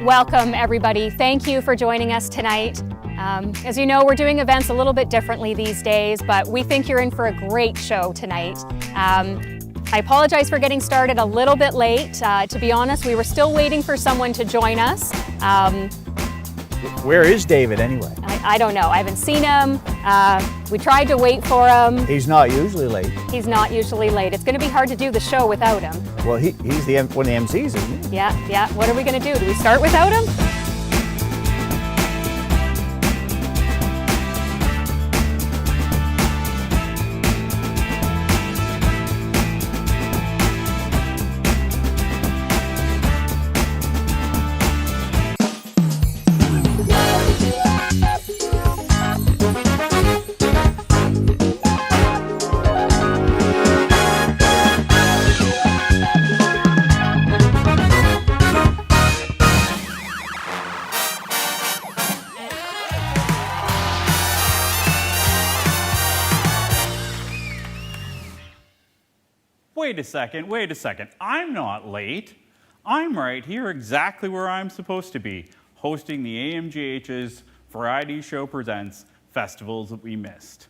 Welcome, everybody. Thank you for joining us tonight. As you know, we're doing events a little bit differently these days, but we think you're in for a great show tonight. I apologize for getting started a little bit late. To be honest, we were still waiting for someone to join us. Where is David anyway? I don't know. I haven't seen him. We tried to wait for him. He's not usually late. He's not usually late. It's going to be hard to do the show without him. Well, he's one of the MCs, isn't he? Yeah. What are we going to do? Do we start without him? Wait a second. I'm not late. I'm right here exactly where I'm supposed to be, hosting the AMGH's Variety Show Presents Festivals That We Missed.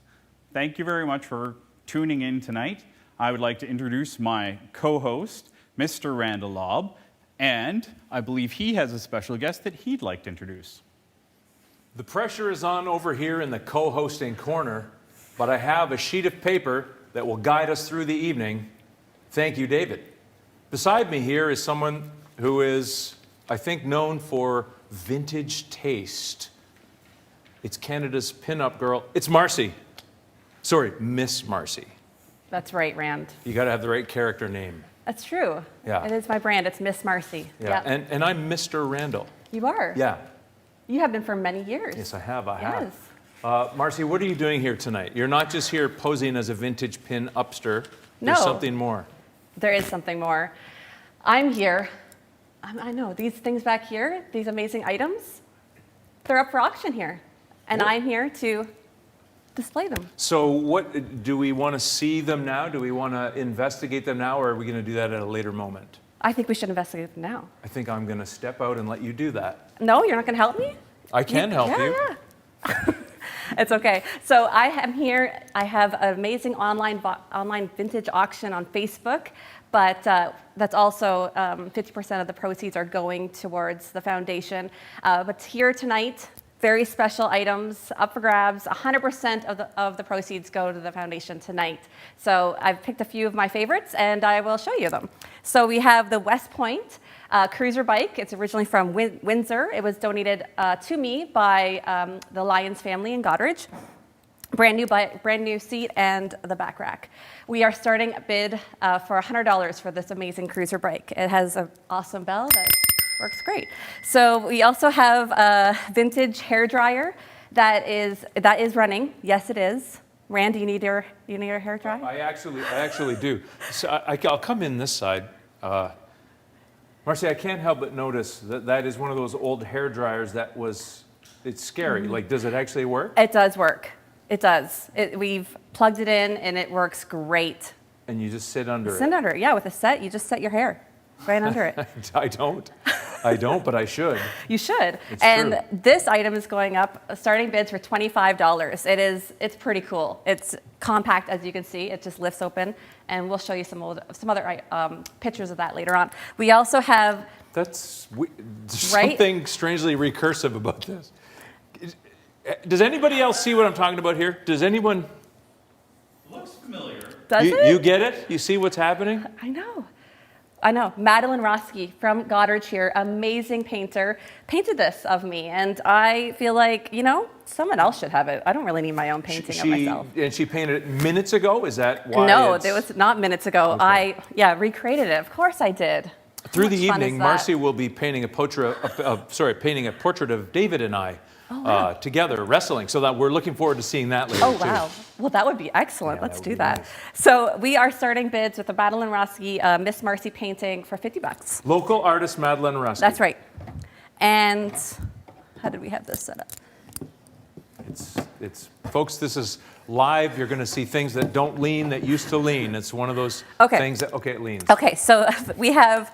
Thank you very much for tuning in tonight. I would like to introduce my co-host, Mr. Randall Lobb, and I believe he has a special guest that he'd like to introduce. The pressure is on over here in the co-hosting corner, but I have a sheet of paper that will guide us through the evening. Thank you, David. Beside me here is someone who is, I think, known for vintage taste. It's Canada's pin-up girl. It's Marcy. Sorry, Miss Marcy. That's right, Rand. You got to have the right character name. That's true. Yeah. It is my brand. It's Miss Marcy. Yeah. And I'm Mr. Randall. You are? Yeah. You have been for many years. Yes, I have. I Yes. have. Marcy, what are you doing here tonight? You're not just here posing as a vintage pin-upster. There's No. something more. There is something more. I'm here. I know, these things back here, these amazing items, they're up for auction here. And What? I'm here to display them. So what, do we want to see them now? Do we want to investigate them now, or are we going to do that at a later moment? I think we should investigate them now. I think I'm going to step out and let you do that. No, you're not going to help me? I can help you. Yeah. It's okay. So I am here. I have an amazing online vintage auction on Facebook, but that's also 50% of the proceeds are going towards the foundation. But here tonight, very special items up for grabs. 100% of the proceeds go to the foundation tonight. So I've picked a few of my favorites, and I will show you them. So we have the West Point cruiser bike. It's originally from Windsor. It was donated to me by the Lyons family in Goderich. Brand new seat and the back rack. We are starting a bid for $100 for this amazing cruiser bike. It has an awesome bell that works great. So we also have a vintage hair dryer that is running. Yes, it is. Rand, you need your hair dryer? I actually do. So I'll come in this side. Marcy, I can't help but notice that is one of those old hair dryers it's scary. Mm-hmm. Like, does it actually work? It does work. It does. We've plugged it in and it works great. And you just sit under it? Sit under it, yeah. With a set, you just set your hair right under it. I don't, but I should. You should. It's and true. This item is going up, starting bids for $25. It's pretty cool. It's compact, as you can see. It just lifts open, and we'll show you some other pictures of that later on. We also have... There's Right? something strangely recursive about this. Does anybody else see what I'm talking about here? Does anyone? Looks familiar. Does it? You get it? You see what's happening? I know. Madeline Roski from Goderich here, amazing painter, painted this of me. And I feel like, someone else should have it. I don't really need my own painting of myself. And she painted it minutes ago? Is that why? No, it was not minutes ago. Okay. I recreated it. Of course I did. Through How the much fun evening, is that? Marcy will be painting a portrait of David and I together, wrestling. So that we're looking forward to seeing that later. Oh, wow. Well, that would be excellent. Yeah, Let's that do would be that. nice. So we are starting bids with the Madeline Roski Miss Marcy painting for $50. Local artist Madeline Ruski. That's right. And how did we have this set up? It's folks, this is live. You're going to see things that don't lean that used to lean. It's one of those Okay. things that, okay, it leans. Okay, so we have,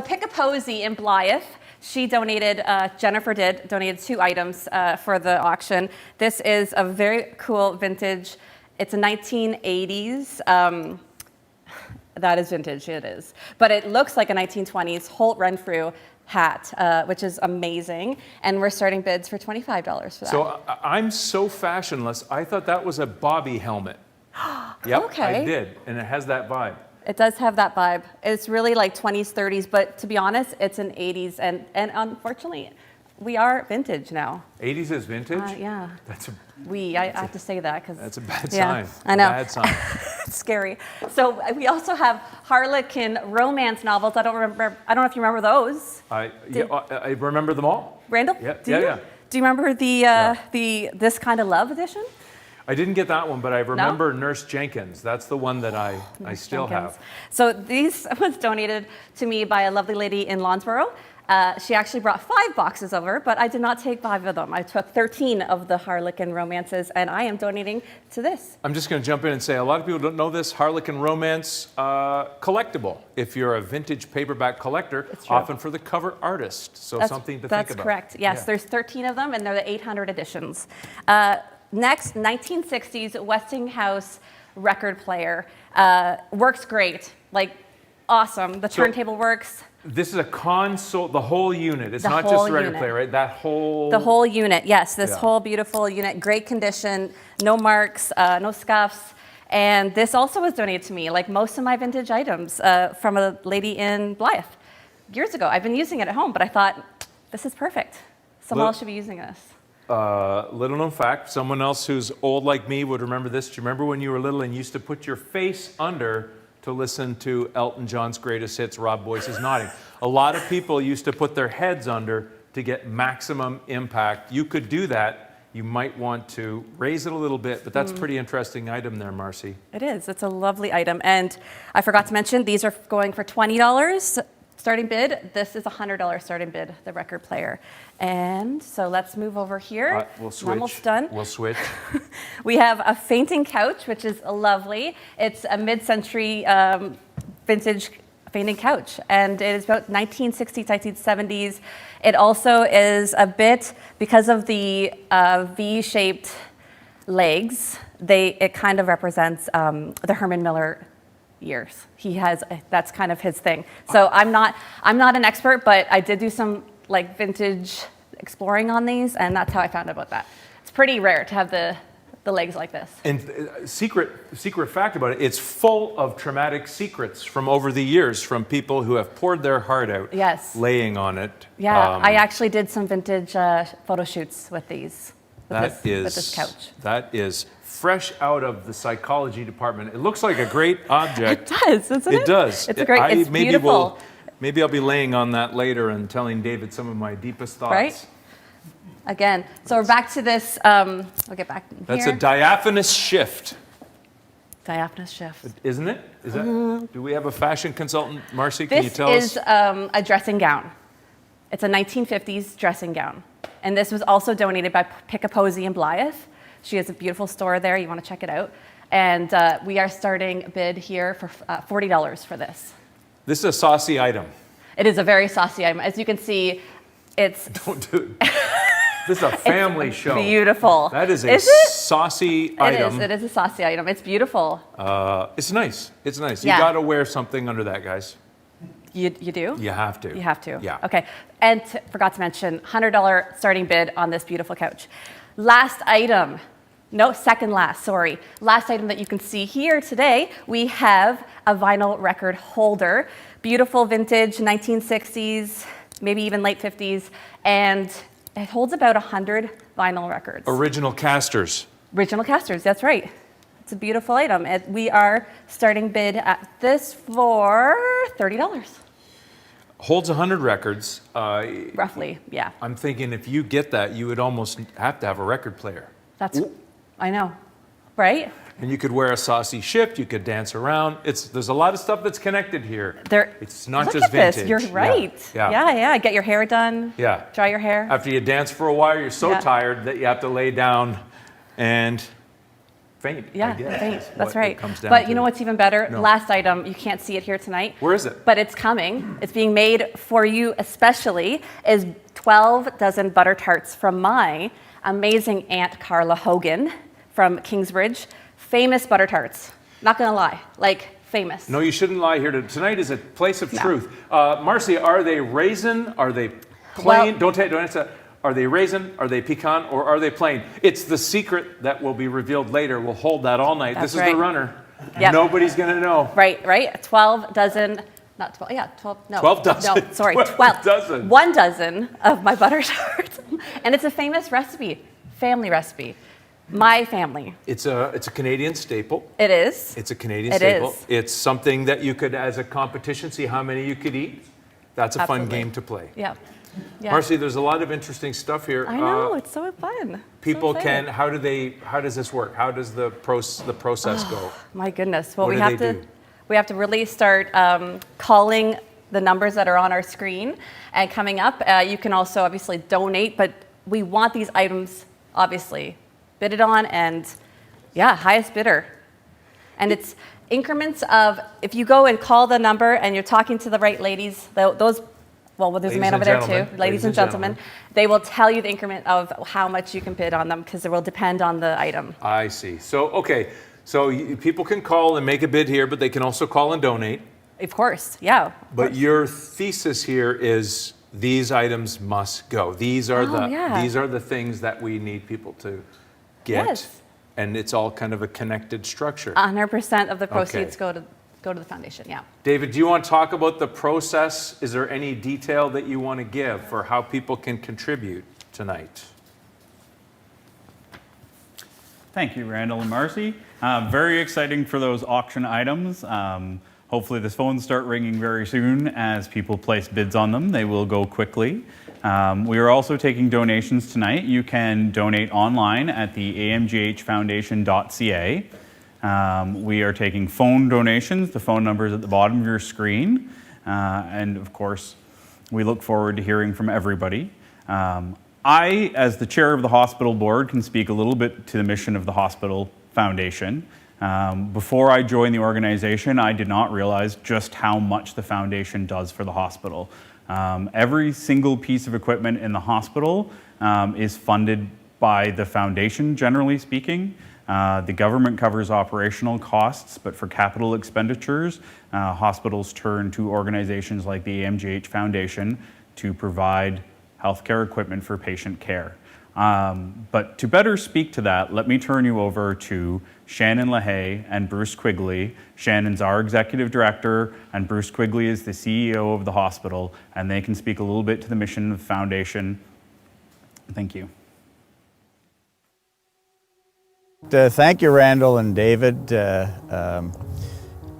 pick a posy in Blythe. She donated, Jennifer donated 2 items for the auction. This is a very cool vintage, it's a 1980s, that is vintage, it is. But it looks like a 1920s Holt Renfrew hat, which is amazing. And we're starting bids for $25 for that. So I'm so fashionless, I thought that was a Bobby helmet. Yep, Okay. I did, and it has that vibe. It does have that vibe. It's really like 20s, 30s, but to be honest, it's an 80s, and unfortunately, we are vintage now. 80s is vintage? Yeah. That's a I have to say that because That's a bad yeah, sign. I know. Bad sign. It's scary. So we also have Harlequin romance novels. I don't know if you remember those. I remember them all. Randall? Yeah, Do you? yeah. Do you remember the This Kind of Love edition? I didn't get that one, but I remember Nurse Jenkins. That's the one that I still Jenkins. have. So these was donated to me by a lovely lady in Lawnsboro. She actually brought 5 boxes over, but I did not take 5 of them. I took 13 of the Harlequin romances, and I am donating to this. I'm just going to jump in and say a lot of people don't know this. Harlequin romance collectible. If you're a vintage paperback collector, often for the cover artist. So something to think about. That's correct. Yes, Yeah. there's 13 of them, and they're the 800 editions. Next, 1960s Westinghouse record player. Works great, like awesome. The turntable works. This is a console, the whole unit. It's The not whole just the record unit. player, right? That whole... The whole unit, yes. This Yeah. whole beautiful unit, great condition, no marks, no scuffs. And this also was donated to me, like most of my vintage items, from a lady in Blythe years ago. I've been using it at home, but I thought, this is perfect. Someone else should be using this. Little known fact, someone else who's old like me would remember this. Do you remember when you were little and you used to put your face under to listen to Elton John's greatest hits, Rob Boyce's Nodding? A lot of people used to put their heads under to get maximum impact. You could do that. You might want to raise it a little bit, but that's a pretty interesting item there, Marcy. It is. It's a lovely item. And I forgot to mention, these are going for $20 starting bid. This is a $100 starting bid, the record player. And so let's move over here. We'll switch. I'm almost done. We'll switch. We have a fainting couch, which is lovely. It's a mid-century vintage fainting couch, and it is about 1960s, 1970s. It also is a bit, because of the V-shaped legs, it kind of represents the Herman Miller years. That's kind of his thing. So I'm not an expert, but I did do some like vintage exploring on these, and that's how I found out about that. It's pretty rare to have the legs like this. And secret fact about it, it's full of traumatic secrets from over the years from people who have poured their heart out laying on it. Yeah, I actually did some vintage photo shoots with these, with this couch. That is fresh out of the psychology department. It looks like a great object. It does, doesn't it? It does. It's it's beautiful. Maybe I'll be laying on that later and telling David some of my deepest thoughts. Right? Again, so we're back to this, we'll get back in That's here. a diaphanous shift. Diaphanous shift. Isn't it? Is that? Do we have a fashion consultant, Marcy? Can you tell us? This is a dressing gown. It's a 1950s dressing gown. And this was also donated by Pick a Posy in Blythe. She has a beautiful store there. You want to check it out. And we are starting bid here for $40 for this. This is a saucy item. It is a very saucy item. As you can see, it's... Don't do it. This is a family show. Beautiful. That is a saucy item. It is a saucy item. It's beautiful. It's nice. It's nice. Yeah. You got to wear something under that, guys. You do? You have to. You have to? Yeah. Okay. And forgot to mention, $100 starting bid on this beautiful couch. Last item. No, second last, sorry. Last item that you can see here today, we have a vinyl record holder. Beautiful vintage 1960s, maybe even late 50s, and it holds about 100 vinyl records. Original casters. Original casters, that's right. It's a beautiful item. We are starting bid at this for $30. Holds 100 records. Roughly, yeah. I'm thinking if you get that, you would almost have to have a record player. I know, right? And you could wear a saucy shift, you could dance around. There's a lot of stuff that's connected here. It's not Look just at this. vintage. You're right. Yeah. Get your hair done. Yeah. Dry your hair. After you dance for a while, you're so tired that you have to lay down and faint. Yeah, I guess, faint. is That's what it right. comes down But to. you know what's even better? No. Last item, you can't see it here tonight. Where is it? But it's coming. It's being made for you especially, is 12 dozen butter tarts from my amazing Aunt Carla Hogan from Kingsbridge. Famous butter tarts. Not gonna lie, like famous. No, you shouldn't lie here. Tonight is a place of truth. Marcy, are they raisin? Are they plain? Well- Don't answer. Are they raisin? Are they pecan? Or are they plain? It's the secret that will be revealed later. We'll hold that all night. That's This is right. the runner. Yep. Nobody's going to know. Right. 12 dozen, not 12, yeah, 12, no. 12 dozen. No, sorry, 12 dozen. 1 dozen of my butter tarts. And it's a famous recipe, family recipe. My family. It's a Canadian staple. It is. It's a Canadian It staple. is. It's something that you could, as a competition, see how many you could eat. That's a fun Absolutely. game to play. Yeah. Marcy, there's a lot of interesting stuff here. I know, it's so fun. People So can. excited. How does this work? How does the process go? My goodness. Well, What we do have they to do? we have to really start calling the numbers that are on our screen and coming up. You can also obviously donate, but we want these items obviously bidded on, and highest bidder. And it's increments of, if you go and call the number and you're talking to the right ladies, there's a Ladies man and over there gentlemen. too, ladies and gentlemen, they will tell you the increment of how much you can bid on them, because it will depend on the item. I see. So, okay. So people can call and make a bid here, but they can also call and donate. Of course, yeah. But your thesis here is these items must go. These are these are the things that we need people to get. Yes. And it's all kind of a connected structure. 100% of the proceeds Okay. go to the foundation, yeah. David, do you want to talk about the process? Is there any detail that you want to give for how people can contribute tonight? Thank you, Randall and Marcy. Very exciting for those auction items. Hopefully the phones start ringing very soon as people place bids on them. They will go quickly. We are also taking donations tonight. You can donate online at the amghfoundation.ca. We are taking phone donations. The phone number is at the bottom of your screen. And of course, we look forward to hearing from everybody. I, as the chair of the hospital board, can speak a little bit to the mission of the hospital foundation. Before I joined the organization, I did not realize just how much the foundation does for the hospital. Every single piece of equipment in the hospital is funded by the foundation, generally speaking. The government covers operational costs, but for capital expenditures, hospitals turn to organizations like the AMGH Foundation to provide healthcare equipment for patient care. But to better speak to that, let me turn you over to Shannon LaHaye and Bruce Quigley. Shannon's our executive director, and Bruce Quigley is the CEO of the hospital, and they can speak a little bit to the mission of the foundation. Thank you. Thank you, Randall and David.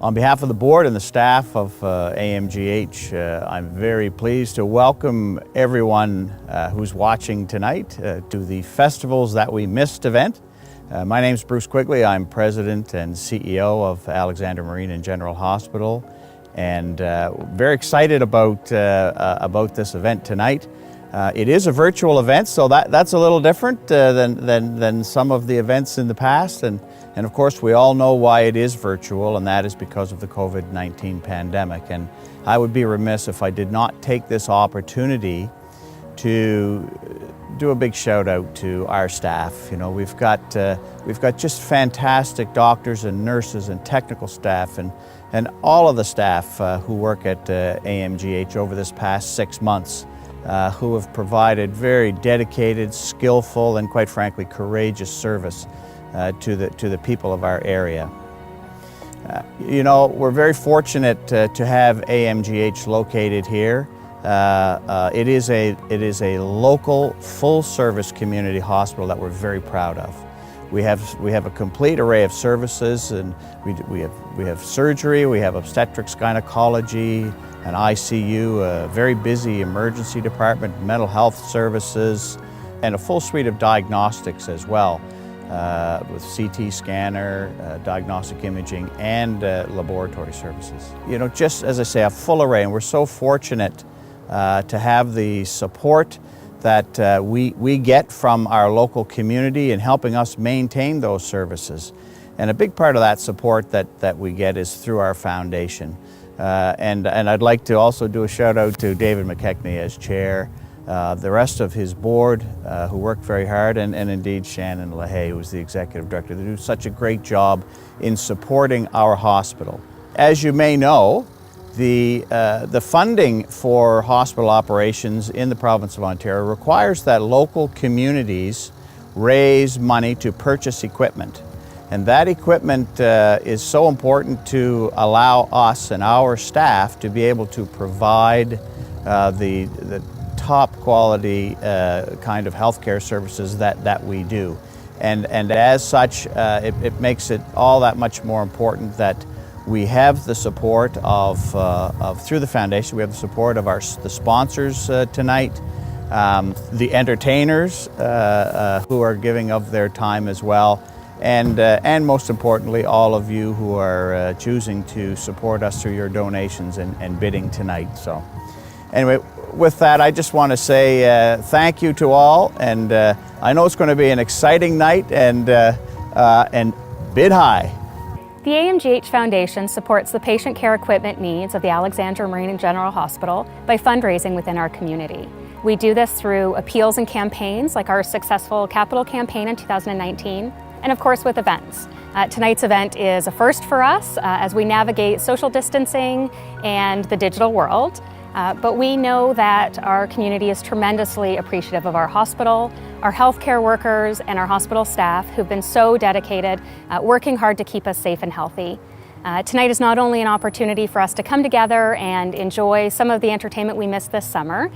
On behalf of the board and the staff of AMGH, I'm very pleased to welcome everyone who's watching tonight to the Festivals That We Missed event. My name's Bruce Quigley. I'm President and CEO of Alexander Marine and General Hospital, and very excited about this event tonight. It is a virtual event, so that's a little different than some of the events in the past, and of course we all know why it is virtual, and that is because of the COVID-19 pandemic. And I would be remiss if I did not take this opportunity to do a big shout out to our staff. You know, we've got just fantastic doctors and nurses and technical staff, and all of the staff who work at AMGH over this past 6 months. Who have provided very dedicated, skillful, and quite frankly, courageous service to the people of our area. You know, we're very fortunate to have AMGH located here. It is a local, full-service community hospital that we're very proud of. We have a complete array of services, and we have surgery, we have obstetrics, gynecology, an ICU, a very busy emergency department, mental health services, and a full suite of diagnostics as well, with CT scanner, diagnostic imaging, and laboratory services. You know, just as I say, a full array, and we're so fortunate to have the support, that we get from our local community in helping us maintain those services. And a big part of that support that we get is through our foundation. And I'd like to also do a shout out to David McKechnie as chair, the rest of his board who worked very hard, and indeed Shannon LaHaye, who's the executive director. They do such a great job in supporting our hospital. As you may know, the funding for hospital operations in the province of Ontario requires that local communities raise money to purchase equipment. And that equipment is so important to allow us and our staff to be able to provide the top quality kind of healthcare services that we do. And as such, it makes it all that much more important that we have the support of through the foundation, we have the support of the sponsors tonight, the entertainers who are giving of their time as well, and most importantly, all of you who are choosing to support us through your donations and bidding tonight. So anyway, with that, I just want to say thank you to all, and I know it's going to be an exciting night, and bid high. The AMGH Foundation supports the patient care equipment needs of the Alexandra Marine and General Hospital by fundraising within our community. We do this through appeals and campaigns like our successful capital campaign in 2019, and of course with events. Tonight's event is a first for us as we navigate social distancing and the digital world. But we know that our community is tremendously appreciative of our hospital, our healthcare workers, and our hospital staff who've been so dedicated, working hard to keep us safe and healthy. Tonight is not only an opportunity for us to come together and enjoy some of the entertainment we missed this summer,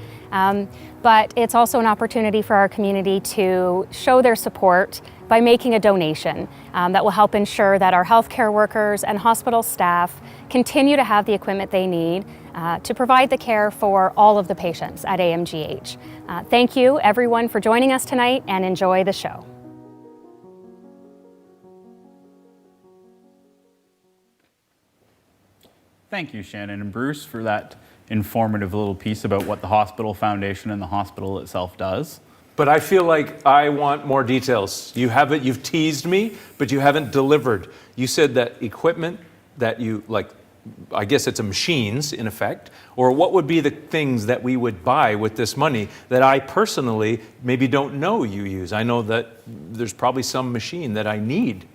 but it's also an opportunity for our community to show their support by making a donation that will help ensure that our healthcare workers and hospital staff continue to have the equipment they need to provide the care for all of the patients at AMGH. Thank you everyone for joining us tonight, and enjoy the show. Thank you, Shannon and Bruce, for that informative little piece about what the Hospital Foundation and the hospital itself does. But I feel like I want more details. You've teased me, but you haven't delivered. You said that equipment that you, like, I guess it's a machines in effect, or what would be the things that we would buy with this money that I personally maybe don't know you use? I know that there's probably some machine that I need.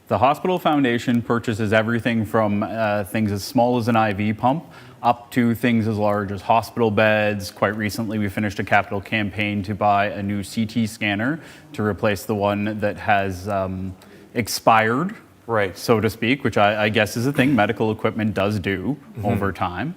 The Hospital Foundation purchases everything from things as small as an IV pump up to things as large as hospital beds. Quite recently, we finished a capital campaign to buy a new CT scanner to replace the one that has expired, right, so to speak, which I guess is a thing medical equipment does do over time.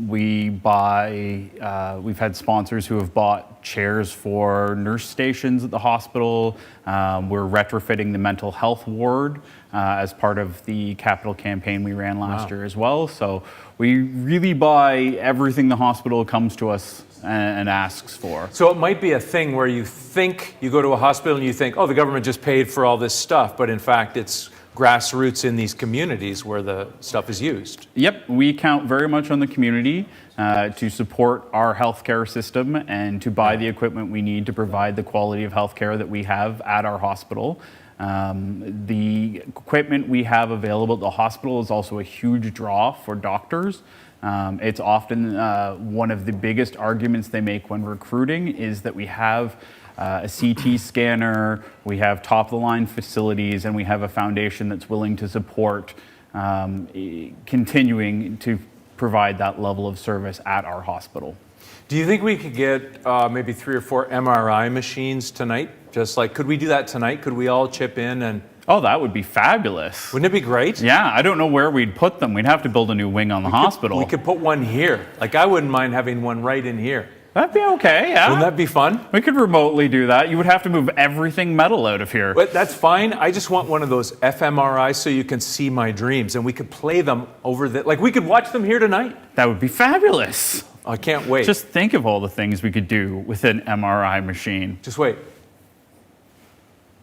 We've had sponsors who have bought chairs for nurse stations at the hospital. We're retrofitting the mental health ward as part of the capital campaign we ran last year as well. So we really buy everything the hospital comes to us and asks for. So it might be a thing where you think, you go to a hospital and you think, oh, the government just paid for all this stuff, but in fact it's grassroots in these communities where the stuff is used. Yep, we count very much on the community to support our healthcare system and to buy the equipment we need to provide the quality of healthcare that we have at our hospital. The equipment we have available at the hospital is also a huge draw for doctors. It's often one of the biggest arguments they make when recruiting is that we have a CT scanner, we have top-of-the-line facilities, and we have a foundation that's willing to support continuing to provide that level of service at our hospital. Do you think we could get maybe 3 or 4 MRI machines tonight? Just like, could we do that tonight? Could we all chip in and... Oh, that would be fabulous. Wouldn't it be great? Yeah, I don't know where we'd put them. We'd have to build a new wing on the hospital. We could put one here. Like, I wouldn't mind having one right in here. That'd be okay, yeah. Wouldn't that be fun? We could remotely do that. You would have to move everything metal out of here. But that's fine. I just want one of those fMRIs so you can see my dreams, and we could play them over the... Like, we could watch them here tonight. That would be fabulous. I can't wait. Just think of all the things we could do with an MRI machine. Just wait.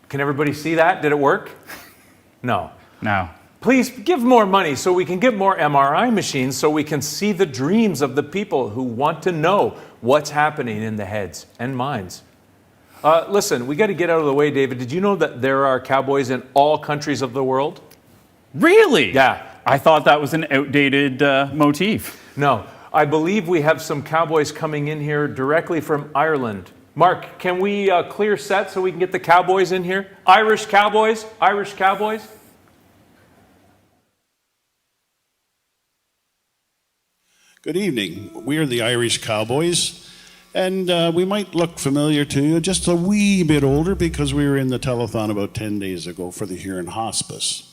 Can everybody see that? Did it work? No. No. Please give more money so we can get more MRI machines so we can see the dreams of the people who want to know what's happening in the heads and minds. Listen, we got to get out of the way, David. Did you know that there are cowboys in all countries of the world? Really? Yeah. I thought that was an outdated motif. No, I believe we have some cowboys coming in here directly from Ireland. Mark, can we clear set so we can get the cowboys in here? Irish cowboys? Irish cowboys? Good evening. We are the Irish Cowboys, and we might look familiar to you, just a wee bit older because we were in the telethon about 10 days ago for the Huron Hospice.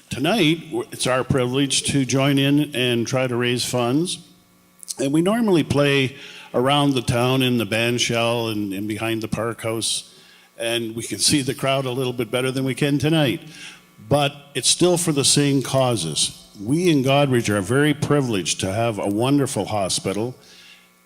Tonight, it's our privilege to join in and try to raise funds, and we normally play around the town in the band shell and behind the park house, and we can see the crowd a little bit better than we can tonight. But it's still for the same causes. We in Goderich are very privileged to have a wonderful hospital.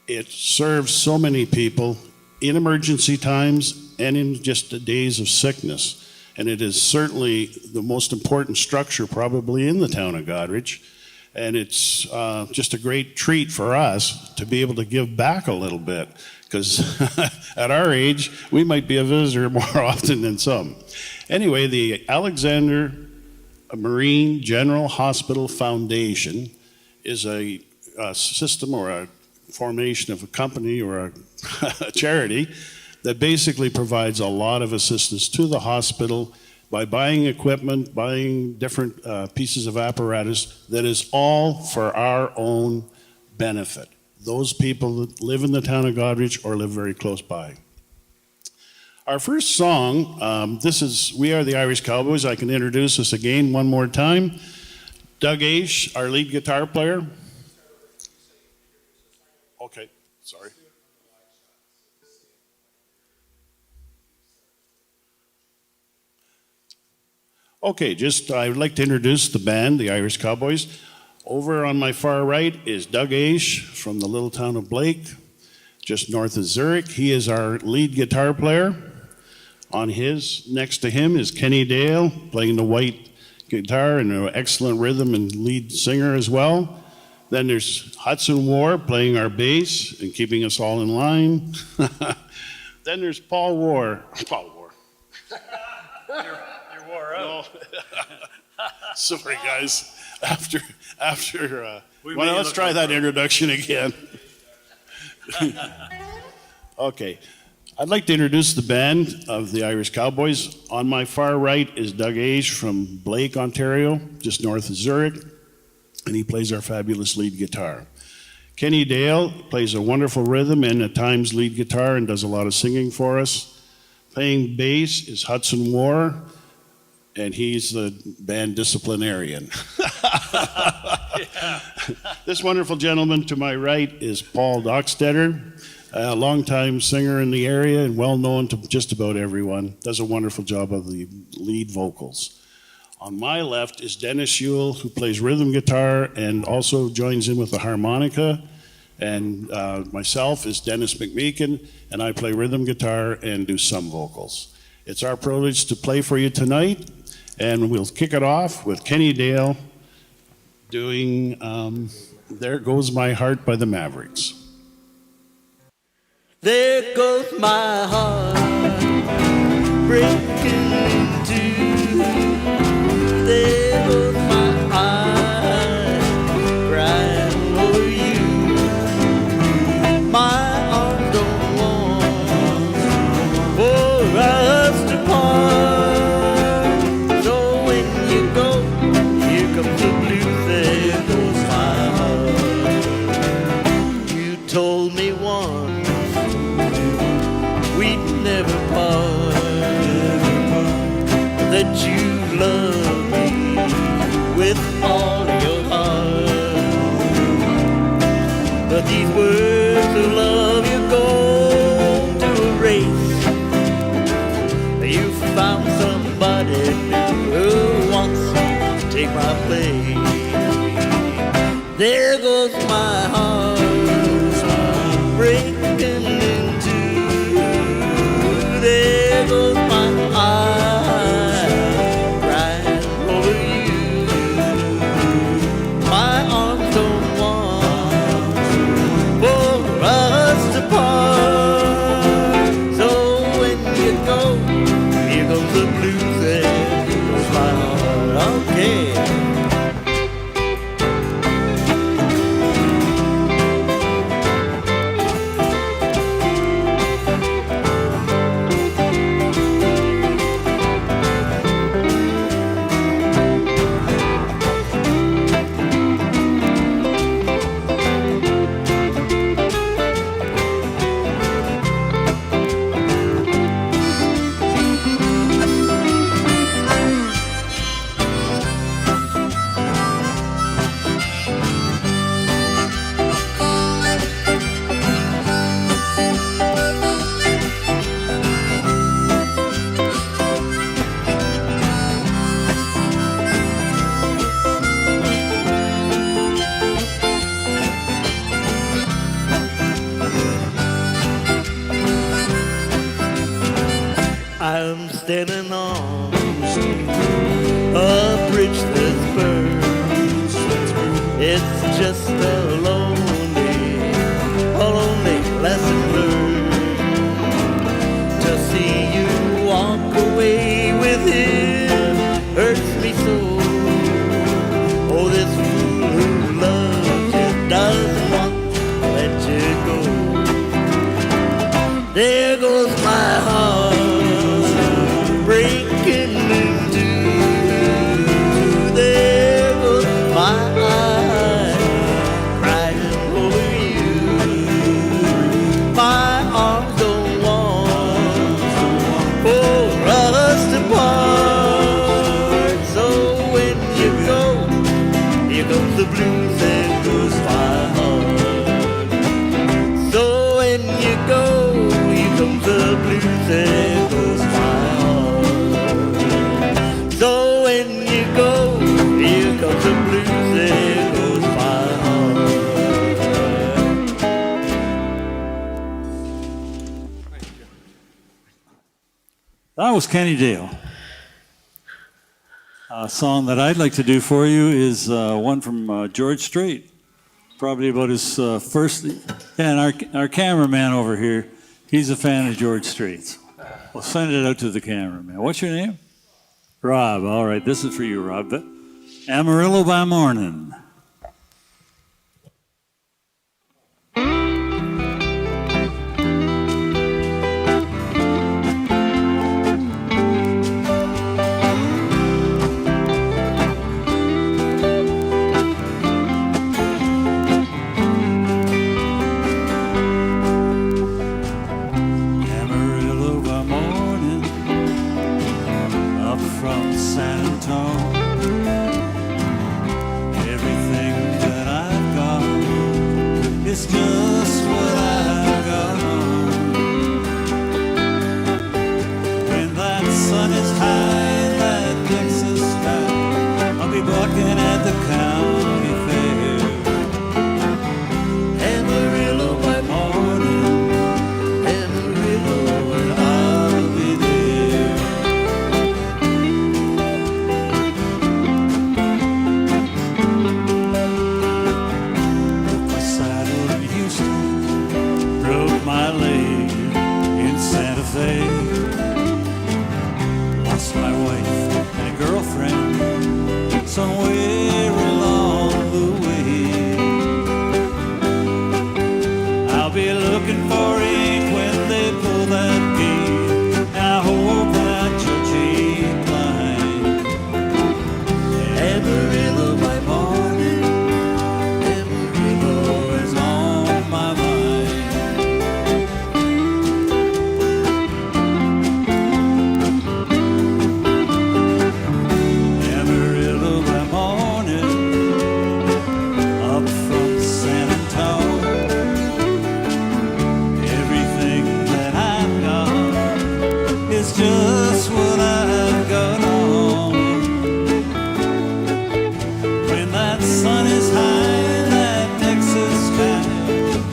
It serves so many people in emergency times and in just the days of sickness. And it is certainly the most important structure probably in the town of Goderich. And it's just a great treat for us to be able to give back a little bit, because at our age, we might be a visitor more often than some. Anyway, the Alexander Marine General Hospital Foundation is a system or a formation of a company or a charity that basically provides a lot of assistance to the hospital by buying equipment, buying different pieces of apparatus that is all for our own benefit. Those people that live in the town of Goderich or live very close by. Our first song, We Are the Irish Cowboys. I can introduce us again one more time. Doug Aish, our lead guitar player. Okay, sorry. Okay, I would like to introduce the band, the Irish Cowboys. Over on my far right is Doug Aish from the little town of Blake, just north of Zurich. He is our lead guitar player. Next to him is Kenny Dale, playing the white guitar and an excellent rhythm and lead singer as well. Then there's Hudson Ward playing our bass and keeping us all in line. Then there's Paul Ward. You're wore out. No. Sorry, guys. Let's try that introduction again. Okay. I'd like to introduce the band of the Irish Cowboys. On my far right is Doug Aish from Blake, Ontario, just north of Zurich, and he plays our fabulous lead guitar. Kenny Dale plays a wonderful rhythm and at times lead guitar and does a lot of singing for us. Playing bass is Hudson Ward, and he's the band disciplinarian. This wonderful gentleman to my right is Paul Dockstetter, a longtime singer in the area and well known to just about everyone. Does a wonderful job of the lead vocals. On my left is Dennis Schewel, who plays rhythm guitar and also joins in with the harmonica. And myself is Dennis McMeekin, and I play rhythm guitar and do some vocals. It's our privilege to play for you tonight, and we'll kick it off with Kenny Dale doing There Goes My Heart by the Mavericks. There goes my heart breaking in two. There goes my eyes crying over you. My arms don't want for us to part. So when you go, here comes the blues. There goes my heart. You told me once we'd never part, that you love me with all your heart. But these words of love you go to erase. You found somebody new who wants to take my place. There goes my heart breaking in two. There goes my eyes crying over you. the blues, there goes my heart. Okay. I'm standing on a bridge that's burned. It's just a lonely lesson learned. To see you walk away with him hurts me so. Oh, this fool who loves you doesn't want to let you go. There goes my heart, breaking into. There goes my eyes crying over you. My arms don't want for us to part. So when you go, here comes the blues, there goes my heart. So when you go, here comes the blues, there goes my heart. So when you go, here comes the blues, there goes my heart. That was Kenny Dale. A song that I'd like to do for you is one from George Strait, probably about his first. And our cameraman over here, he's a fan of George Strait's. We'll send it out to the cameraman. What's your name? Rob. All right, this is for you, Rob. Amarillo by Morning. Amarillo by morning, up from San Antonio. Everything that I've got is just what I've got on. When that sun is high in that Texas sky, I'll be bucking at the county fair. Amarillo by morning, Amarillo, and I'll be there. Broke my saddle in Houston, broke my leg in Santa Fe. Lost my wife and a girlfriend somewhere along the way. I'll be looking for ink when they pull that gate, and I hope that you'll keep mine. Amarillo by morning, Amarillo is on my mind. Amarillo by morning, up from San Antonio. Everything that I've got is just what I've got on. When that sun is high in that Texas sky,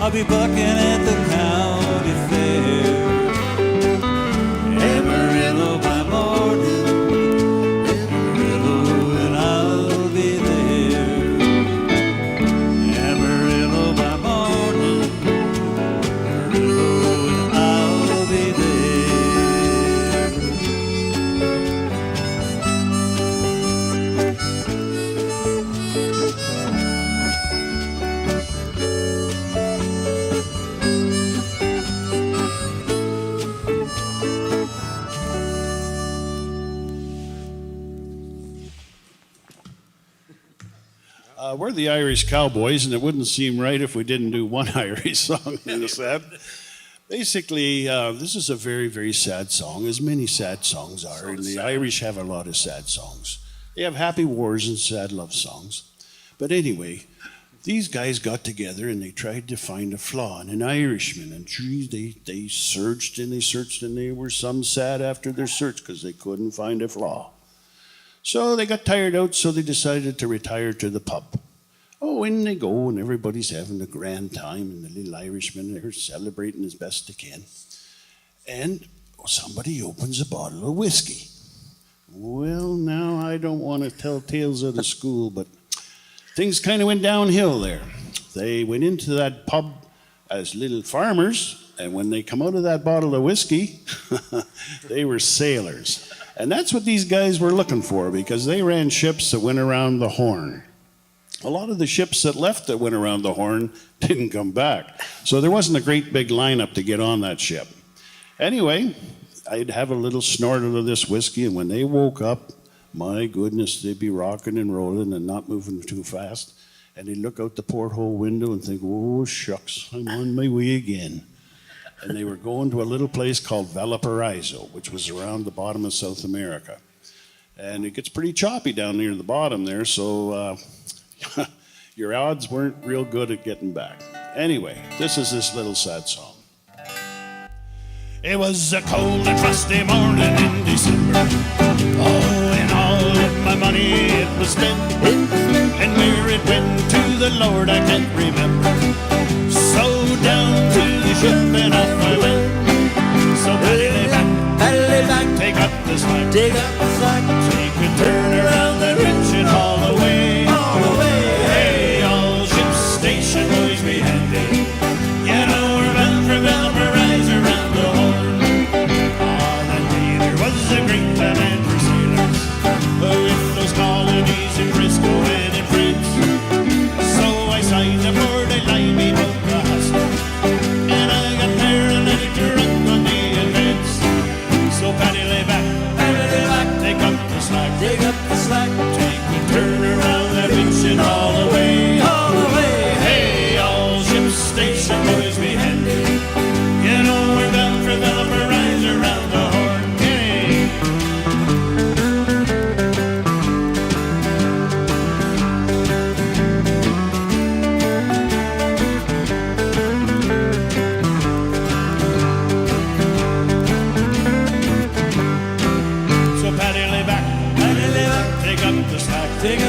I'll be bucking at the county fair. Amarillo by morning, Amarillo, and I'll be there. Amarillo by morning, Amarillo, and I'll be there. We're the Irish Cowboys, and it wouldn't seem right if we didn't do one Irish song in the set. Basically, this is a very, very sad song, as many sad songs are, and the Irish have a lot of sad songs. They have happy wars and sad love songs. But anyway, these guys got together and they tried to find a flaw in an Irishman. And they searched and they searched, and they were some sad after their search because they couldn't find a flaw. So they got tired out, so they decided to retire to the pub. Oh, in they go, and everybody's having a grand time, and the little Irishman, they're celebrating as best they can. And somebody opens a bottle of whiskey. Well, now I don't want to tell tales of the school, but things kind of went downhill there. They went into that pub as little farmers, and when they come out of that bottle of whiskey, they were sailors. And that's what these guys were looking for, because they ran ships that went around the Horn. A lot of the ships that left that went around the Horn didn't come back. So there wasn't a great big lineup to get on that ship. Anyway, I'd have a little snort of this whiskey, and when they woke up, my goodness, they'd be rocking and rolling and not moving too fast. And they'd look out the porthole window and think, oh, shucks, I'm on my way again. And they were going to a little place called Valparaiso, which was around the bottom of South America. And it gets pretty choppy down near the bottom there, so your odds weren't real good at getting back. Anyway, this is this little sad song. It was a cold and frosty morning in December. Oh, and all of my money it was spent. And where it went to the Lord I can't remember. So down to the ship and off I went. So paddle back, take up the slack, take a turn around the ridge and haul away. Hey, all ship station boys be handy. You know we're bound for Valparaiso around the Horn. That day there was a great demand for sailors with those colonies in Frisco and in France. So I signed aboard a limey boat. And I got paralytic drunk on the advance. So paddle back, take up the slack, take a turn around that beach and haul away. Hey, all ship station boys be handy. You know we're bound for Valparaiso around the Horn. Hey. So paddle back, take up the slack, take a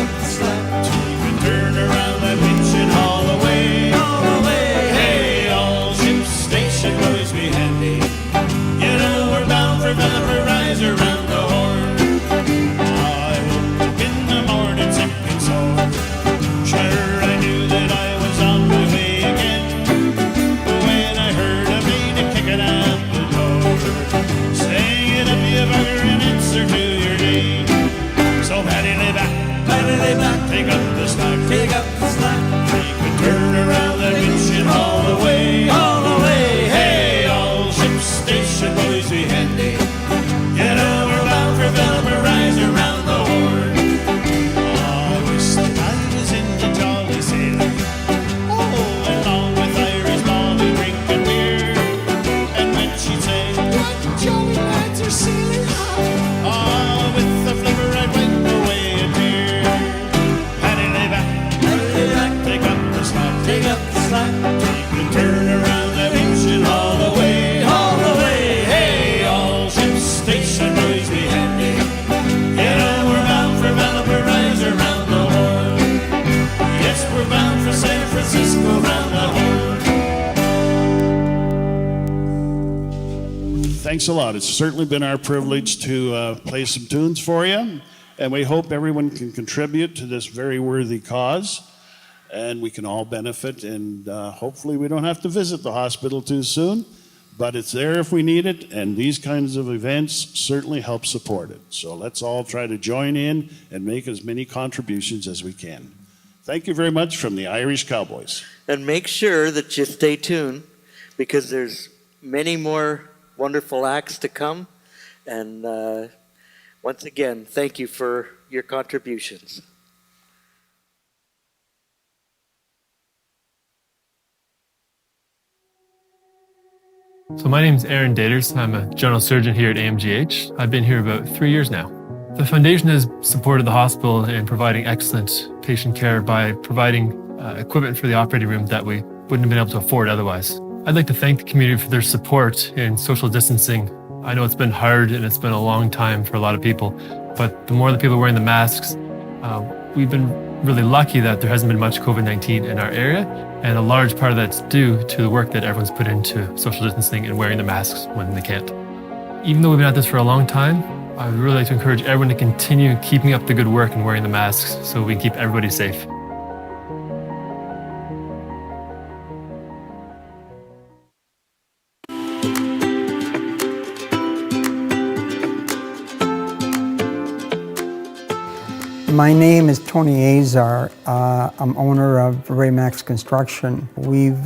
turn around that beach and haul away. Hey, all ship station boys be handy. You know we're bound for Valparaiso around the Horn. I woke up in the morning sick and sore. Sure, I knew that I was on my way again. When I heard a maid kicking at the door, saying, "Get up, you bugger, and answer to your name." So paddle back, take up the slack, take a turn around that beach and haul away. Hey, all ship station boys be handy. You know we're bound for Valparaiso around the Horn. I wish that I was in the jolly sailor. Oh, along with Irish Molly drinking beer. And when she'd say, "What jolly lads are sailing high?" Oh, with the flipper I'd wipe away a tear. Paddle back, take up the slack, take a turn around that beach and haul away. Hey, all ship station boys be handy. You know we're bound for Valparaiso around the Horn. Yes, we're bound for San Francisco around the Horn. Thanks a lot. It's certainly been our privilege to play some tunes for you, and we hope everyone can contribute to this very worthy cause, and we can all benefit, and hopefully we don't have to visit the hospital too soon, but it's there if we need it, and these kinds of events certainly help support it. So let's all try to join in and make as many contributions as we can. Thank you very much from the Irish Cowboys. And make sure that you stay tuned, because there's many more wonderful acts to come. And once again, thank you for your contributions. So my name is Aaron Daters. I'm a general surgeon here at AMGH. I've been here about 3 years now. The foundation has supported the hospital in providing excellent patient care by providing equipment for the operating room that we wouldn't have been able to afford otherwise. I'd like to thank the community for their support in social distancing. I know it's been hard and it's been a long time for a lot of people, but the more the people wearing the masks, we've been really lucky that there hasn't been much COVID-19 in our area, and a large part of that's due to the work that everyone's put into social distancing and wearing the masks when they can't. Even though we've been at this for a long time, I would really like to encourage everyone to continue keeping up the good work and wearing the masks so we can keep everybody safe. My name is Tony Azar. I'm owner of Raymax Construction. We've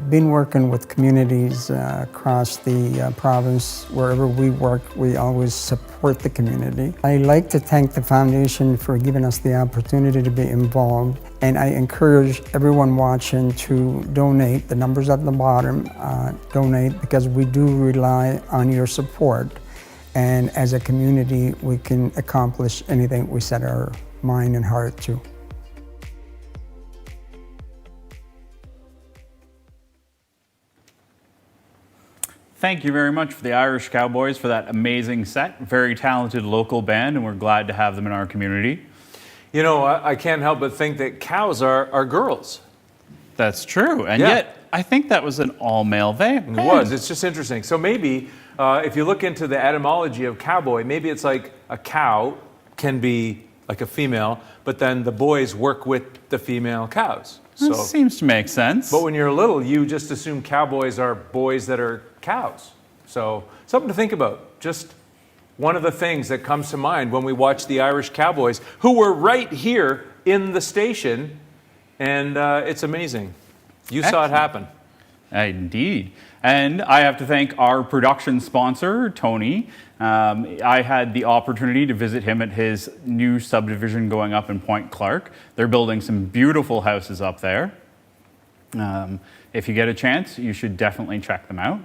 been working with communities across the province. Wherever we work, we always support the community. I'd like to thank the foundation for giving us the opportunity to be involved, and I encourage everyone watching to donate. The numbers at the bottom, donate, because we do rely on your support. And as a community, we can accomplish anything we set our mind and heart to. Thank you very much for the Irish Cowboys for that amazing set. Very talented local band, and we're glad to have them in our community. You know, I can't help but think that cows are girls. That's true, and Yeah. yet I think that was an all-male band. It was. It's just interesting. So maybe if you look into the etymology of cowboy, maybe it's like a cow can be like a female, but then the boys work with the female cows. That seems to make sense. But when you're little, you just assume cowboys are boys that are cows. So something to think about. Just one of the things that comes to mind when we watch the Irish Cowboys, who were right here in the station, and it's amazing. You saw it happen. Indeed. And I have to thank our production sponsor, Tony. I had the opportunity to visit him at his new subdivision going up in Point Clark. They're building some beautiful houses up there. If you get a chance, you should definitely check them out.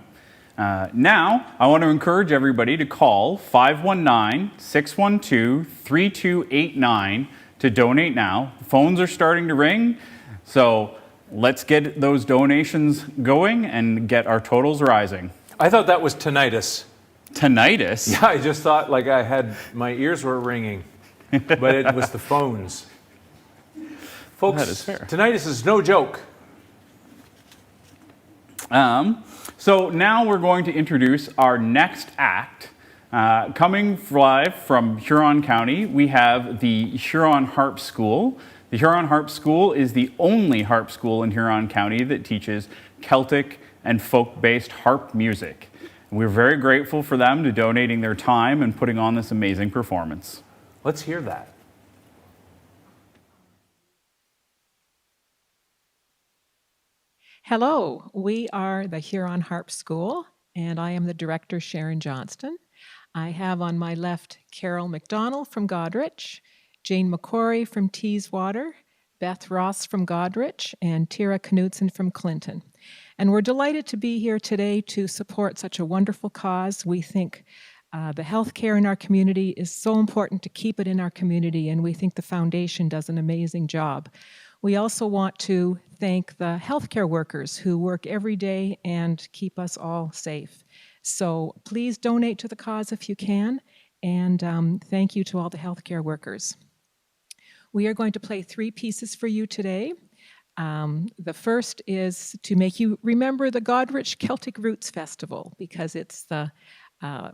Now, I want to encourage everybody to call 519-612-3289 to donate now. The phones are starting to ring, so let's get those donations going and get our totals rising. I thought that was tinnitus. Tinnitus? Yeah, I just thought like my ears were ringing, but it was the phones. Folks, That is fair. tinnitus is no joke. So now we're going to introduce our next act. Coming live from Huron County, we have the Huron Harp School. The Huron Harp School is the only harp school in Huron County that teaches Celtic and folk-based harp music. We're very grateful for them to donating their time and putting on this amazing performance. Let's hear that. Hello, we are the Huron Harp School, and I am the director, Sharon Johnston. I have on my left Carol McDonald from Godrich, Jane McCory from Teeswater, Beth Ross from Godrich, and Tira Knudsen from Clinton. And we're delighted to be here today to support such a wonderful cause. We think the healthcare in our community is so important to keep it in our community, and we think the foundation does an amazing job. We also want to thank the healthcare workers who work every day and keep us all safe. So please donate to the cause if you can, and thank you to all the healthcare workers. We are going to play 3 pieces for you today. The first is to make you remember the Godrich Celtic Roots Festival, because it's the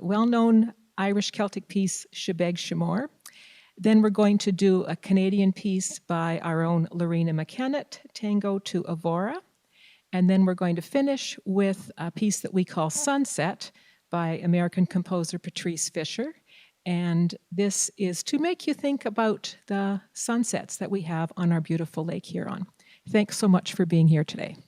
well-known Irish Celtic piece, Shebeg Shemore. Then we're going to do a Canadian piece by our own Lorena McKennett, Tango to Avora. And then we're going to finish with a piece that we call Sunset by American composer Patrice Fisher. And this is to make you think about the sunsets that we have on our beautiful Lake Huron. Thanks so much for being here today.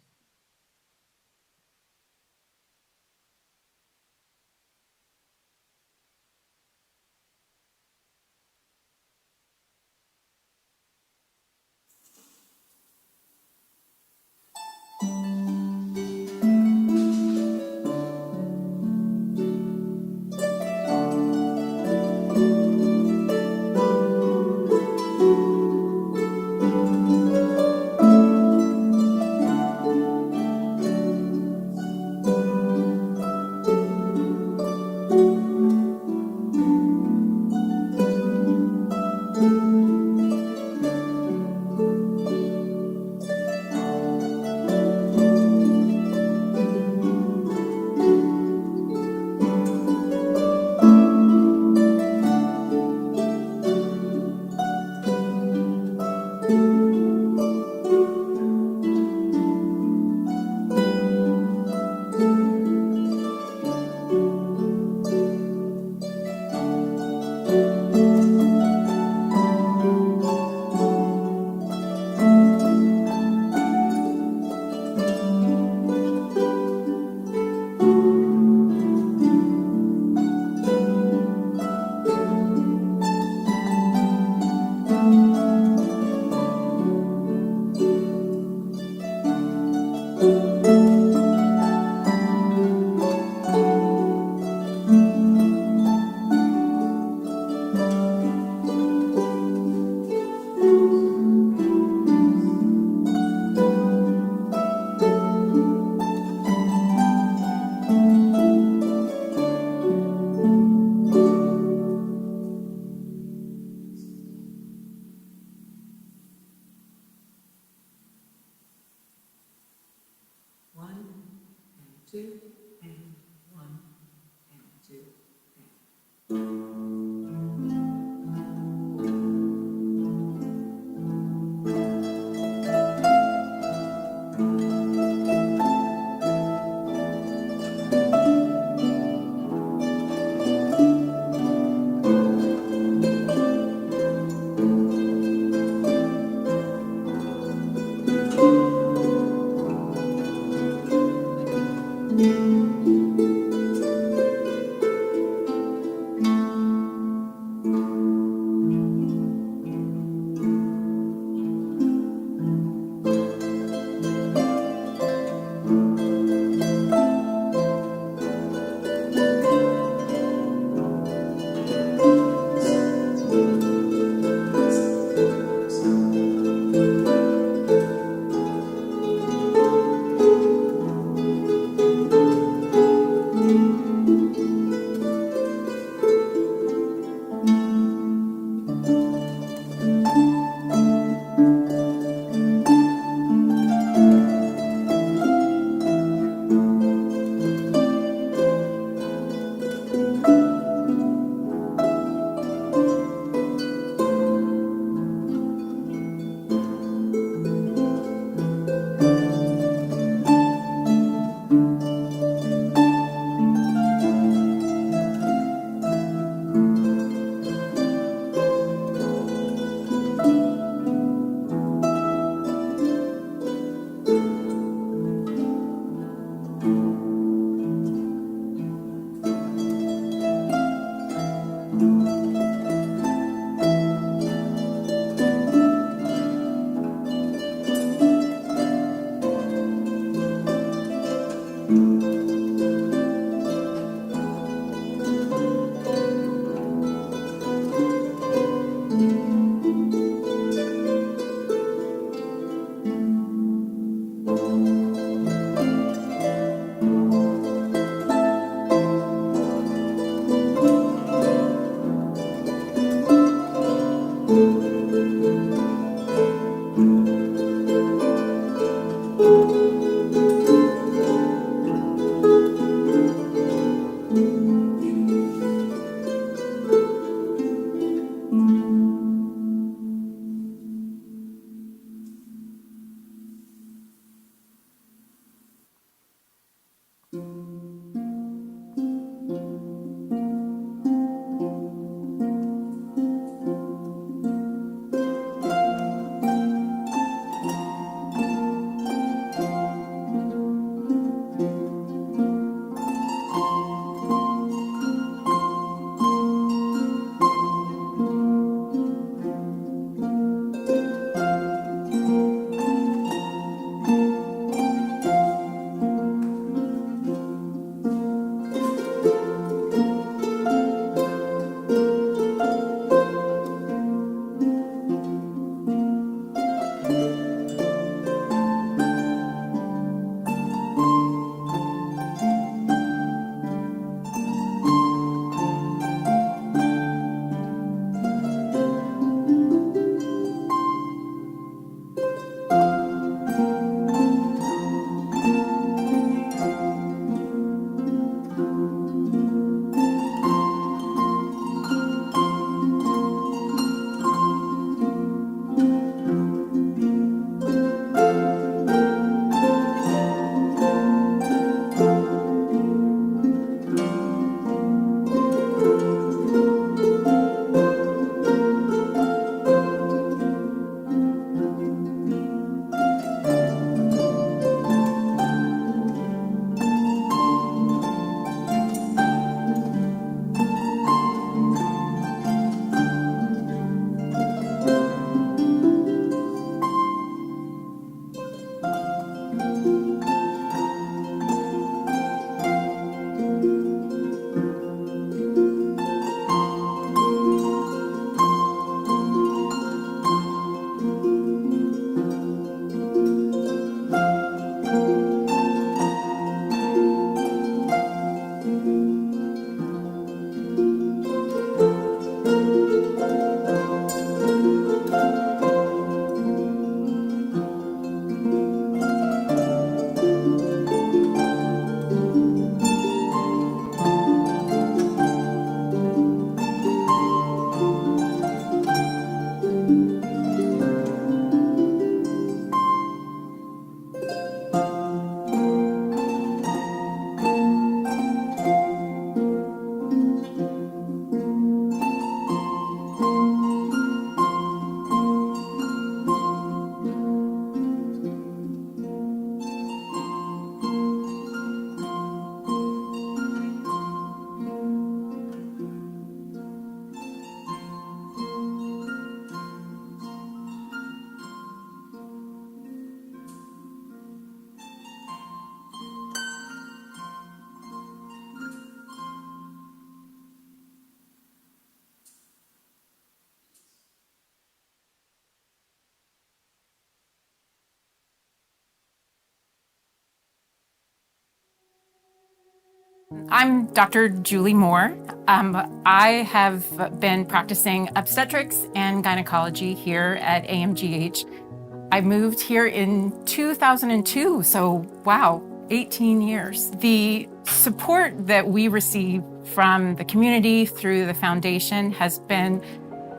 I'm Dr. Julie Moore. I have been practicing obstetrics and gynecology here at AMGH. I moved here in 2002, so wow, 18 years. The support that we receive from the community through the foundation has been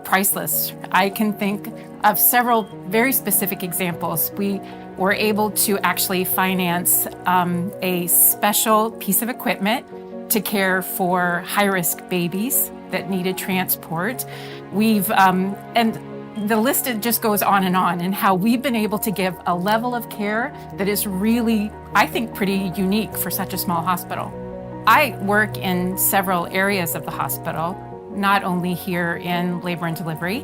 priceless. I can think of several very specific examples. We were able to actually finance a special piece of equipment to care for high-risk babies that needed transport. And the list just goes on and how we've been able to give a level of care that is really, I think, pretty unique for such a small hospital. I work in several areas of the hospital, not only here in labor and delivery,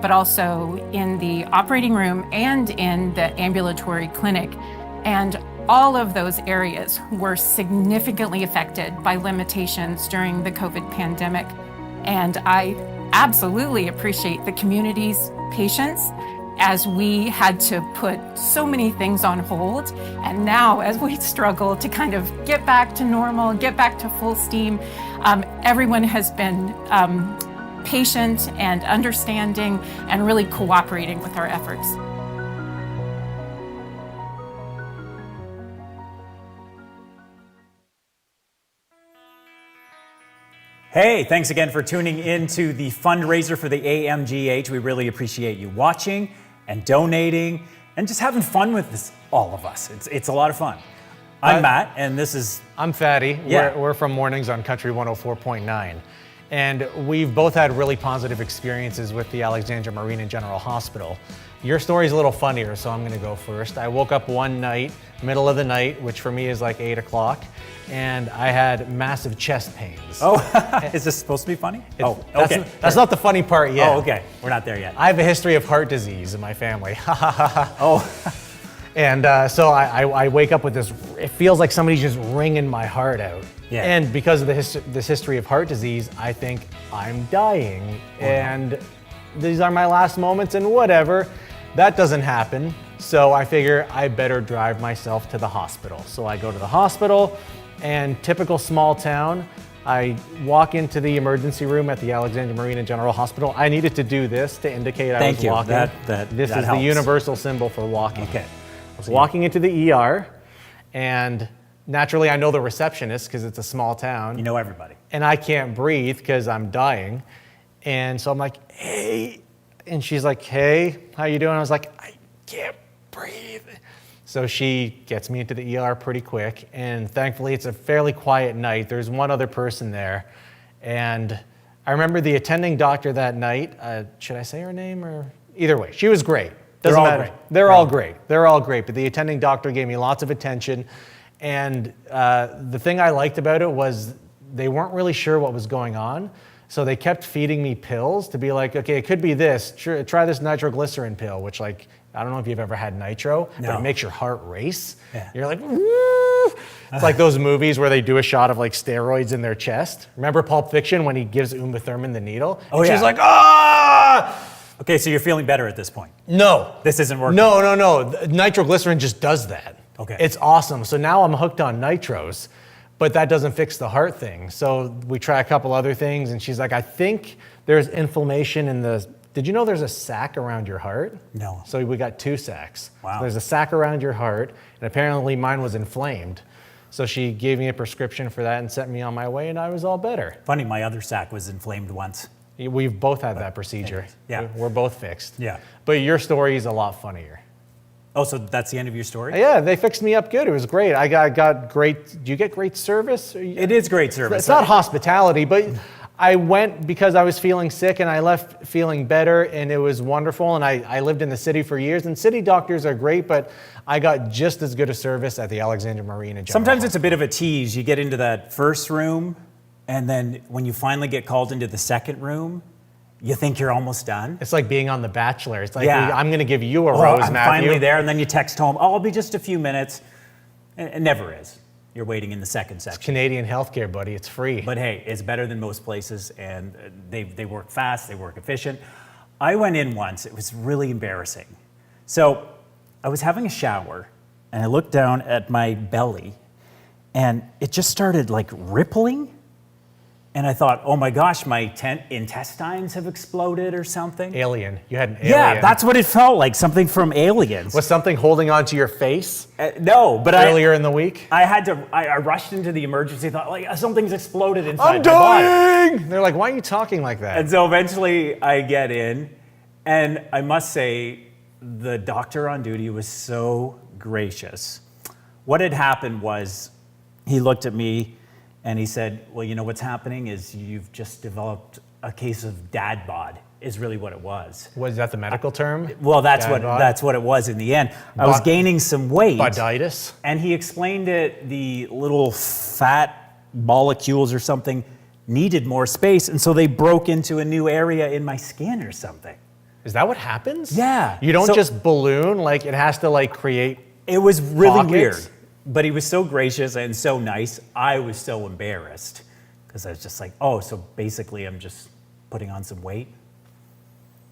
but also in the operating room and in the ambulatory clinic. And all of those areas were significantly affected by limitations during the COVID pandemic. And I absolutely appreciate the community's patience as we had to put so many things on hold. And now as we struggle to kind of get back to normal, get back to full steam, everyone has been patient and understanding and really cooperating with our efforts. Hey, thanks again for tuning in to the fundraiser for the AMGH. We really appreciate you watching and donating and just having fun with this, all of us. It's a lot of fun. I'm Matt, and this is... I'm Fatty. Yeah. We're from Mornings on Country 104.9. And we've both had really positive experiences with the Alexandra Marine and General Hospital. Your story's a little funnier, so I'm gonna go first. I woke up one night, middle of the night, which for me is like 8 o'clock, and I had massive chest pains. Oh, is this supposed to be funny? Okay. That's not the funny part yet. Oh, okay. We're not there yet. I have a history of heart disease in my family. Oh. And so I wake up with this, it feels like somebody's just wringing my heart out. Yeah. And because of this history of heart disease, I think I'm dying. Oh, and these are my last moments and whatever. That doesn't happen. So I figure I better drive myself to the hospital. So I go to the hospital, and typical small town, I walk into the emergency room at the Alexandra Marine and General Hospital. I needed to do this to indicate I was walking. This is the universal symbol for walking. Okay. I was walking into the ER, and naturally I know the receptionist because it's a small town. You know everybody. And I can't breathe because I'm dying. And so I'm like, hey. And she's like, hey, how you doing? I was like, I can't breathe. So she gets me into the ER pretty quick. And thankfully, it's a fairly quiet night. There's one other person there. And I remember the attending doctor that night. Should I say her name? Or either way, she was great. Doesn't matter. Great. They're all great. They're all great. But the attending doctor gave me lots of attention. And the thing I liked about it was they weren't really sure what was going on. So they kept feeding me pills to be like, okay, it could be this. Try this nitroglycerin pill, which like, I don't know if you've ever had nitro, but it makes your heart race. Yeah. You're like, woo! It's like those movies where they do a shot of like steroids in their chest. Remember Pulp Fiction when he gives Uma Thurman the needle? Oh, She's like, ah! Okay, so you're feeling better at this point? No. This isn't working? No. Nitroglycerin just does that. Okay. It's awesome. So now I'm hooked on nitros. But that doesn't fix the heart thing. So we try a couple other things, and she's like, I think there's inflammation in the, did you know there's a sac around your heart? No. So we got 2 sacs. Wow. So there's a sac around your heart, and apparently mine was inflamed. So she gave me a prescription for that and sent me on my way, and I was all better. Funny, my other sac was inflamed once. We've both had that procedure. Yeah. We're both fixed. Yeah. But your story is a lot funnier. Oh, so that's the end of your story? Yeah, they fixed me up good. It was great. I got great, do you get great service? It is great service. It's not hospitality, but I went because I was feeling sick and I left feeling better, and it was wonderful. And I lived in the city for years, and city doctors are great, but I got just as good a service at the Alexandra Marine and General Sometimes it's a bit of a tease. You get into that first room, and then when you finally get called into the second room, you think you're almost done. It's like being on The Bachelor. It's like, I'm going to give you a rose, I'm Matthew. finally there, and then you text home, I'll be just a few minutes. It never is. You're waiting in the second section. It's Canadian healthcare, buddy. It's free. But hey, it's better than most places, and they work fast, they work efficient. I went in once, it was really embarrassing. So I was having a shower, and I looked down at my belly, and it just started like rippling. And I thought, oh my gosh, my intestines have exploded or something. Alien. You had an alien. Yeah, that's what it felt like, something from Aliens. Was something holding onto your face? No, but earlier in the week? I rushed into the emergency, thought like something's exploded inside I'm my body. dying! They're like, why are you talking like that? And so eventually I get in, and I must say, the doctor on duty was so gracious. What had happened was, he looked at me, and he said, well, you know what's happening is you've just developed a case of dad bod, is really what it was. Was that the medical term? Well, that's Dad bod? that's what it was in the end. I was gaining some weight. Boditis? And he explained it, the little fat molecules or something needed more space, and so they broke into a new area in my skin or something. Is that what happens? Yeah. You don't just balloon, like it has to like create It was really pockets? weird. But he was so gracious and so nice. I was so embarrassed because I was just like, oh, so basically I'm just putting on some weight.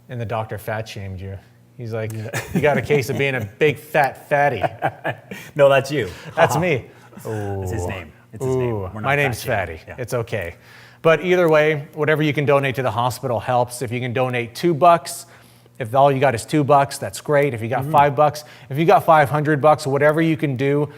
And the doctor fat shamed you. He's like, you got a case of being a big fat fatty. No, that's you. That's me. It's his name. It's his name. We're not My name's fat Fatty. shaming. Yeah. It's okay. But either way, whatever you can donate to the hospital helps. If you can donate $2, if all you got is $2, that's great. If you got $5, if you got $500, whatever you can do.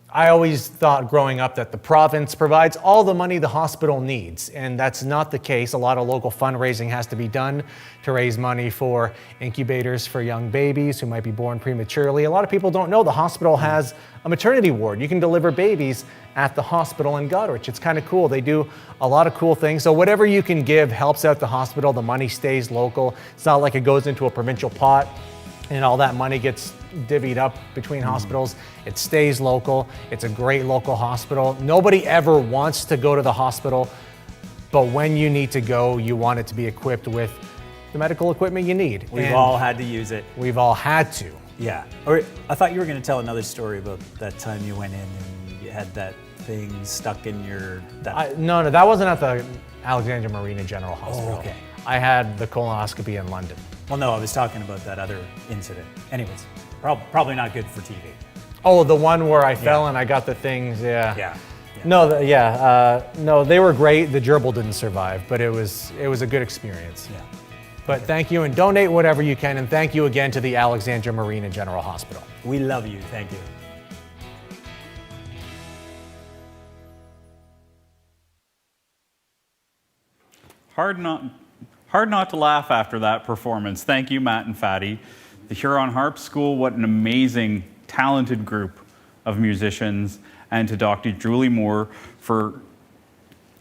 I always thought growing up that the province provides all the money the hospital needs, and that's not the case. A lot of local fundraising has to be done to raise money for incubators for young babies who might be born prematurely. A lot of people don't know the hospital has a maternity ward. You can deliver babies at the hospital in Goderich. It's kind of cool. They do a lot of cool things. So whatever you can give helps out the hospital. The money stays local. It's not like it goes into a provincial pot and all that money gets divvied up between hospitals. It stays local. It's a great local hospital. Nobody ever wants to go to the hospital, but when you need to go, you want it to be equipped with the medical equipment you need. We've And all had to use it. We've all had to. Yeah. Or I thought you were going to tell another story about that time you went in and you had that thing stuck in your... No, that wasn't at the Alexandria Marina General Hospital. Oh, okay. I had the colonoscopy in London. Well, no, I was talking about that other incident. Anyways, probably not good for TV. Oh, the one where I fell and I got the things, yeah. Yeah. No, no, they were great. The gerbil didn't survive, but it was a good experience. Yeah. But thank you, and donate whatever you can, and thank you again to the Alexandria Marina General Hospital. We love you. Thank you. Hard not to laugh after that performance. Thank you, Matt and Fatty. The Huron Harp School, what an amazing, talented group of musicians, and to Dr. Julie Moore for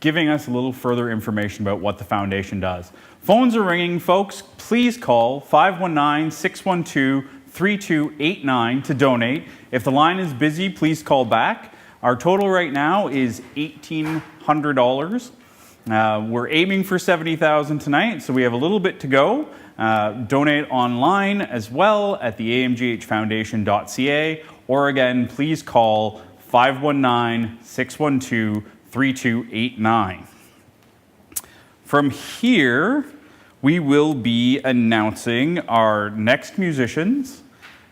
giving us a little further information about what the foundation does. Phones are ringing, folks. Please call 519-612-3289 to donate. If the line is busy, please call back. Our total right now is $1,800. We're aiming for $70,000 tonight, so we have a little bit to go. Donate online as well at the amghfoundation.ca, or again, please call 519-612-3289. From here, we will be announcing our next musicians,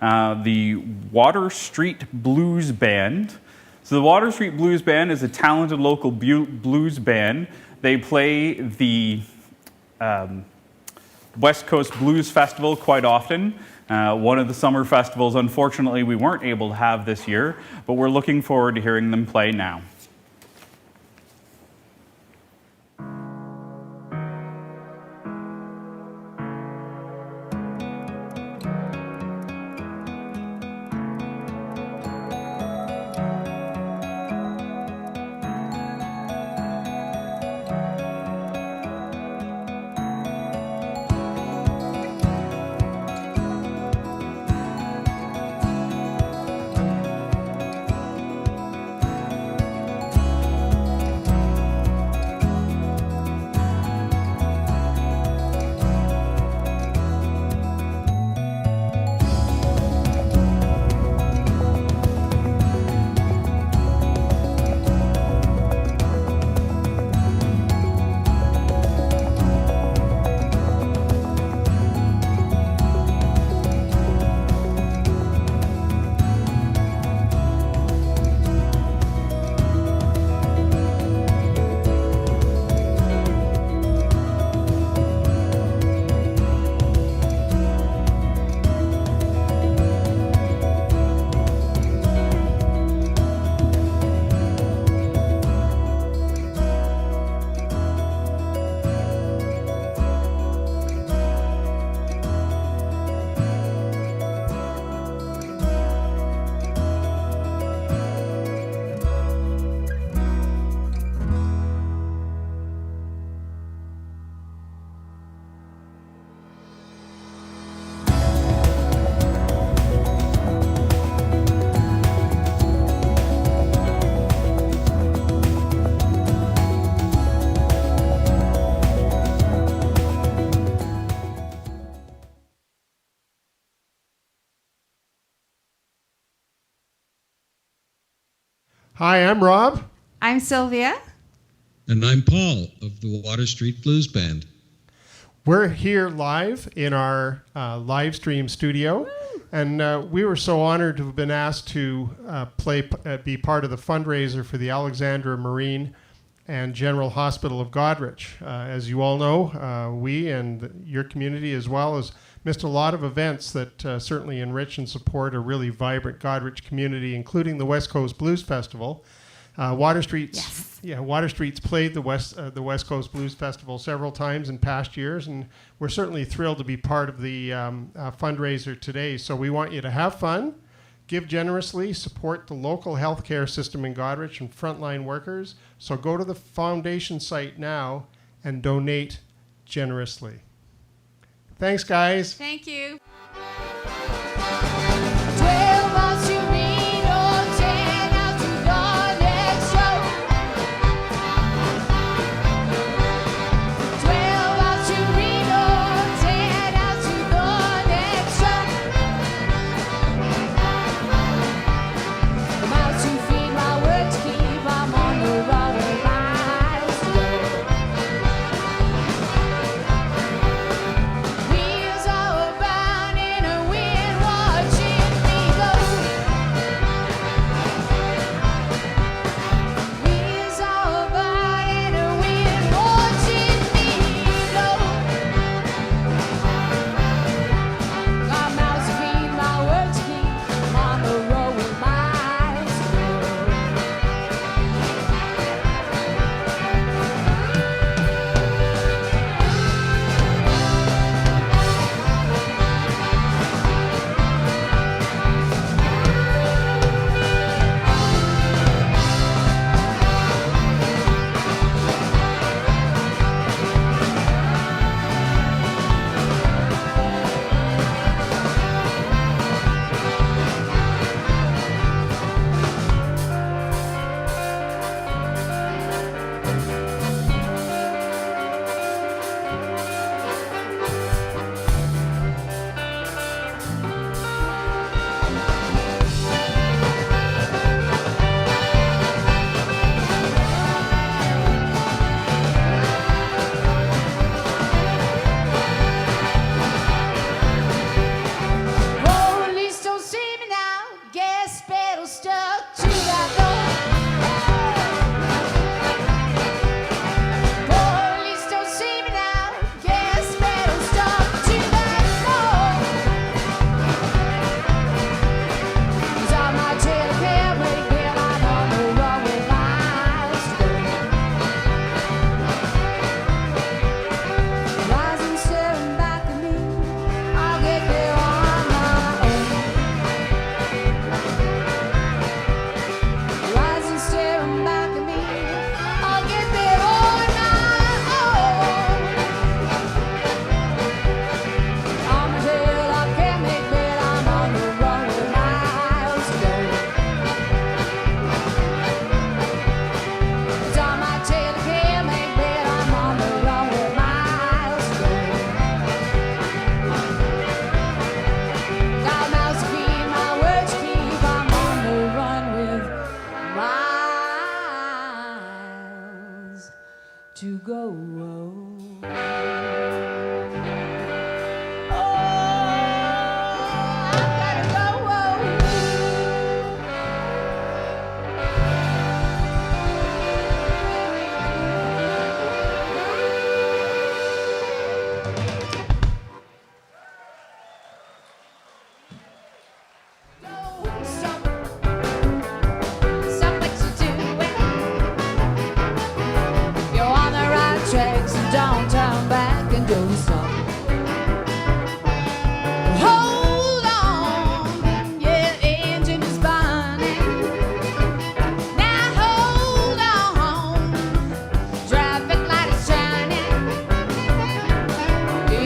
the Water Street Blues Band. So the Water Street Blues Band is a talented local blues band. They play the West Coast Blues Festival quite often. One of the summer festivals, unfortunately, we weren't able to have this year, but we're looking forward to hearing them play now. Hi, I'm Rob. I'm Sylvia. And I'm Paul of the Water Street Blues Band. We're here live in our live stream studio, and we were so honored to have been asked to be part of the fundraiser for the Alexandra Marine and General Hospital of Goderich. As you all know, we and your community as well has missed a lot of events that certainly enrich and support a really vibrant Goderich community, including the West Coast Blues Festival. Water Street's played the West Coast Blues Festival several times in past years, and we're certainly thrilled to be part of the fundraiser today. So we want you to have fun, give generously, support the local healthcare system in Goderich and frontline workers. So go to the foundation site now and donate generously. Thanks, guys. Thank you. to go. Don't turn back and do something. Hold on, yeah, the engine is burning. Now hold on, traffic light is turning.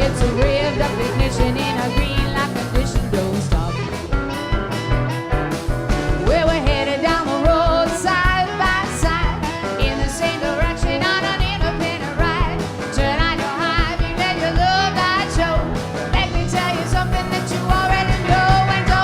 It's a revved up ignition in a green light condition. Don't stop. Where we're headed down the road, side by side, in the same direction on an independent ride. Turn on your high beam and you love that show. Let me tell you something that you already know and go.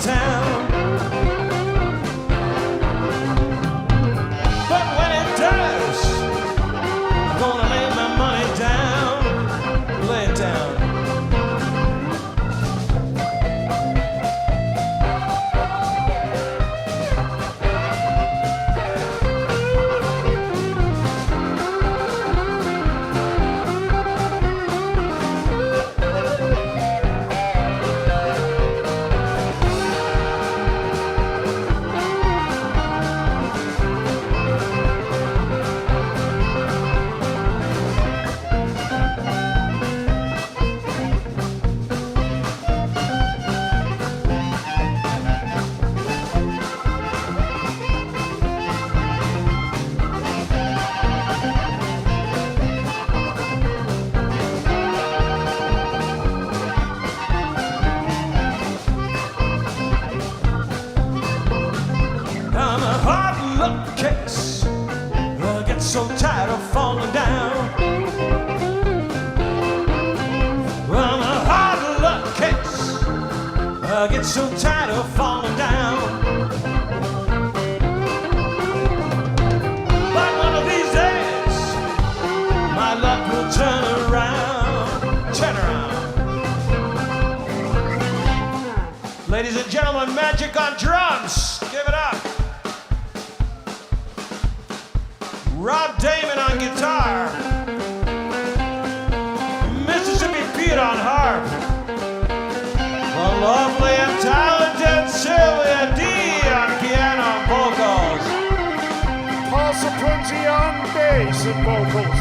town. But when it does, I'm gonna lay my money down, lay it down. I'm a hard luck case. I get so tired of falling down. I'm a hard luck case. I get so tired of falling down. But one of these days, my luck will turn around. Turn around. Ladies and gentlemen, Magic on drums. Give it up. Rob Damon on guitar, Mississippi Pete on harp, the lovely and talented Sylvia D on piano and vocals, Paul Sapunzi on bass and vocals.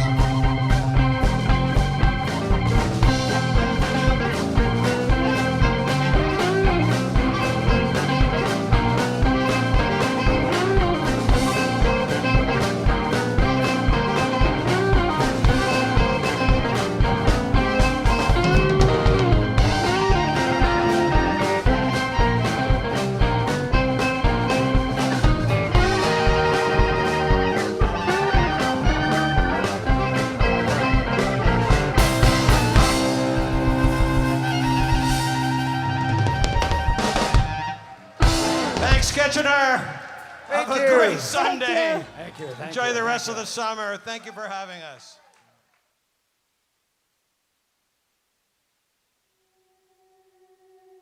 Kitchener. Have a great Sunday. Thank you. Enjoy the rest of the summer. Thank you for having us.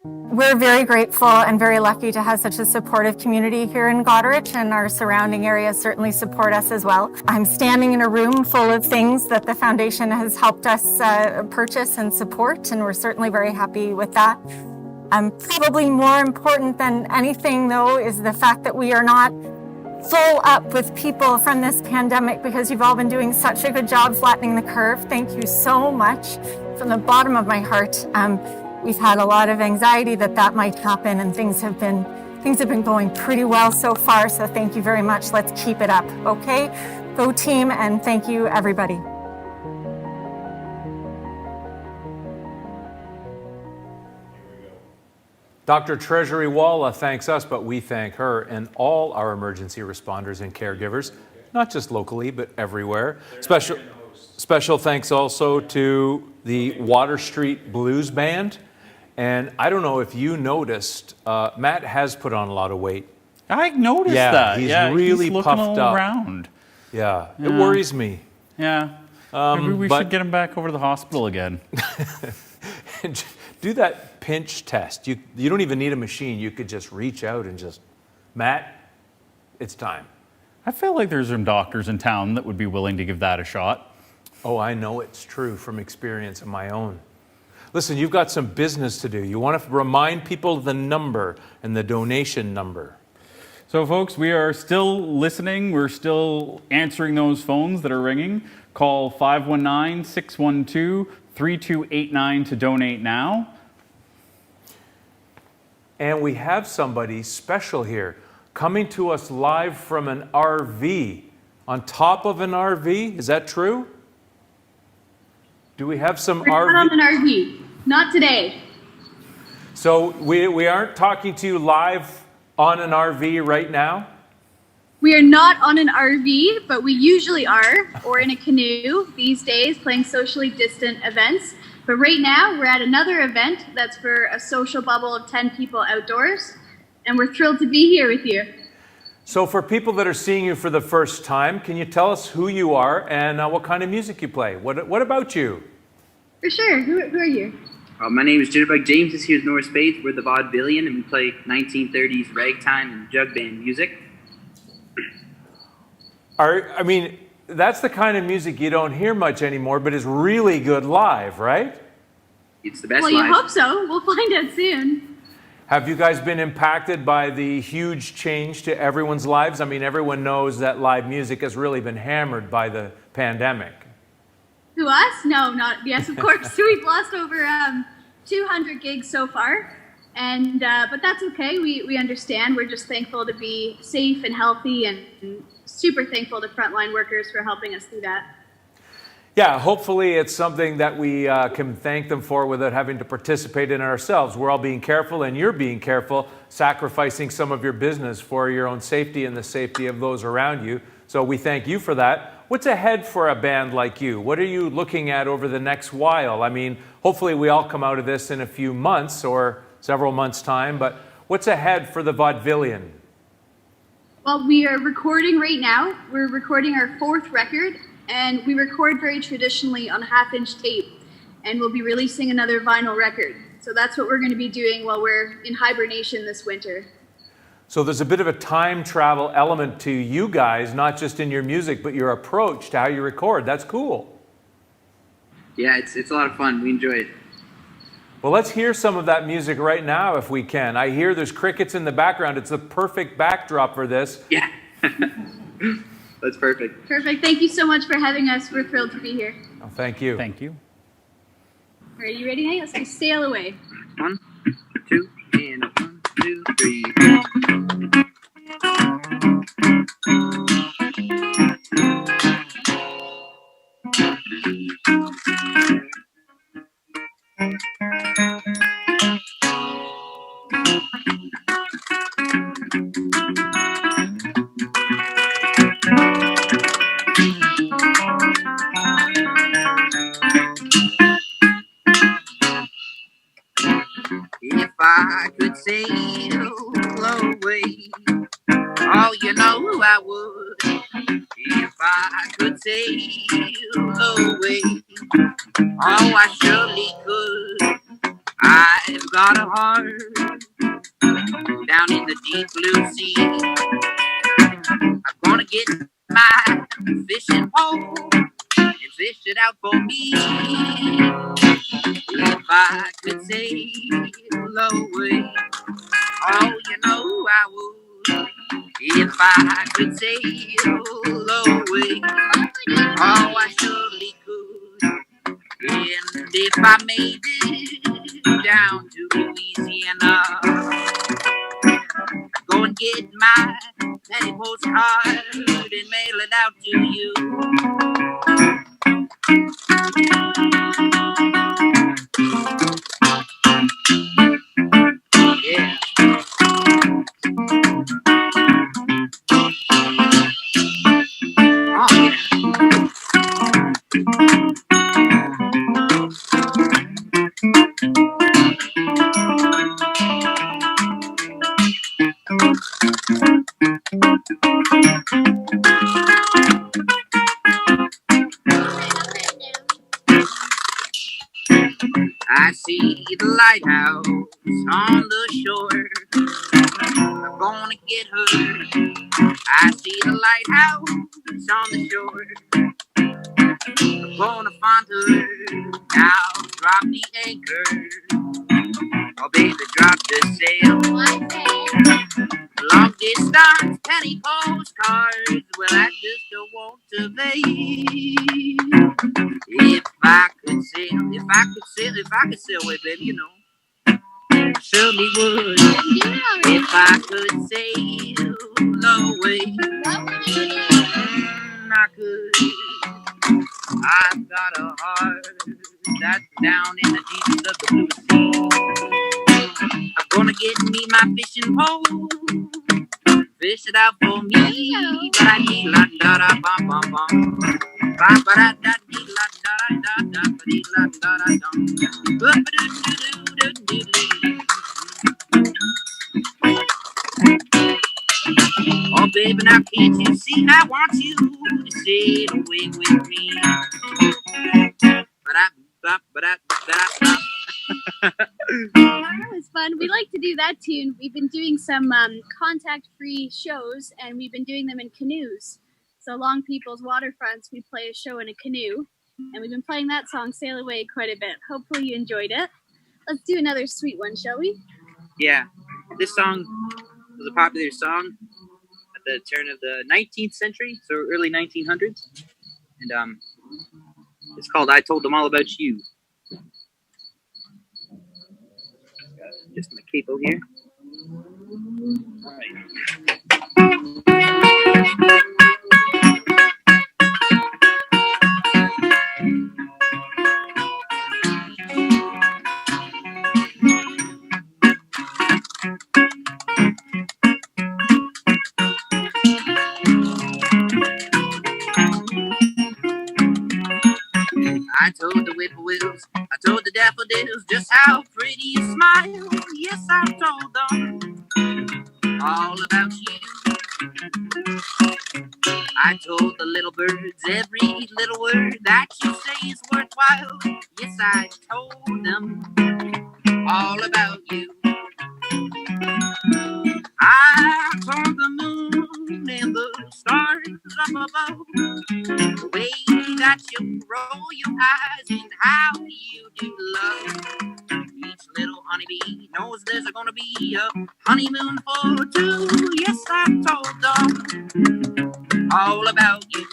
We're very grateful and very lucky to have such a supportive community here in Goderich, and our surrounding areas certainly support us as well. I'm standing in a room full of things that the foundation has helped us purchase and support, and we're certainly very happy with that. Probably more important than anything, though, is the fact that we are not full up with people from this pandemic, because you've all been doing such a good job flattening the curve. Thank you so much from the bottom of my heart. We've had a lot of anxiety that might happen, and things have been going pretty well so far, so thank you very much. Let's keep it up, okay? Go team, and thank you, everybody. Dr. Treasury Walla thanks us, but we thank her and all our emergency responders and caregivers, not just locally, but everywhere. Special thanks also to the Water Street Blues Band. And I don't know if you noticed, Matt has put on a lot of weight. I noticed that. He's yeah, really he's looking puffed up. Around. Yeah, it worries me. Yeah. Maybe we should get him back over to the hospital again. Do that pinch test. You don't even need a machine. You could just reach out and just, Matt, it's time. I feel like there's some doctors in town that would be willing to give that a shot. Oh, I know it's true from experience of my own. Listen, you've got some business to do. You want to remind people the number and the donation number. So, folks, we are still listening. We're still answering those phones that are ringing. Call 519-612-3289 to donate now. And we have somebody special here coming to us live from an RV. On top of an RV, is that true? Do we have some We're RV? not on an RV, not today. So we aren't talking to you live on an RV right now? We are not on an RV, but we usually are, or in a canoe these days, playing socially distant events. But right now, we're at another event that's for a social bubble of 10 people outdoors. and we're thrilled to be here with you. So for people that are seeing you for the first time, can you tell us who you are and what kind of music you play? What about you? For sure. Who are you? My name is Jitterbug James. This here's Norris Spades. We're the Vaudevillian, and we play 1930s ragtime and jug band music. I mean, that's the kind of music you don't hear much anymore, but is really good live, right? It's the best Well, live. you hope so. We'll find out soon. Have you guys been impacted by the huge change to everyone's lives? I mean, everyone knows that live music has really been hammered by the pandemic. Who, us? No, not, yes, of course. We've lost over 200 gigs so far. And, but that's okay. We understand. We're just thankful to be safe and healthy, and super thankful to frontline workers for helping us through that. Yeah, hopefully it's something that we can thank them for without having to participate in it ourselves. We're all being careful, and you're being careful, sacrificing some of your business for your own safety and the safety of those around you. So we thank you for that. What's ahead for a band like you? What are you looking at over the next while? I mean, hopefully we all come out of this in a few months or several months' time, but what's ahead for the Vaudevillian? Well, we are recording right now. We're recording our 4th record, and we record very traditionally on half-inch tape, and we'll be releasing another vinyl record. So that's what we're going to be doing while we're in hibernation this winter. So there's a bit of a time travel element to you guys, not just in your music, but your approach to how you record. That's cool. Yeah, it's a lot of fun. We enjoy it. Well, let's hear some of that music right now if we can. I hear there's crickets in the background. It's the perfect backdrop for this. Yeah. That's perfect. Perfect. Thank you so much for having us. We're thrilled to be here. Oh, thank you. Thank you. Are you ready, honey? Let's just sail away. 1, 2, and 1, 2, 3. If I could sail away, oh, you know I would. If I could sail away, oh, I surely could. I've got a heart down in the deep blue sea. I'm gonna get my fishing pole and fish it out for me. If I could sail away, oh, you know I would. If I could sail away, oh, I surely could. And if I made it down to Louisiana, go and get my penny postcard and mail it out to you. Yeah. Oh, yeah. I see the lighthouse on the shore. I'm gonna get her. I see the lighthouse on the shore. I'm gonna find her. Now drop the anchor. Oh, baby, drop the sail. Long distance penny postcards. Well, I just don't want to pay. If I could sail away, baby, you know, surely would. If I could sail away, I could. I've got a heart that's down in the deep of the blue sea. I'm gonna get me my fishing pole, fish it out for me. But I need la da da bum bum bum. Ba ba da da dee la da da da da dee la da da dum. Ba ba do do do do do do. baby, now can't you see? I want you to sail away with me. That was fun. We like to do that tune. We've been doing some contact-free shows, and we've been doing them in canoes. So along people's waterfronts, we play a show in a canoe, and we've been playing that song "Sail Away" quite a bit. Hopefully you enjoyed it. Let's do another sweet one, shall we? Yeah, this song was a popular song at the turn of the 19th century, so early 1900s, and it's called "I Told Them All About You." Just my capo here. All I told the whippoorwills, I told the daffodils just how pretty you smile. Yes, I told them all about you. I told the little birds every little word that you say is worthwhile. Yes, I told them all about you. I told the moon and the stars up above the way that you roll your eyes and how you do love. Each little honeybee knows there's gonna be a honeymoon for two. Yes, I told them all about you.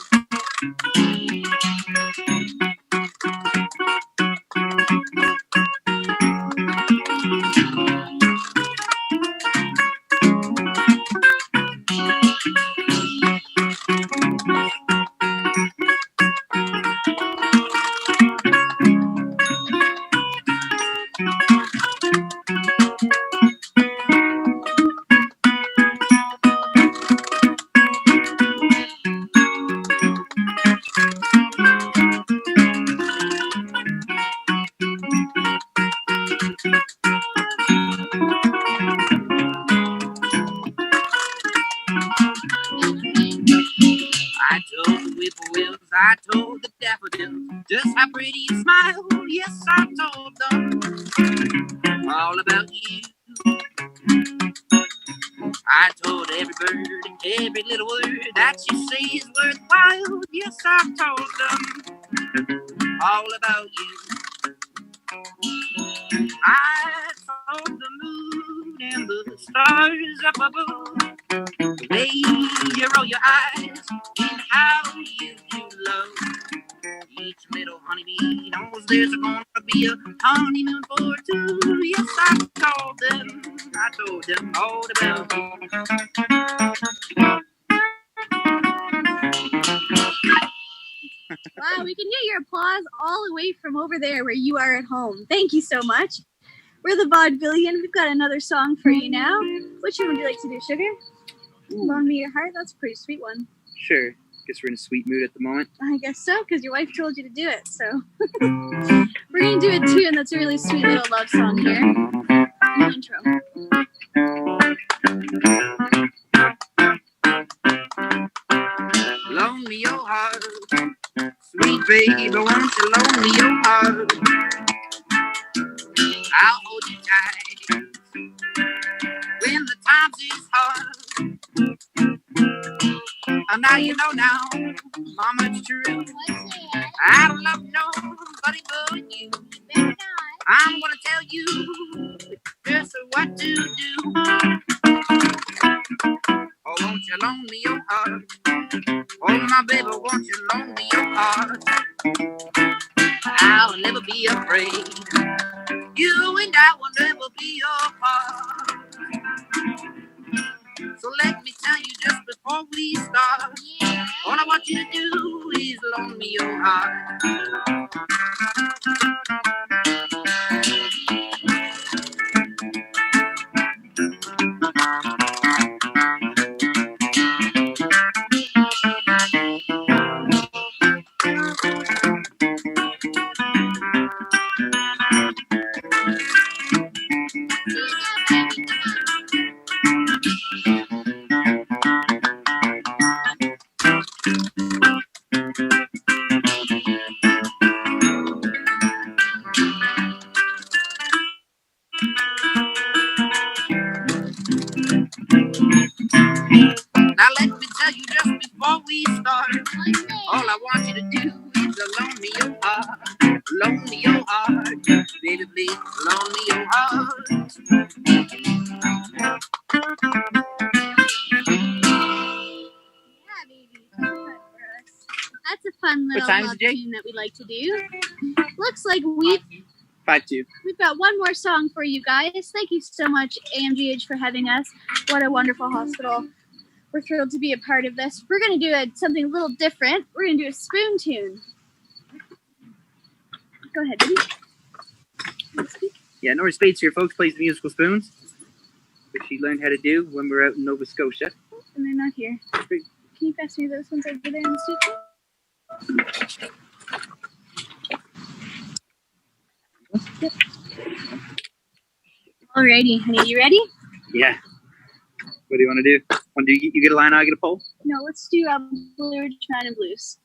I told the whippoorwills, I told the daffodils just how pretty you smile. Yes, I told them all about you. I told every bird, every little word that you say is worthwhile. Yes, I told them all about you. I told the moon and the stars up above the way you roll your eyes and how you do love. Each little honeybee knows there's gonna be a honeymoon for two. Yes, I told them all about you. Wow, we can hear your applause all the way from over there where you are at home. Thank you so much. We're the Vaudevillian. We've got another song for you now. Which one would you like to do, Sugar? Loan Me Your Heart? That's a pretty sweet one. Sure. Guess we're in a sweet mood at the moment. I guess so, because your wife told you to do it, so. We're going to do a tune that's a really sweet little love song here. No intro. Loan me your heart, sweet baby, won't you loan me your heart? I'll hold you tight when the times is hard. And now you know now, mama, it's true. I don't love nobody but you. I'm gonna tell you just what to do. Oh, won't you loan me your heart? Oh, my baby, won't you loan me your heart? I'll never be afraid. You and I will never be apart. So let me tell you just before we start, all I want you to do is loan me your heart. Loan me your heart, baby, please loan me your heart. Yeah, baby. That's a fun little time is love it, Jake? tune that we like to do. Looks like we've 5-2. got one more song for you guys. Thank you so much, AMGH, for having us. What a wonderful hospital. We're thrilled to be a part of this. We're going to do something a little different. We're going to do a spoon tune. Go ahead, baby. Yeah, Nora Spates here, folks, plays the musical spoons, which she learned how to do when we were out in Nova Scotia. And they're not here. Can you pass me those ones over there in the studio? Yep. Alrighty, honey, you ready? Yeah. What do you want to do? You get a line, I get a pole? No, let's do Blue Ridge Mountain Blues.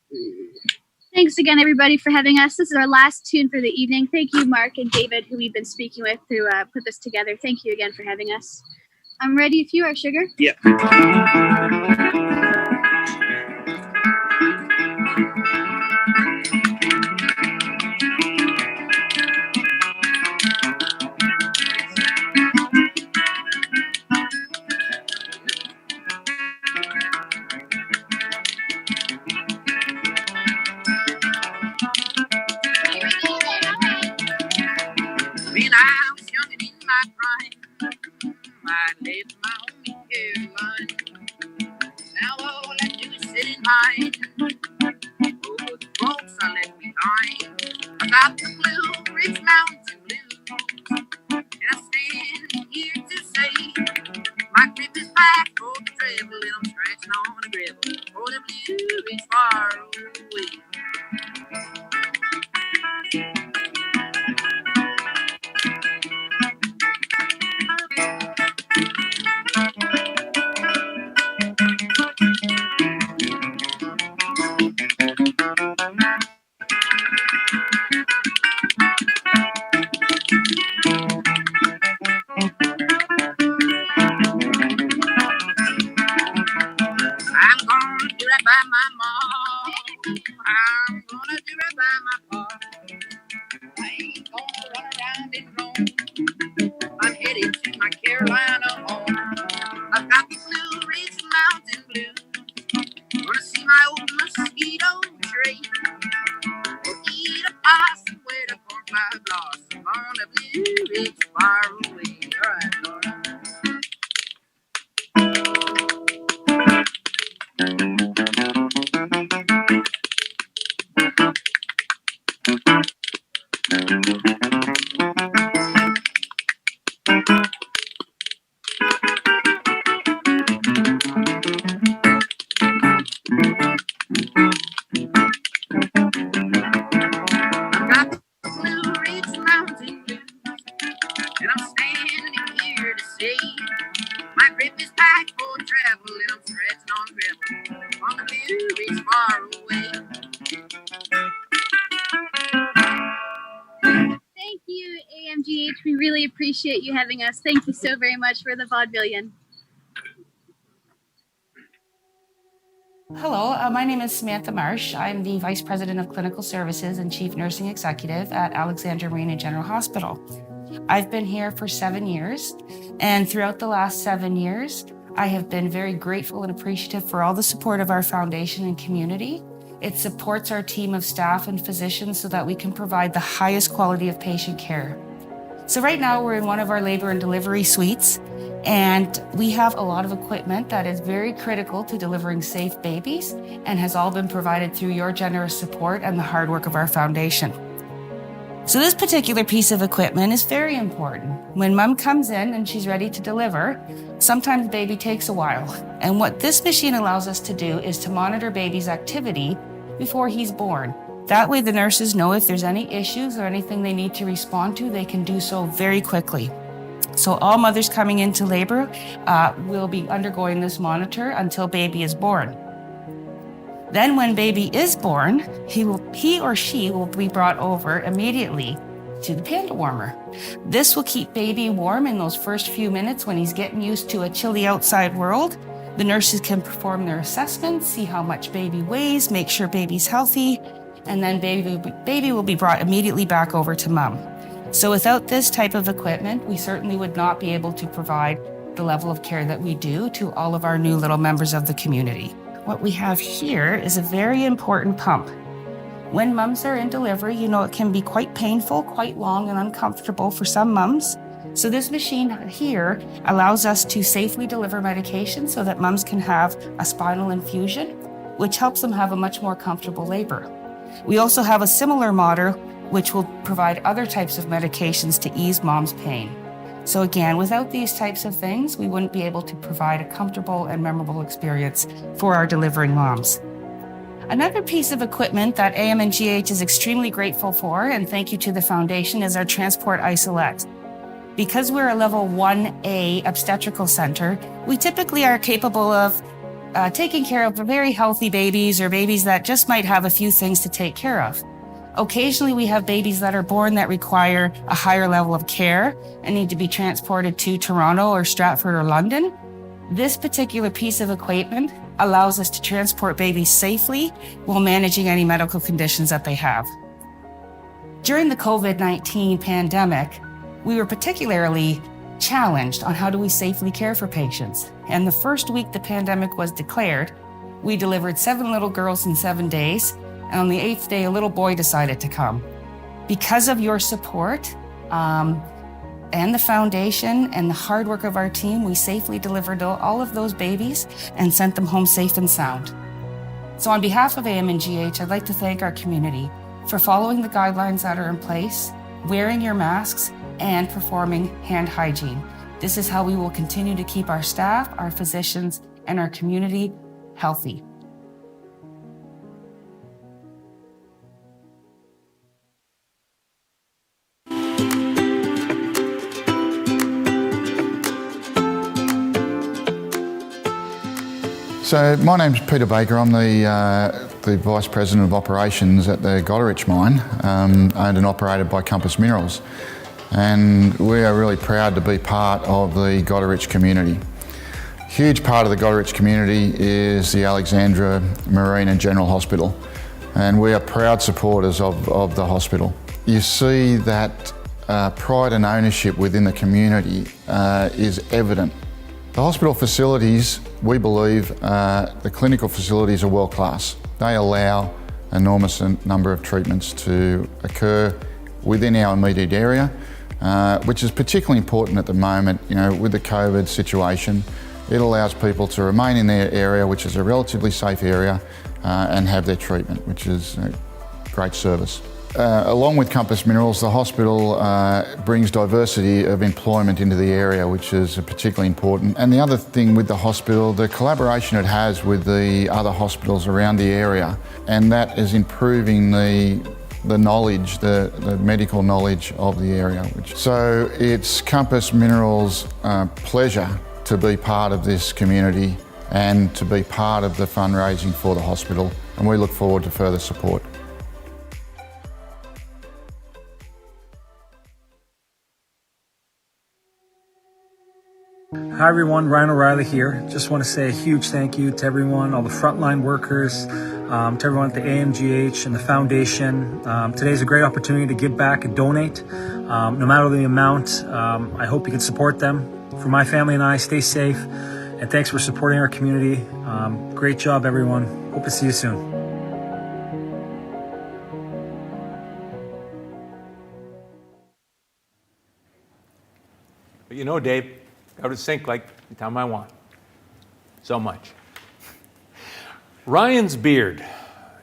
Thanks again, everybody, for having us. This is our last tune for the evening. Thank you, Mark and David, who we've been speaking with to put this together. Thank you again for having us. I'm ready if you are, Sugar. Yep. When I was young and in my prime, I lived my own hairline. Now all I do is sit and hide. Oh, the folks I left behind. I got the blue Ridge Mountain Blues, and I'm standing here to say my grip is back for the treble, and I'm scratching on the gravel for the Blue Ridge far away. I'm gonna do right by my mom. I'm gonna do right by my pa. I ain't gonna run around and roam. I'm headed to my Carolina home. I've got the Blue Ridge Mountain Blues. Gonna see my old mosquito tree. Or eat a possum where the cornflower blossom on the Blue Ridge far away. All right, Laura. I've got the Blue Ridge Mountain Blues, and I'm standing here to say my grip is packed for travel, and I'm stretching on gravel on the Blue Ridge far away. Thank you, AMGH. We really appreciate you having us. Thank you so very much for the vaudevillian. Hello, my name is Samantha Marsh. I'm the Vice President of Clinical Services and Chief Nursing Executive at Alexandra Marina General Hospital. I've been here for 7 years, and throughout the last 7 years, I have been very grateful and appreciative for all the support of our foundation and community. It supports our team of staff and physicians so that we can provide the highest quality of patient care. So right now we're in one of our labor and delivery suites, and we have a lot of equipment that is very critical to delivering safe babies and has all been provided through your generous support and the hard work of our foundation. So this particular piece of equipment is very important. When mom comes in and she's ready to deliver, sometimes baby takes a while. And what this machine allows us to do is to monitor baby's activity before he's born. That way the nurses know if there's any issues or anything they need to respond to, they can do so very quickly. So all mothers coming into labor will be undergoing this monitor until baby is born. Then when baby is born, he or she will be brought over immediately to the panda warmer. This will keep baby warm in those first few minutes when he's getting used to a chilly outside world. The nurses can perform their assessments, see how much baby weighs, make sure baby's healthy, and then baby will be brought immediately back over to mom. So without this type of equipment, we certainly would not be able to provide the level of care that we do to all of our new little members of the community. What we have here is a very important pump. When mums are in delivery, you know it can be quite painful, quite long and uncomfortable for some mums. So this machine here allows us to safely deliver medication so that mums can have a spinal infusion, which helps them have a much more comfortable labor. We also have a similar model which will provide other types of medications to ease mom's pain. So again, without these types of things, we wouldn't be able to provide a comfortable and memorable experience for our delivering moms. Another piece of equipment that AMNGH is extremely grateful for, and thank you to the foundation, is our Transport Isolette. Because we're a level 1A obstetrical center, we typically are capable of taking care of very healthy babies or babies that just might have a few things to take care of. Occasionally, we have babies that are born that require a higher level of care and need to be transported to Toronto or Stratford or London. This particular piece of equipment allows us to transport babies safely while managing any medical conditions that they have. During the COVID-19 pandemic, we were particularly challenged on how do we safely care for patients. And the first week the pandemic was declared, we delivered 7 little girls in 7 days. And on the 8th day, a little boy decided to come. Because of your support and the foundation and the hard work of our team, we safely delivered all of those babies and sent them home safe and sound. So on behalf of AMNGH, I'd like to thank our community for following the guidelines that are in place, wearing your masks, and performing hand hygiene. This is how we will continue to keep our staff, our physicians, and our community healthy. So my name's Peter Baker. I'm the Vice President of Operations at the Goderich mine, owned and operated by Compass Minerals. And we are really proud to be part of the Goderich community. A huge part of the Goderich community is the Alexandra Marine and General Hospital, and we are proud supporters of the hospital. You see that pride and ownership within the community is evident. The hospital facilities, we believe, the clinical facilities are world class. They allow an enormous number of treatments to occur within our immediate area, which is particularly important at the moment, with the COVID situation. It allows people to remain in their area, which is a relatively safe area, and have their treatment, which is a great service. Along with Compass Minerals, the hospital brings diversity of employment into the area, which is particularly important. And the other thing with the hospital, the collaboration it has with the other hospitals around the area, and that is improving the knowledge, the medical knowledge of the area. So it's Compass Minerals' pleasure to be part of this community and to be part of the fundraising for the hospital, and we look forward to further support. Hi everyone, Ryan O'Reilly here. Just want to say a huge thank you to everyone, all the frontline workers, to everyone at the AMGH and the foundation. Today's a great opportunity to give back and donate. No matter the amount, I hope you can support them. For my family and I, stay safe, and thanks for supporting our community. Great job everyone. Hope to see you soon. But you know, Dave, out of sync like the time I want. So much. Ryan's beard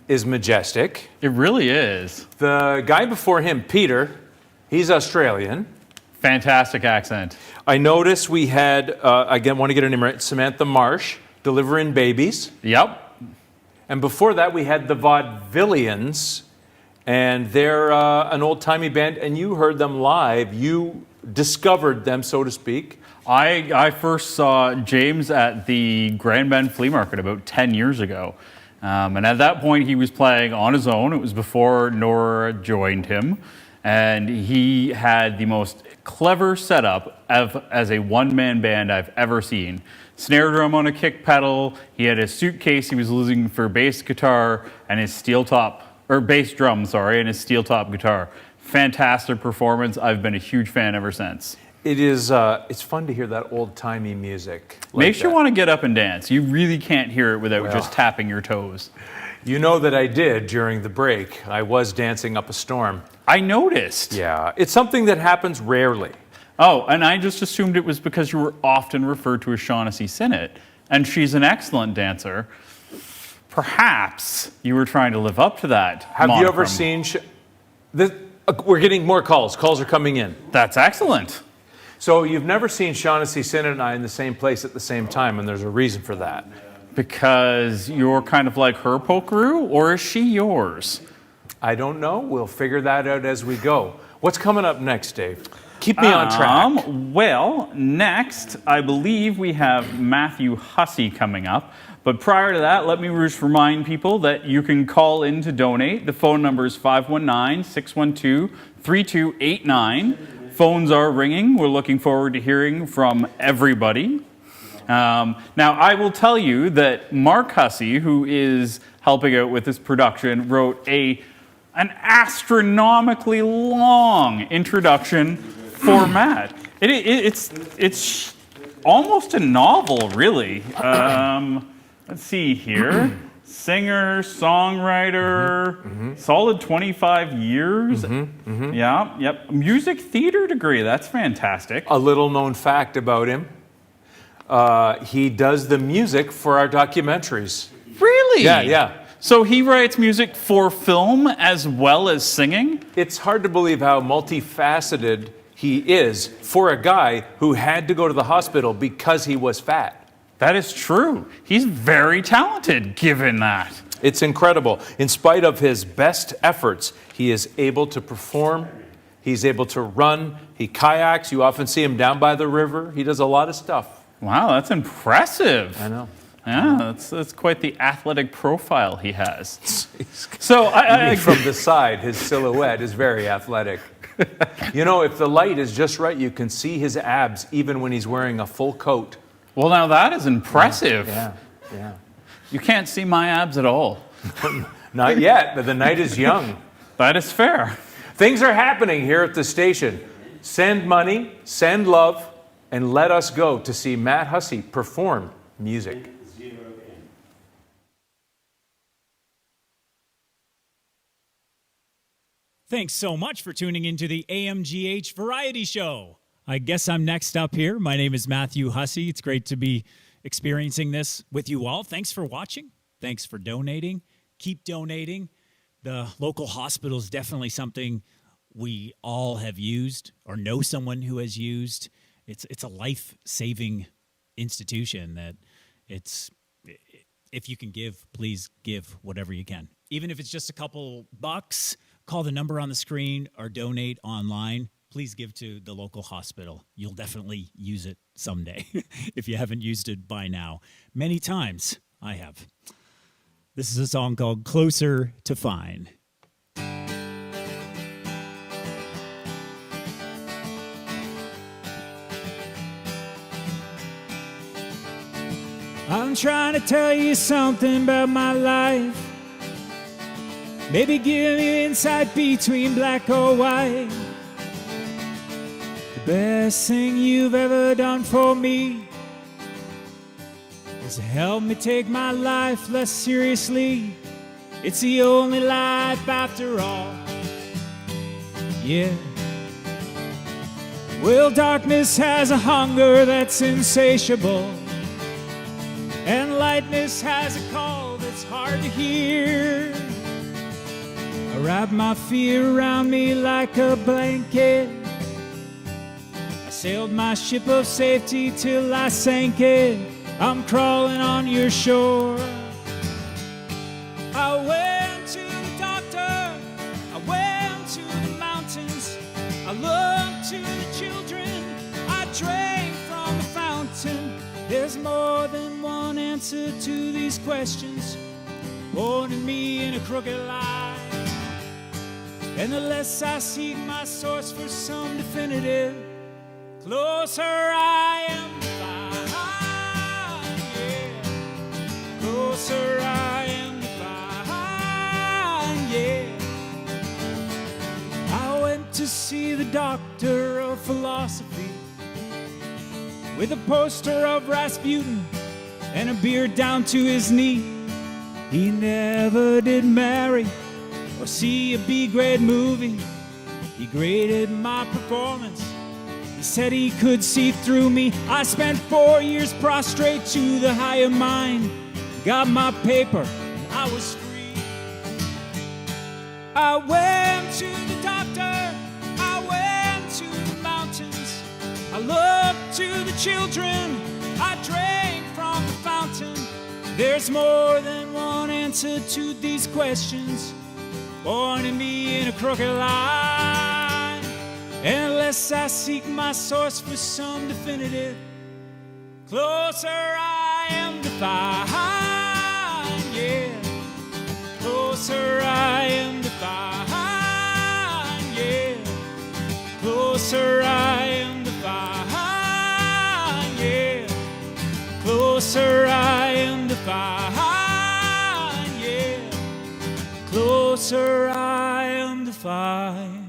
is majestic. It really is. The guy before him, Peter, he's Australian. Fantastic accent. I noticed we had, again, want to get her name right, Samantha Marsh, delivering babies. Yep. And before that, we had the Vaudevillians, and they're an old-timey band, and you heard them live. You discovered them, so to speak. I first saw James at the Grand Bend Flea Market about 10 years ago. And at that point, he was playing on his own. It was before Nora joined him. And he had the most clever setup as a one-man band I've ever seen. Snare drum on a kick pedal. He had a suitcase he was using for bass guitar and his steel top or bass drum, sorry, and his steel top guitar. Fantastic performance. I've been a huge fan ever since. It is, it's fun to hear that old-timey music. Makes you want to get up and dance. You really can't hear it without just tapping your toes. You know that I did during the break. I was dancing up a storm. I noticed. Yeah, it's something that happens rarely. Oh, and I just assumed it was because you were often referred to as Shaughnessy Sinnott, and she's an excellent dancer. Perhaps you were trying to live up to that. Have you ever seen... we're getting more calls. Calls are coming in. That's excellent. So you've never seen Shaughnessy Sinnott and I in the same place at the same time, and there's a reason for that. Because you're kind of like her pokeroo, or is she yours? I don't know. We'll figure that out as we go. What's coming up next, Dave? Keep me on track. Well, next, I believe we have Matthew Hussey coming up. But prior to that, let me just remind people that you can call in to donate. The phone number is 519-612-3289. Phones are ringing. We're looking forward to hearing from everybody. Now, I will tell you that Mark Hussey, who is helping out with this production, wrote an astronomically long introduction for Matt. It's almost a novel, really. Let's see here. Singer, songwriter, solid 25 years. Yeah, yep. Music theater degree. That's fantastic. A little known fact about him. He does the music for our documentaries. Really? Yeah. So he writes music for film as well as singing? It's hard to believe how multifaceted he is for a guy who had to go to the hospital because he was fat. That is true. He's very talented, given that. It's incredible. In spite of his best efforts, he is able to perform. He's able to run. He kayaks. You often see him down by the river. He does a lot of stuff. Wow, that's impressive. I know. Yeah, that's quite the athletic profile he has. So from the side, his silhouette is very athletic. You know, if the light is just right, you can see his abs even when he's wearing a full coat. Well, now that is impressive. Yeah. You can't see my abs at all. Not yet, but the night is young. That is fair. Things are happening here at the station. Send money, send love, and let us go to see Matt Hussey perform music. Thanks so much for tuning into the AMGH Variety Show. I guess I'm next up here. My name is Matthew Hussey. It's great to be experiencing this with you all. Thanks for watching. Thanks for donating. Keep donating. The local hospital is definitely something we all have used or know someone who has used. It's a life-saving institution that if you can give, please give whatever you can. Even if it's just a couple bucks, call the number on the screen or donate online. Please give to the local hospital. You'll definitely use it someday if you haven't used it by now. Many times I have. This is a song called Closer to Fine. I'm trying to tell you something about my life. Maybe give you insight between black or white. The best thing you've ever done for me is to help me take my life less seriously. It's the only life after all. Yeah. Well, darkness has a hunger that's insatiable, and lightness has a call that's hard to hear. I wrap my fear around me like a blanket. I sailed my ship of safety till I sank it. I'm crawling on your shore. I went to the doctor, I went to the mountains, I looked to the children, I drank from the fountain. There's more than one answer to these questions, holding me in a crooked line. And the less I seek my source for some definitive, closer I am to find, yeah. Closer I am to find, yeah. to see the doctor of philosophy with a poster of Rasputin and a beard down to his knee. He never did marry or see a B-grade movie. He graded my performance. He said he could see through me. I spent 4 years prostrate to the higher mind. Got my paper, and I was free. I went to the doctor. I went to the mountains. I looked to the children. I drank from the fountain. There's more than one answer to these questions. Born in me in a crooked line. Unless I seek my source for some definitive, closer I am to find, yeah. Closer I am to find, yeah. Closer I am to find, yeah. Closer I am to find, yeah. Closer I am to find.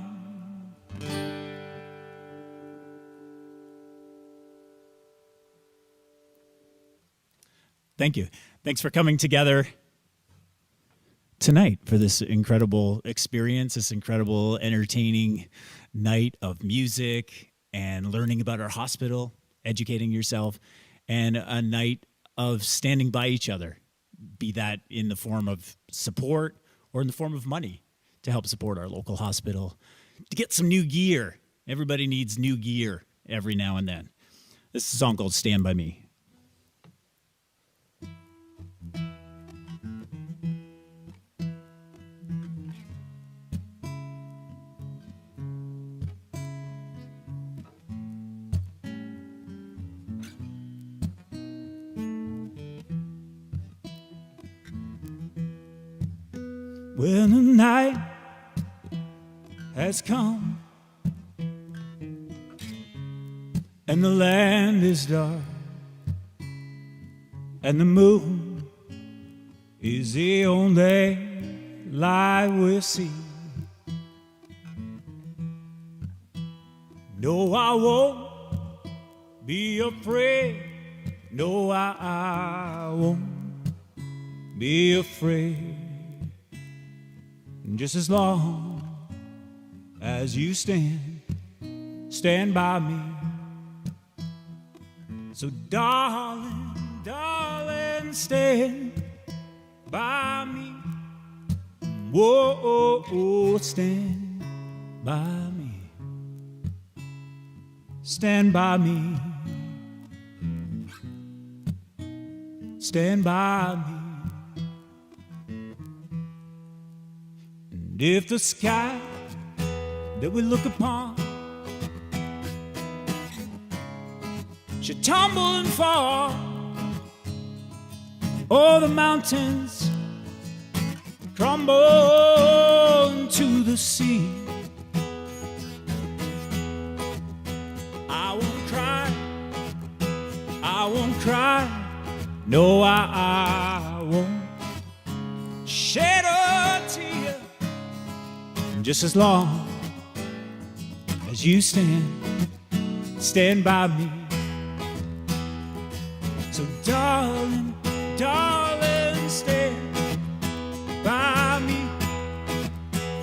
Thank you. Thanks for coming together tonight for this incredible experience, this incredible entertaining night of music and learning about our hospital, educating yourself, and a night of standing by each other, be that in the form of support or in the form of money to help support our local hospital, to get some new gear. Everybody needs new gear every now and then. This is a song called Stand By Me. When the night has come and the land is dark and the moon is the only light we'll see, no, I won't be afraid. No, I won't be afraid. Just as long as you stand by me. So darling, darling, stand by me. Whoa, stand by me. Stand by me. Stand by me. If the sky that we look upon should tumble and fall, or the mountains crumble into the sea, I won't cry, I won't cry, no, I won't shed a tear. Just as long as you stand by me. So darling, darling, stand by me.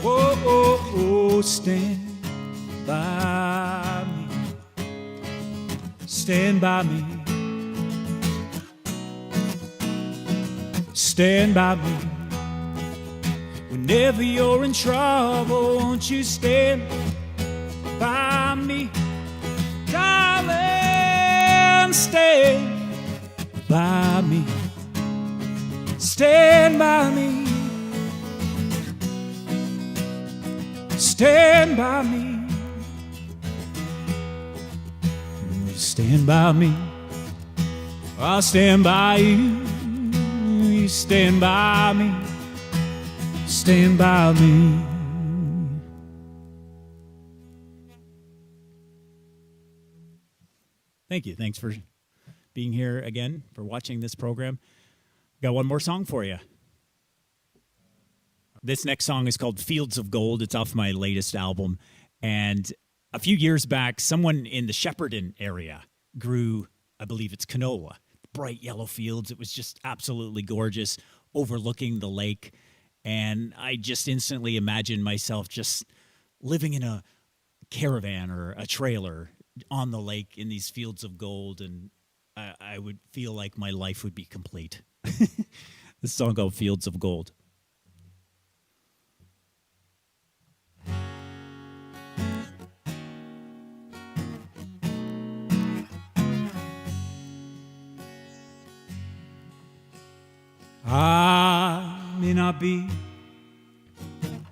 Whoa, stand by me. Stand by me. Stand by me. Whenever you're in trouble, won't you stand by me? Darling, stand by me. Stand by me. Stand by me. Stand by me. I'll stand by you. You stand by me. Stand by me. Thank you. Thanks for being here again, for watching this program. Got one more song for you. This next song is called Fields of Gold. It's off my latest album. And a few years back, someone in the Shepparton area grew, I believe it's canola, bright yellow fields. It was just absolutely gorgeous, overlooking the lake. And I just instantly imagined myself just living in a caravan or a trailer on the lake in these fields of gold, and I would feel like my life would be complete. This song called Fields of Gold. I may not be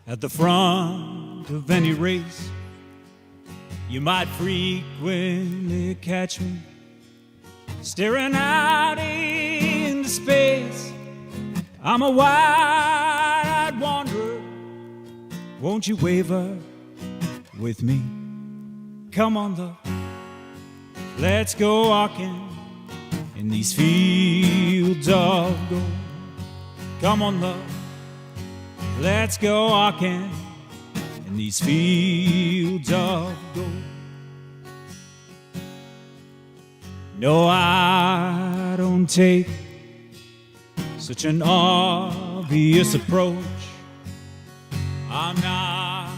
at the front of any race. You might frequently catch me staring out into space. I'm a wide-eyed wanderer. Won't you waver with me? Come on, love. Let's go walking in these fields of gold. Come on, love. Let's go walking in these fields of gold. No, I don't take such an obvious approach. I'm not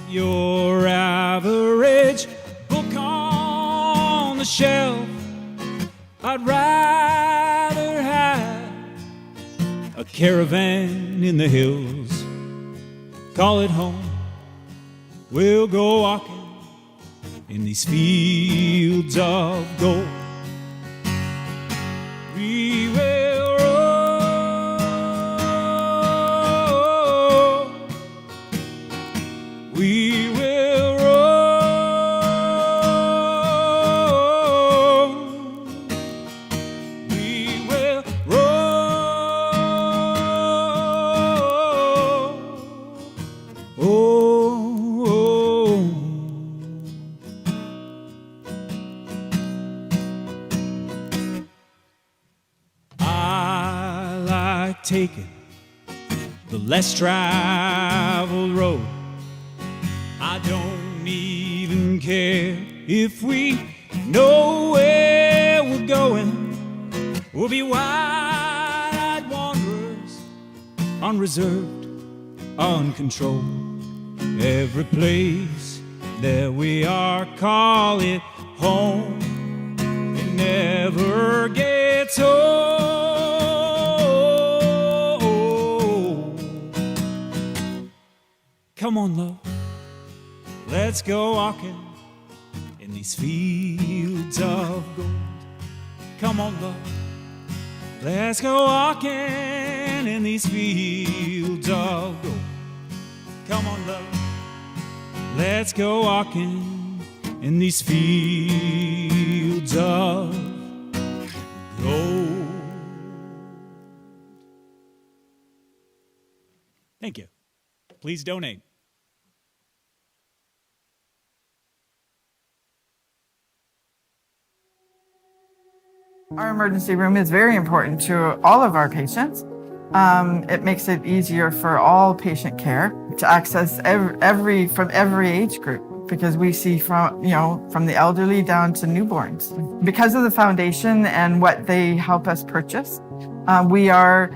your average book on the shelf. I'd rather have a caravan in the hills. Call it home. We'll go walking in these fields of gold. We will roll. We will roll. We will roll. Oh. Taking the less traveled road. I don't even care if we know where we're going. We'll be wide-eyed wanderers, unreserved, uncontrolled. Every place that we are, call it home. It never gets old. Come on, love, let's go walking in these fields of gold. Come on, love, let's go walking in these fields of gold. Come on, love, let's go walking in these fields of gold. Thank you. Please donate. Our emergency room is very important to all of our patients. It makes it easier for all patient care to access from every age group, because we see from the elderly down to newborns. Because of the foundation and what they help us purchase, we are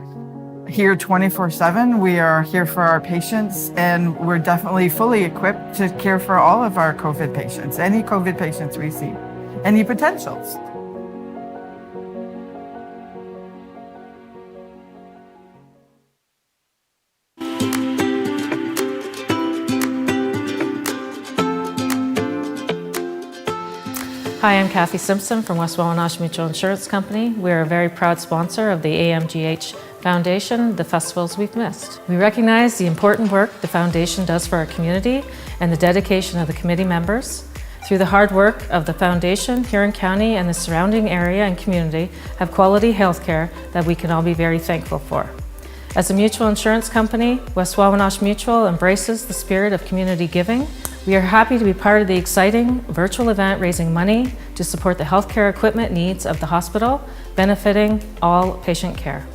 here 24/7. We are here for our patients, and we're definitely fully equipped to care for all of our COVID patients, any COVID patients we see, any potentials. Hi, I'm Kathy Simpson from West Wawanosh Mutual Insurance Company. We're a very proud sponsor of the AMGH Foundation, the festivals we've missed. We recognize the important work the foundation does for our community and the dedication of the committee members. Through the hard work of the foundation, Huron County and the surrounding area and community have quality health care that we can all be very thankful for. As a mutual insurance company, West Wawanosh Mutual embraces the spirit of community giving. We are happy to be part of the exciting virtual event raising money to support the healthcare equipment needs of the hospital, benefiting all patient care.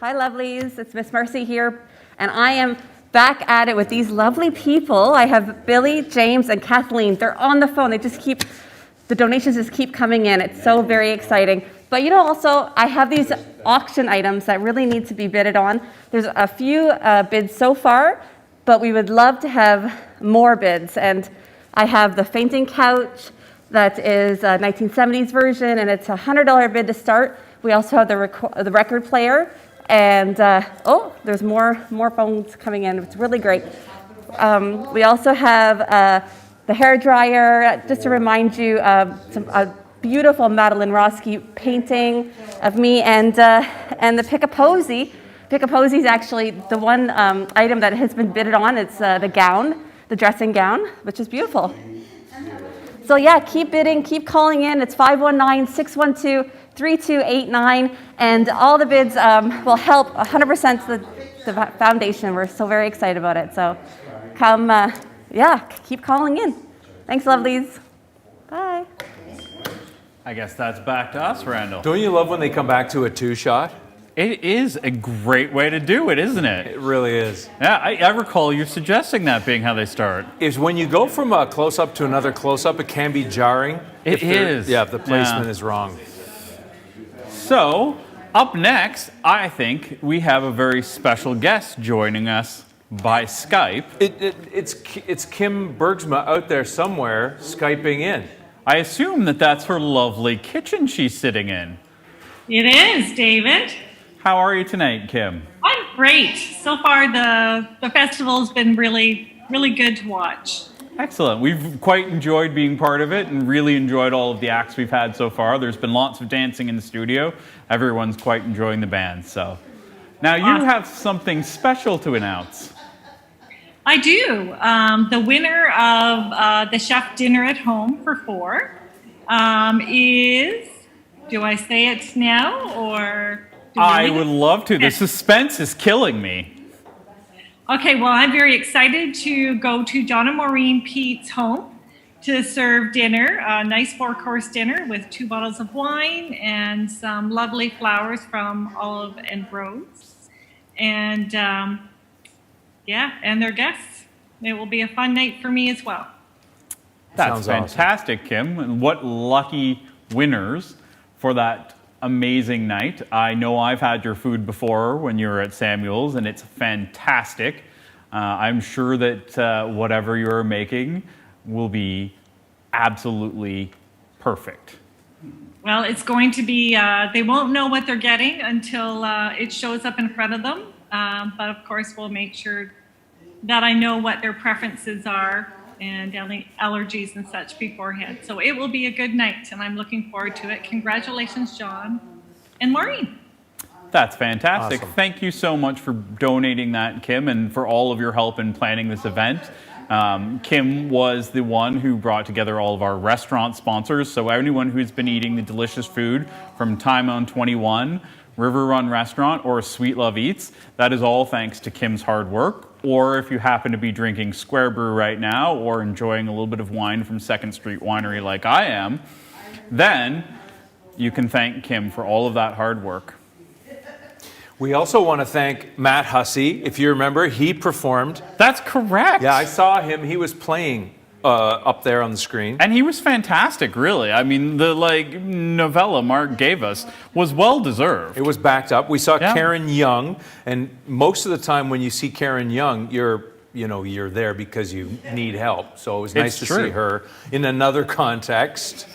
Hi, lovelies. It's Miss Mercy here, and I am back at it with these lovely people. I have Billy, James, and Kathleen. They're on the phone. The donations just keep coming in. It's so very exciting. But you know, also, I have these auction items that really need to be bidded on. There's a few bids so far, but we would love to have more bids. And I have the fainting couch that is a 1970s version, and it's a $100 bid to start. We also have the record player. And there's more phones coming in. It's really great. We also have the hair dryer. Just to remind you, a beautiful Madeline Roski painting of me, and the pick-a-posy. Pick-a-posy is actually the one item that has been bidded on. It's the gown, the dressing gown, which is beautiful. So yeah, keep bidding, keep calling in. It's 519-612-3289, and all the bids will help 100% the foundation. We're so very excited about it. So come, keep calling in. Thanks, lovelies. Bye. I guess that's back to us, Randall. Don't you love when they come back to a two-shot? It is a great way to do it, isn't it? It really is. Yeah, I recall you suggesting that being how they start. Is when you go from a close-up to another close-up, it can be jarring. It is. Yeah, if the placement is wrong. So, up next, I think we have a very special guest joining us by Skype. It's Kim Bergsma out there somewhere Skyping in. I assume that's her lovely kitchen she's sitting in. It is, David. How are you tonight, Kim? I'm great. So far, the festival's been really, really good to watch. Excellent. We've quite enjoyed being part of it and really enjoyed all of the acts we've had so far. There's been lots of dancing in the studio. Everyone's quite enjoying the band. So now you have something special to announce. I do. The winner of the Chef Dinner at Home for 4 is, do I say it now or? I would love to. The suspense is killing me. Okay, well, I'm very excited to go to John and Maureen Pete's home to serve dinner, a nice 4-course dinner with 2 bottles of wine and some lovely flowers from Olive and Rose. And and their guests. It will be a fun night for me as well. That's fantastic, Kim. And what lucky winners for that amazing night. I know I've had your food before when you were at Samuel's, and it's fantastic. I'm sure that whatever you're making will be absolutely perfect. Well, it's going to be, they won't know what they're getting until it shows up in front of them. But of course, we'll make sure that I know what their preferences are and any allergies and such beforehand. So it will be a good night, and I'm looking forward to it. Congratulations, John and Maureen. That's fantastic. Awesome. Thank you so much for donating that, Kim, and for all of your help in planning this event. Kim was the one who brought together all of our restaurant sponsors, so anyone who's been eating the delicious food from Time on 21, River Run Restaurant, or Sweet Love Eats, that is all thanks to Kim's hard work. Or if you happen to be drinking Square Brew right now or enjoying a little bit of wine from 2nd Street Winery like I am, then you can thank Kim for all of that hard work. We also want to thank Matt Hussey. If you remember, he performed. That's correct. Yeah, I saw him. He was playing up there on the screen. And he was fantastic, really. I mean, the novella Mark gave us was well deserved. It was backed up. We saw Karen Young, and most of the time when you see Karen Young, you're there because you need help. So it was nice to see her in another context.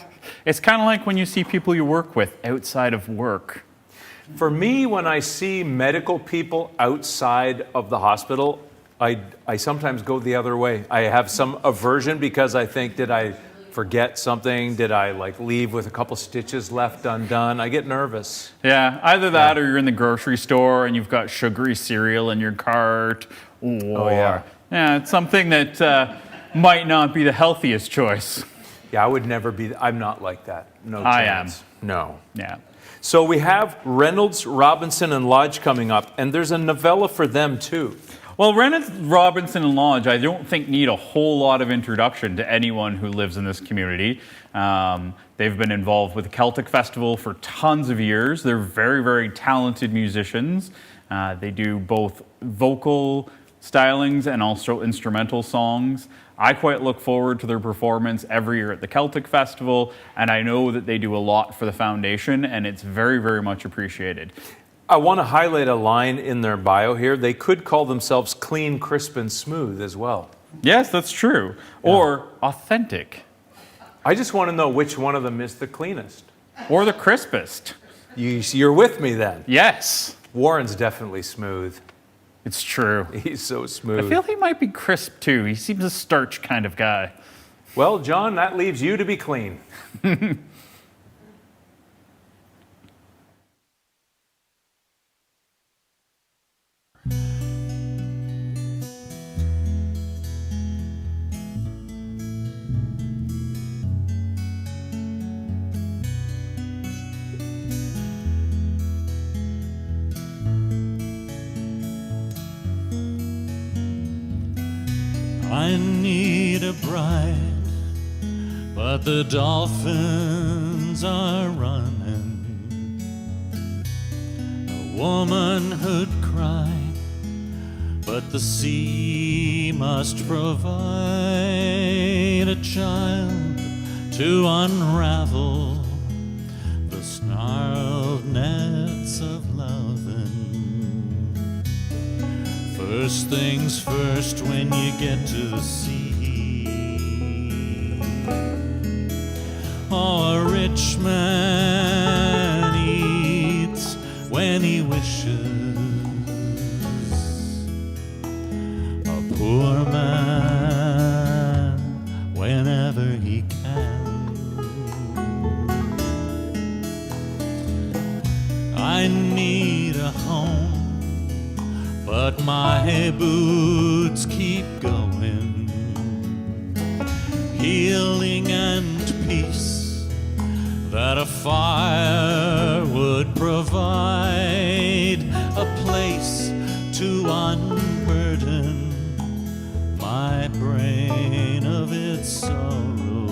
It's kind of like when you see people you work with outside of work. For me, when I see medical people outside of the hospital, I sometimes go the other way. I have some aversion because I think, did I forget something? Did I leave with a couple stitches left undone? I get nervous. Yeah, either that or you're in the grocery store and you've got sugary cereal in your cart. Or, it's something that might not be the healthiest choice. Yeah, I would never be. I'm not like that. No chance. I am. No. Yeah. So we have Reynolds, Robinson, and Lodge coming up, and there's a novella for them too. Well, Reynolds, Robinson, and Lodge, I don't think need a whole lot of introduction to anyone who lives in this community. They've been involved with the Celtic Festival for tons of years. They're very, very talented musicians. They do both vocal stylings and also instrumental songs. I quite look forward to their performance every year at the Celtic Festival, and I know that they do a lot for the foundation, and it's very, very much appreciated. I want to highlight a line in their bio here. They could call themselves clean, crisp, and smooth as well. Yes, that's true. Or authentic. I just want to know which one of them is the cleanest. Or the crispest. You're with me then? Yes. Warren's definitely smooth. It's true. He's so smooth. I feel he might be crisp too. He seems a starch kind of guy. Well, John, that leaves you to be clean. I need a bride, but the dolphins are running. A womanhood cry, but the sea must provide a child to unravel the snarled nets of loving. First things first when you get to the sea. Oh, a rich man eats when he wishes. A poor man whenever he can. I need a home, but my boots keep going. Healing and peace that a fire would provide. A place to unburden my brain of its sorrow.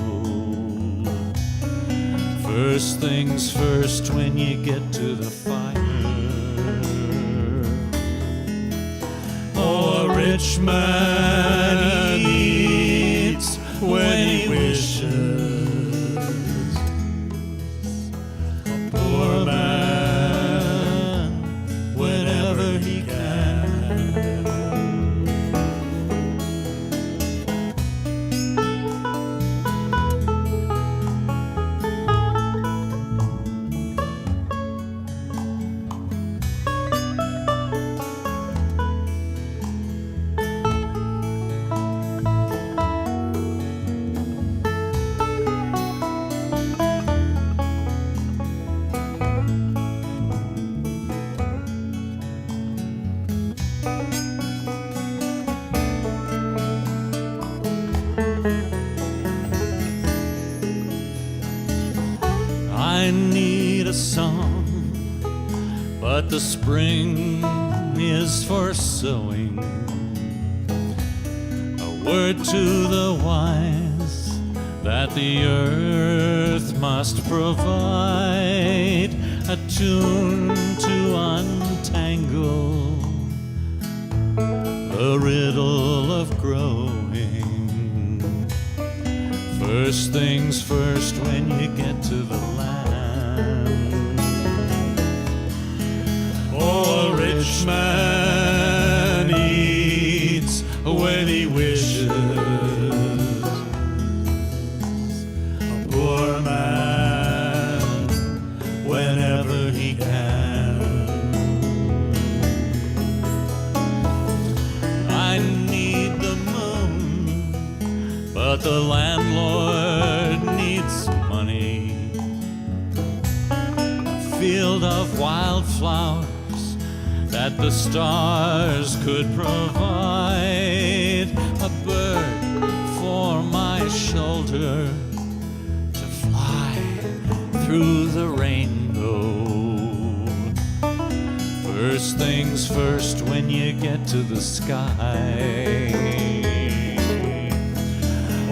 First things first when you get to the fire. Oh, a rich man eats when he wishes. A poor man whenever he can. I need a song, but the spring is for sowing. A word to the wise that the earth must provide. A tune to untangle the riddle of growing. First things first when you get to the land. Oh, a rich man eats when he wishes. A poor man whenever he can. I need the moon, but the landlord needs money. A field of wildflowers that the stars could provide. A bird for my shoulder to fly through the rainbow. First things first when you get to the sky.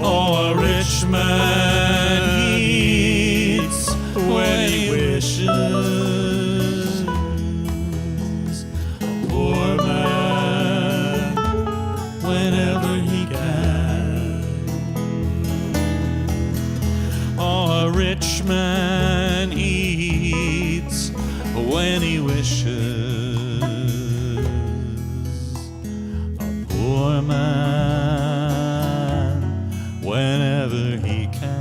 Oh, a rich man eats when he wishes. A for a man whenever he can.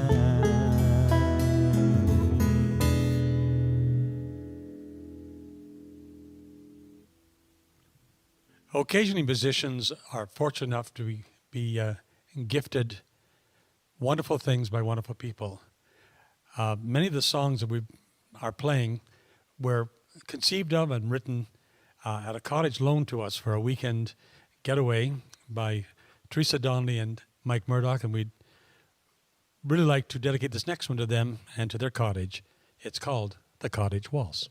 Occasionally, musicians are fortunate enough to be gifted wonderful things by wonderful people. Many of the songs that we are playing were conceived of and written at a cottage loaned to us for a weekend getaway by Teresa Donnelly and Mike Murdoch, and we'd really like to dedicate this next one to them and to their cottage. It's called The Cottage Waltz.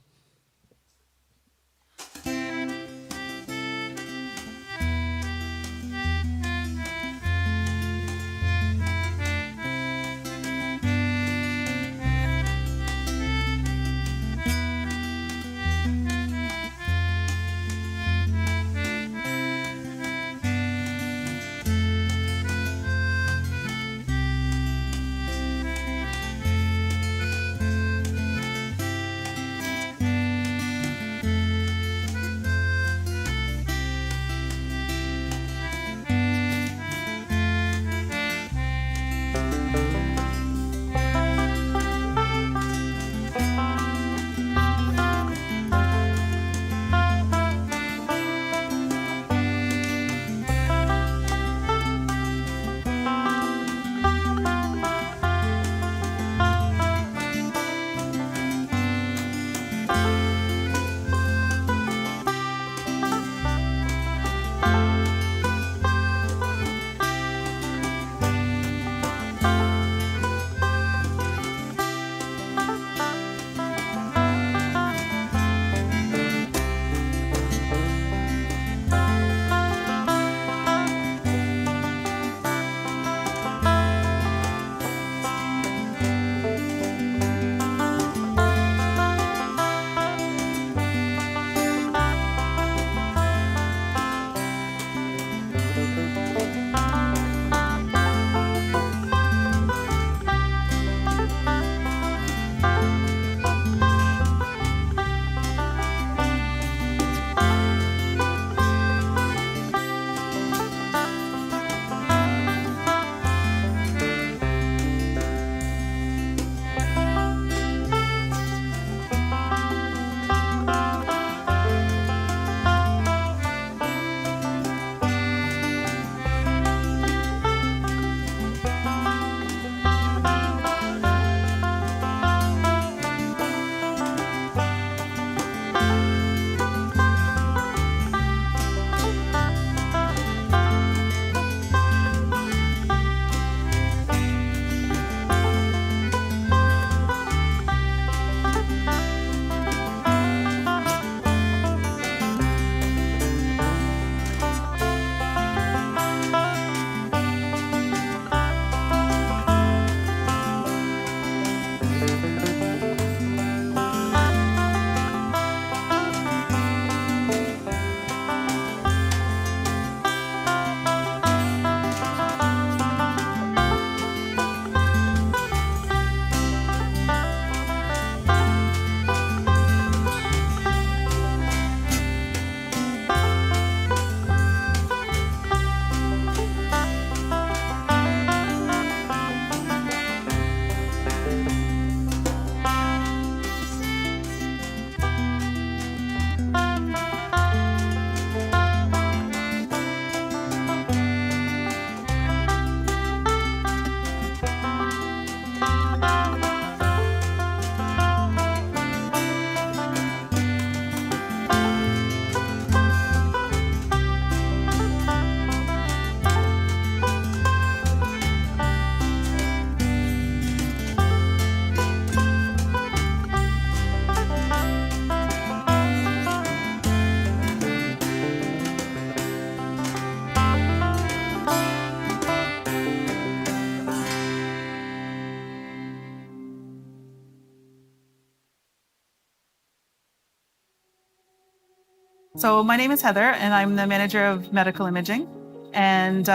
So my name is Heather, and I'm the manager of medical imaging. And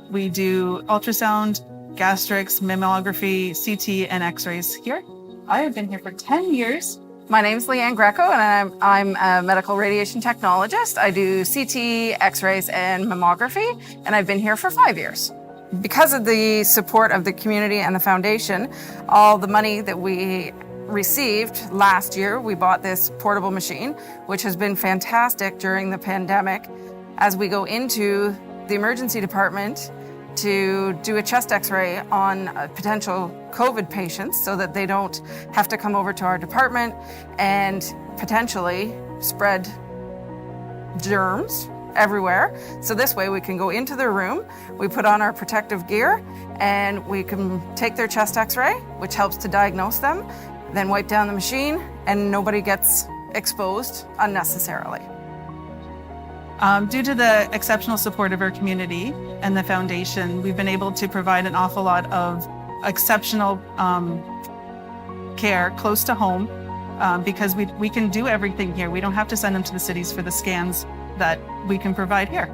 we do ultrasound, gastrics, mammography, CT, and x-rays here. I have been here for 10 years. My name is Leanne Greco, and I'm a medical radiation technologist. I do CT, X-rays, and mammography, and I've been here for 5 years. Because of the support of the community and the foundation, all the money that we received last year, we bought this portable machine, which has been fantastic during the pandemic as we go into the emergency department to do a chest X-ray on potential COVID patients so that they don't have to come over to our department and potentially spread germs everywhere. So this way we can go into their room, we put on our protective gear, and we can take their chest X-ray, which helps to diagnose them, then wipe down the machine, and nobody gets exposed unnecessarily. Due to the exceptional support of our community and the foundation, we've been able to provide an awful lot of exceptional care close to home because we can do everything here. We don't have to send them to the cities for the scans that we can provide here.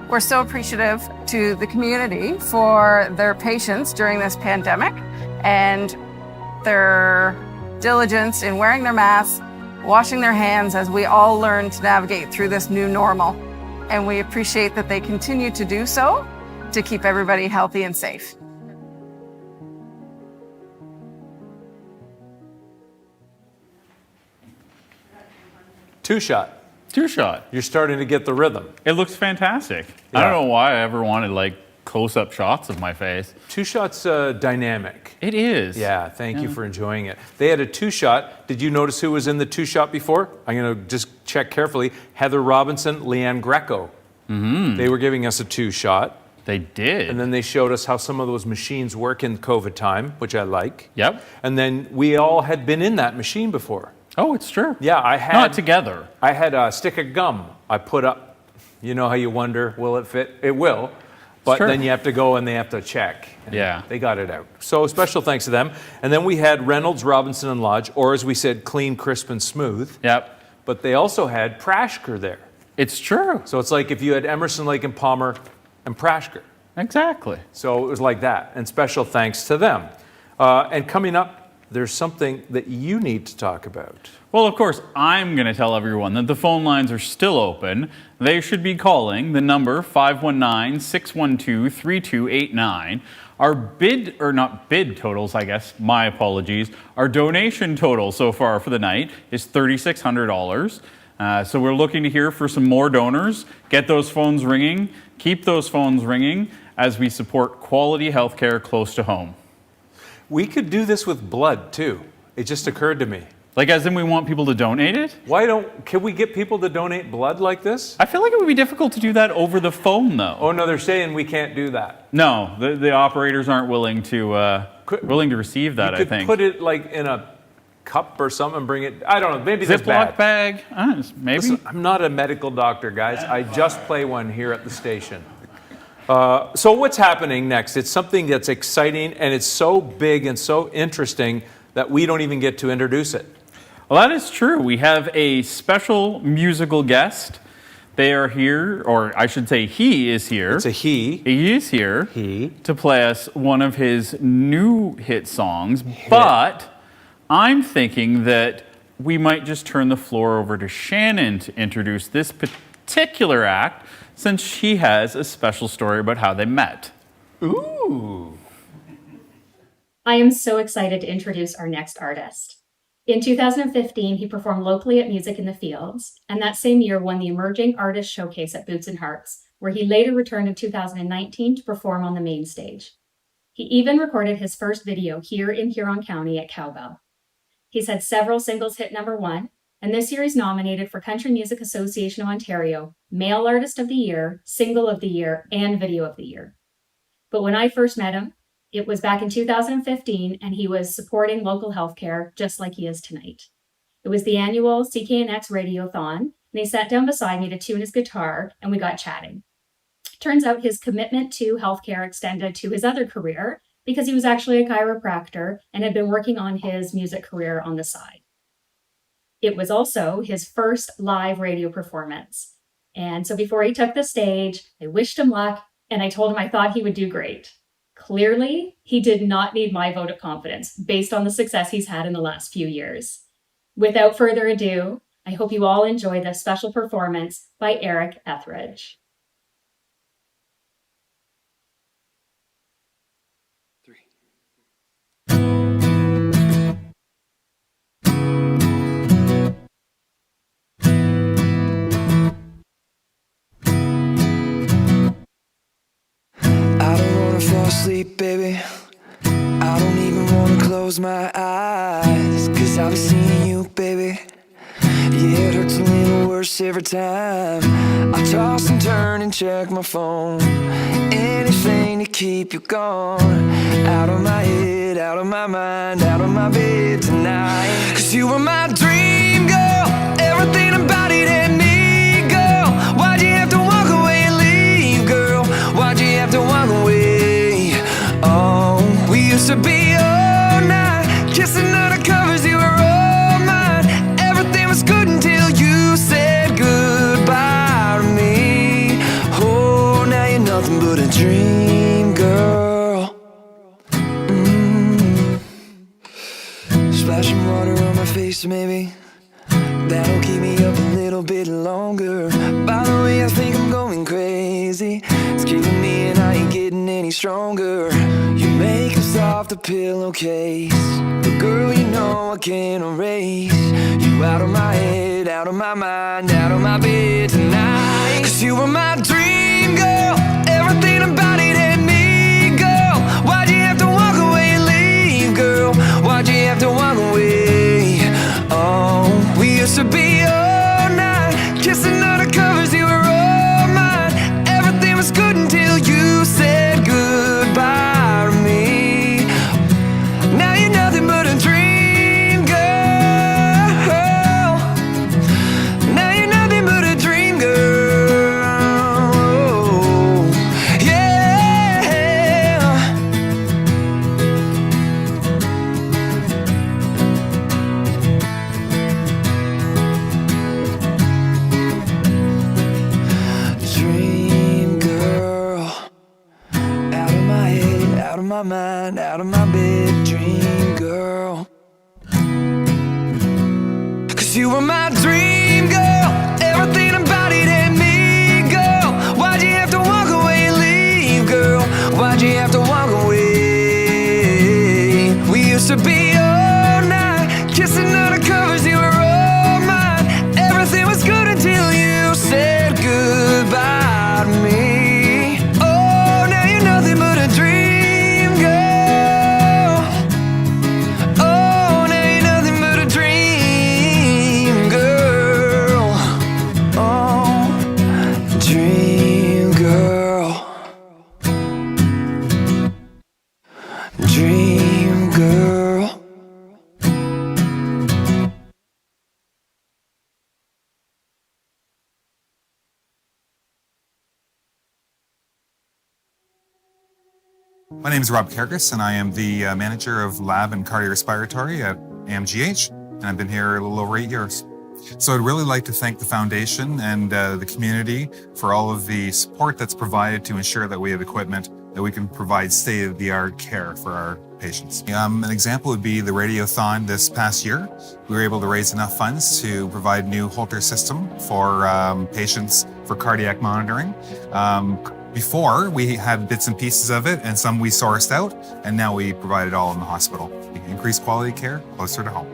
We're so appreciative to the community for their patience during this pandemic and their diligence in wearing their masks, washing their hands as we all learn to navigate through this new normal. And we appreciate that they continue to do so to keep everybody healthy and safe. Two-shot. Two-shot. You're starting to get the rhythm. It looks fantastic. Yeah. I don't know why I ever wanted like close-up shots of my face. Two-shot's dynamic. It is. Yeah, thank you for enjoying it. They had a two-shot. Did you notice who was in the two-shot before? I'm going to just check carefully. Heather Robinson, Leanne Greco. Mm-hmm. They were giving us a two-shot. They did. And then they showed us how some of those machines work in COVID time, which I like. Yep. And then we all had been in that machine before. Oh, it's true. Yeah, I had. Not together. I had a stick of gum I put up. You know how you wonder, will it fit? It will. But then you have to go and they have to check. Yeah. They got it out. So special thanks to them. And then we had Reynolds, Robinson, and Lodge, or as we said, clean, crisp, and smooth. Yep. But they also had Prashker there. It's true. So it's like if you had Emerson, Lake and Palmer and Prashker. Exactly. So it was like that. And special thanks to them. And coming up, there's something that you need to talk about. Well, of course, I'm going to tell everyone that the phone lines are still open. They should be calling the number 519-612-3289. Our bid, or not bid totals, I guess, my apologies. Our donation total so far for the night is $3,600. So we're looking to hear for some more donors. Get those phones ringing. Keep those phones ringing as we support quality healthcare close to home. We could do this with blood, too. It just occurred to me. Like as in we want people to donate it? Can we get people to donate blood like this? I feel like it would be difficult to do that over the phone, though. Oh, no, they're saying we can't do that. No, the operators aren't willing to receive that, I think. You could put it like in a cup or something and bring it, I don't know, maybe that's Ziploc bad. bag? Maybe. Listen, I'm not a medical doctor, guys. I just play one here at the station. So what's happening next? It's something that's exciting and it's so big and so interesting that we don't even get to introduce it. Well, that is true. We have a special musical guest. They are here, or I should say he is here. It's a he. He is here to play us one of his new hit songs. But I'm thinking that we might just turn the floor over to Shannon to introduce this particular act, since she has a special story about how they met. Ooh. I am so excited to introduce our next artist. In 2015, he performed locally at Music in the Fields, and that same year won the Emerging Artist Showcase at Boots and Hearts, where he later returned in 2019 to perform on the main stage. He even recorded his first video here in Huron County at Cowbell. He's had several singles hit #1, and this year he's nominated for Country Music Association of Ontario, Male Artist of the Year, Single of the Year, and Video of the Year. But when I first met him, it was back in 2015, and he was supporting local healthcare just like he is tonight. It was the annual CKNX Radiothon, and he sat down beside me to tune his guitar, and we got chatting. Turns out his commitment to healthcare extended to his other career because he was actually a chiropractor and had been working on his music career on the side. It was also his first live radio performance. And so before he took the stage, I wished him luck, and I told him I thought he would do great. Clearly, he did not need my vote of confidence based on the success he's had in the last few years. Without further ado, I hope you all enjoy this special performance by Eric Etheridge. I don't wanna fall asleep, baby. I don't even wanna close my eyes, 'cause I've been seeing you, baby. Yeah, it hurts a little worse every time. I toss and turn and check my phone. Anything to keep you gone. Out of my head, out of my mind, out of my bed tonight. 'Cause you were my dream girl, everything about it and me, girl. Why'd you have to walk away and leave, girl? Why'd you have to walk away? Oh, we used to be all night, kissing under covers, you were all mine. Everything was good until you said goodbye to me. Oh, now you're nothing but a dream girl. Splashing water on my face, maybe that'll keep me up a little bit longer. By the way, I think I'm going crazy. It's killing me and I ain't getting any stronger. You make us off the pillowcase, but girl, you know I can't erase you out of my head, out of my mind, out of my bed tonight. 'Cause you were my dream girl, everything about it and me, girl. Why'd you have to walk away and leave, girl? Why'd you have to walk away? Oh, we used to be all night, kissing under covers, you were all mine. Everything was good until you said goodbye to me. Now you're nothing but a dream girl. Now you're nothing but a dream girl. Yeah. Dream girl. Out of my head, out of my mind, out of my bed. Dream girl. 'Cause you were my dream girl, everything about it and me, girl. Why'd you have to walk away and leave, girl? Why'd you have to walk away? We used to be all night, kissing under covers, you were all mine. Everything was good until you said goodbye to me. Oh, now you're nothing but a dream girl. Oh, now you're nothing but a dream girl. Oh, dream girl. Dream girl. My name is Rob Kargas, and I am the manager of Lab and Cardiorespiratory at AMGH, and I've been here a little over 8 years. So I'd really like to thank the foundation and the community for all of the support that's provided to ensure that we have equipment that we can provide state-of-the-art care for our patients. An example would be the Radiothon this past year. We were able to raise enough funds to provide a new Holter system for patients for cardiac monitoring. Before, we had bits and pieces of it, and some we sourced out, and now we provide it all in the hospital. Increased quality care closer to home.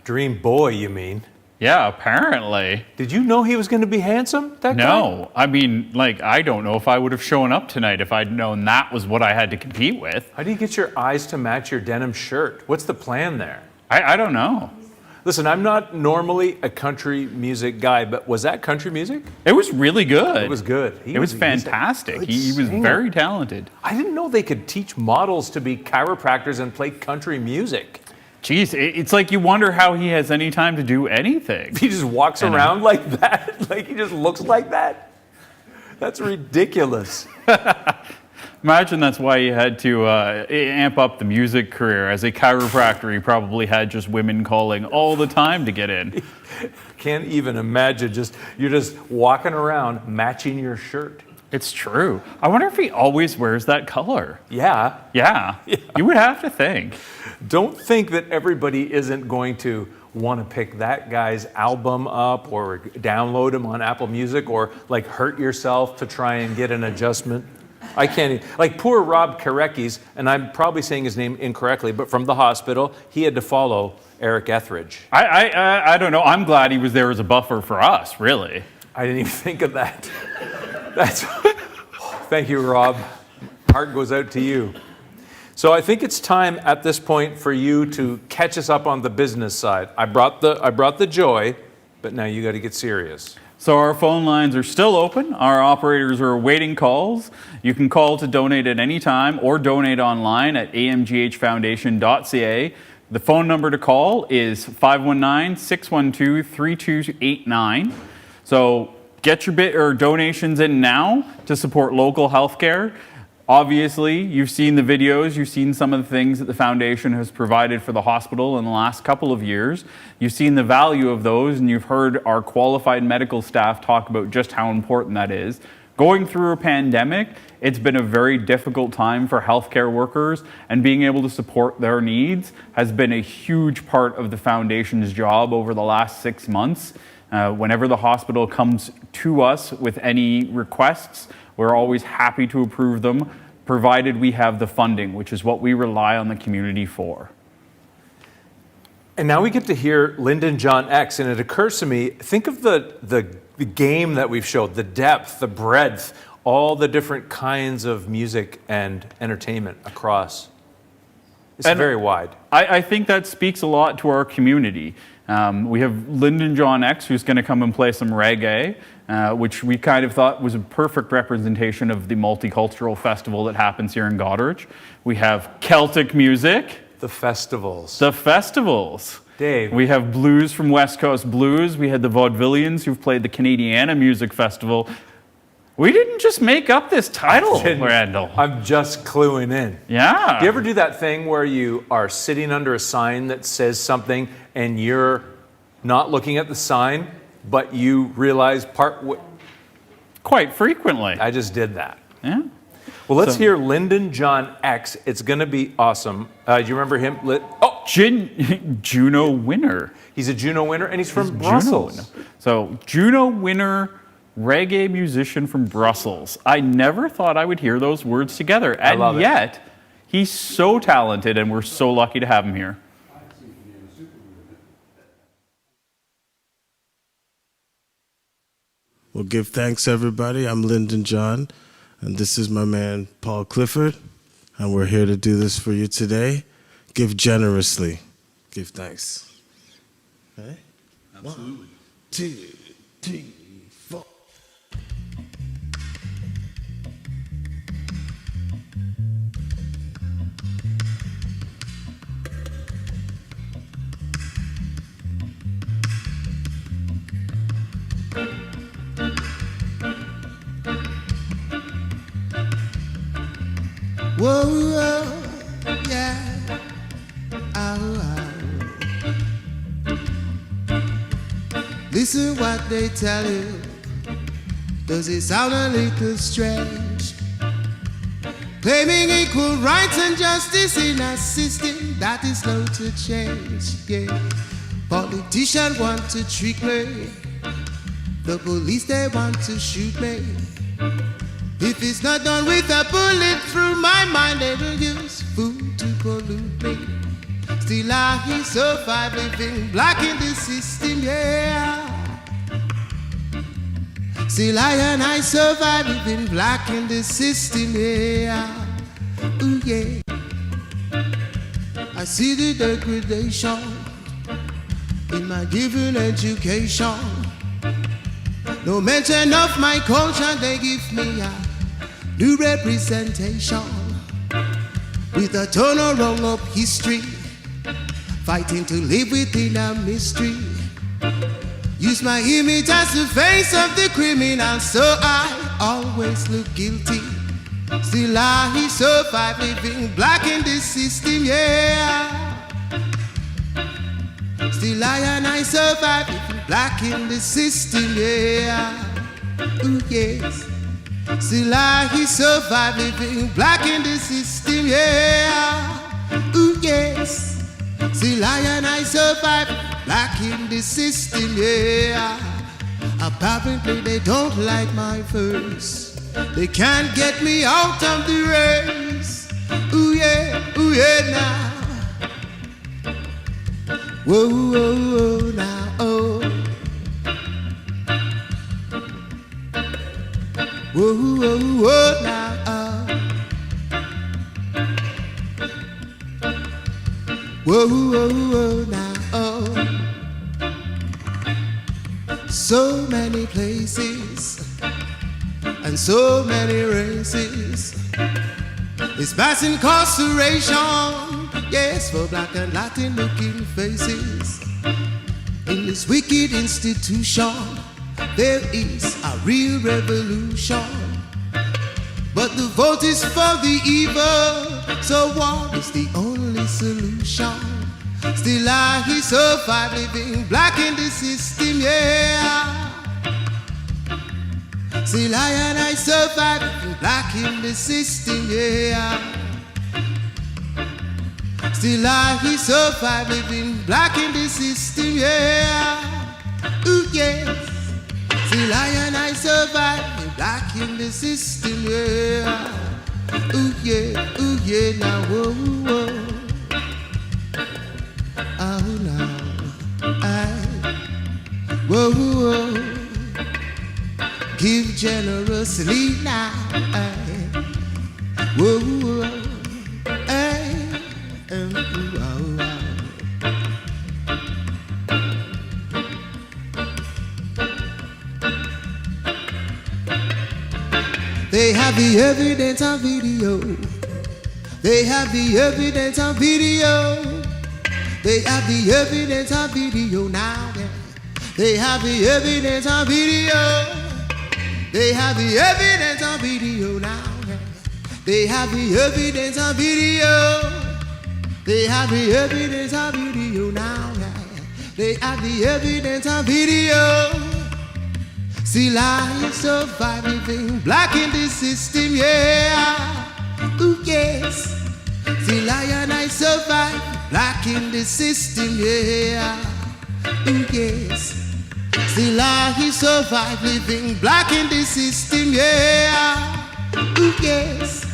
Dream boy, you mean? Yeah, apparently. Did you know he was going to be handsome, that guy? No. I mean, like, I don't know if I would have shown up tonight if I'd known that was what I had to compete with. How do you get your eyes to match your denim shirt? What's the plan there? I don't know. Listen, I'm not normally a country music guy, but was that country music? It was really good. It was good. It was fantastic. He was very talented. I didn't know they could teach models to be chiropractors and play country music. Jeez, it's like you wonder how he has any time to do anything. He just walks around like that? Like he just looks like that? That's ridiculous. Imagine that's why you had to amp up the music career. As a chiropractor, you probably had just women calling all the time to get in. Can't even imagine. You're just walking around matching your shirt. It's true. I wonder if he always wears that color. Yeah. Yeah. You would have to think. Don't think that everybody isn't going to want to pick that guy's album up or download him on Apple Music or like hurt yourself to try and get an adjustment. I can't even, like poor Rob Karekis, and I'm probably saying his name incorrectly, but from the hospital, he had to follow Eric Etheridge. I don't know. I'm glad he was there as a buffer for us, really. I didn't even think of that. Thank you, Rob. Heart goes out to you. So I think it's time at this point for you to catch us up on the business side. I brought the joy, but now you got to get serious. So our phone lines are still open. Our operators are awaiting calls. You can call to donate at any time or donate online at amghfoundation.ca. The phone number to call is 519-612-3289. So get your donations in now to support local healthcare. Obviously, you've seen the videos, you've seen some of the things that the foundation has provided for the hospital in the last couple of years. You've seen the value of those, and you've heard our qualified medical staff talk about just how important that is. Going through a pandemic, it's been a very difficult time for healthcare workers, and being able to support their needs has been a huge part of the foundation's job over the last 6 months. Whenever the hospital comes to us with any requests, we're always happy to approve them, provided we have the funding, which is what we rely on the community for. And now we get to hear Lyndon John X, and it occurs to me, think of the game that we've showed, the depth, the breadth, all the different kinds of music and entertainment across. It's very wide. I think that speaks a lot to our community. We have Lyndon John X, who's going to come and play some reggae, which we kind of thought was a perfect representation of the multicultural festival that happens here in Goderich. We have Celtic music. The festivals. The festivals. Dave. We have blues from West Coast Blues. We had the Vaudevillians who've played the Canadiana Music Festival. We didn't just make up this title, Randall. I'm just cluing in. Yeah. Do you ever do that thing where you are sitting under a sign that says something and you're not looking at the sign, but you realize Quite frequently. I just did that. Yeah. Well, let's hear Lyndon John X. It's going to be awesome. Do you remember him? Juno winner. He's a Juno winner, and he's from Brussels. So, Juno winner, reggae musician from Brussels. I never thought I would hear those words together. And yet, he's so talented, and we're so lucky to have him here. Well, give thanks, everybody. I'm Lyndon John, and this is my man, Paul Clifford, and we're here to do this for you today. Give generously. Give thanks. Okay? Absolutely. 1, 2, 3, 4. Whoa, whoa, yeah. Ow, ow. Listen what they tell you. Does it sound a little strange? Claiming equal rights and justice in a system that is slow to change. Yeah. Politicians want to trick me. The police, they want to shoot me. If it's not done with a bullet through my mind, they will use food to pollute me. Still I survive living black in the system, yeah. Still I survive living black in the system, yeah. Ooh, yeah. I see the degradation in my given education. No mention of my culture, they give me a new representation with a turnaround of history, fighting to live within a mystery. Use my image as the face of the criminal, so I always look guilty. Still I survive living black in this system, yeah. Still I survive living black in the system, yeah. Ooh, yes. Still I survive living black in the system, yeah. Ooh, yes. Still I survive black in the system, yeah. Apparently they don't like my verse. They can't get me out of the race. Ooh yeah now. Whoa, whoa, whoa now, oh. Whoa, whoa, whoa now, oh. Whoa, whoa, whoa now, oh. So many places and so many races. It's mass incarceration, yes, for black and Latin looking faces. In this wicked institution, there is a real revolution. But the vote is for the evil, so war is the only solution. Still I survive living black in the system, yeah. Still I survive living black in the system, yeah. Still I survive living black in the system, yeah. Ooh, yes. Still I survive living black in the system, yeah. Ooh, yeah, now, whoa, whoa. Oh, now, whoa, whoa. Give generously now. Whoa, whoa. They have the evidence on video. They have the evidence on video. They have the evidence on video now. Yeah. They have the evidence on video. They have the evidence on video now. Yeah. They have the evidence on video. They have the evidence on video now. Yeah. They have the evidence on video. Still I survive living black in this system, yeah. Ooh, yes. Still I survive black in the system, yeah. Ooh, yes. Still I survive living black in the system, yeah. Ooh, yes.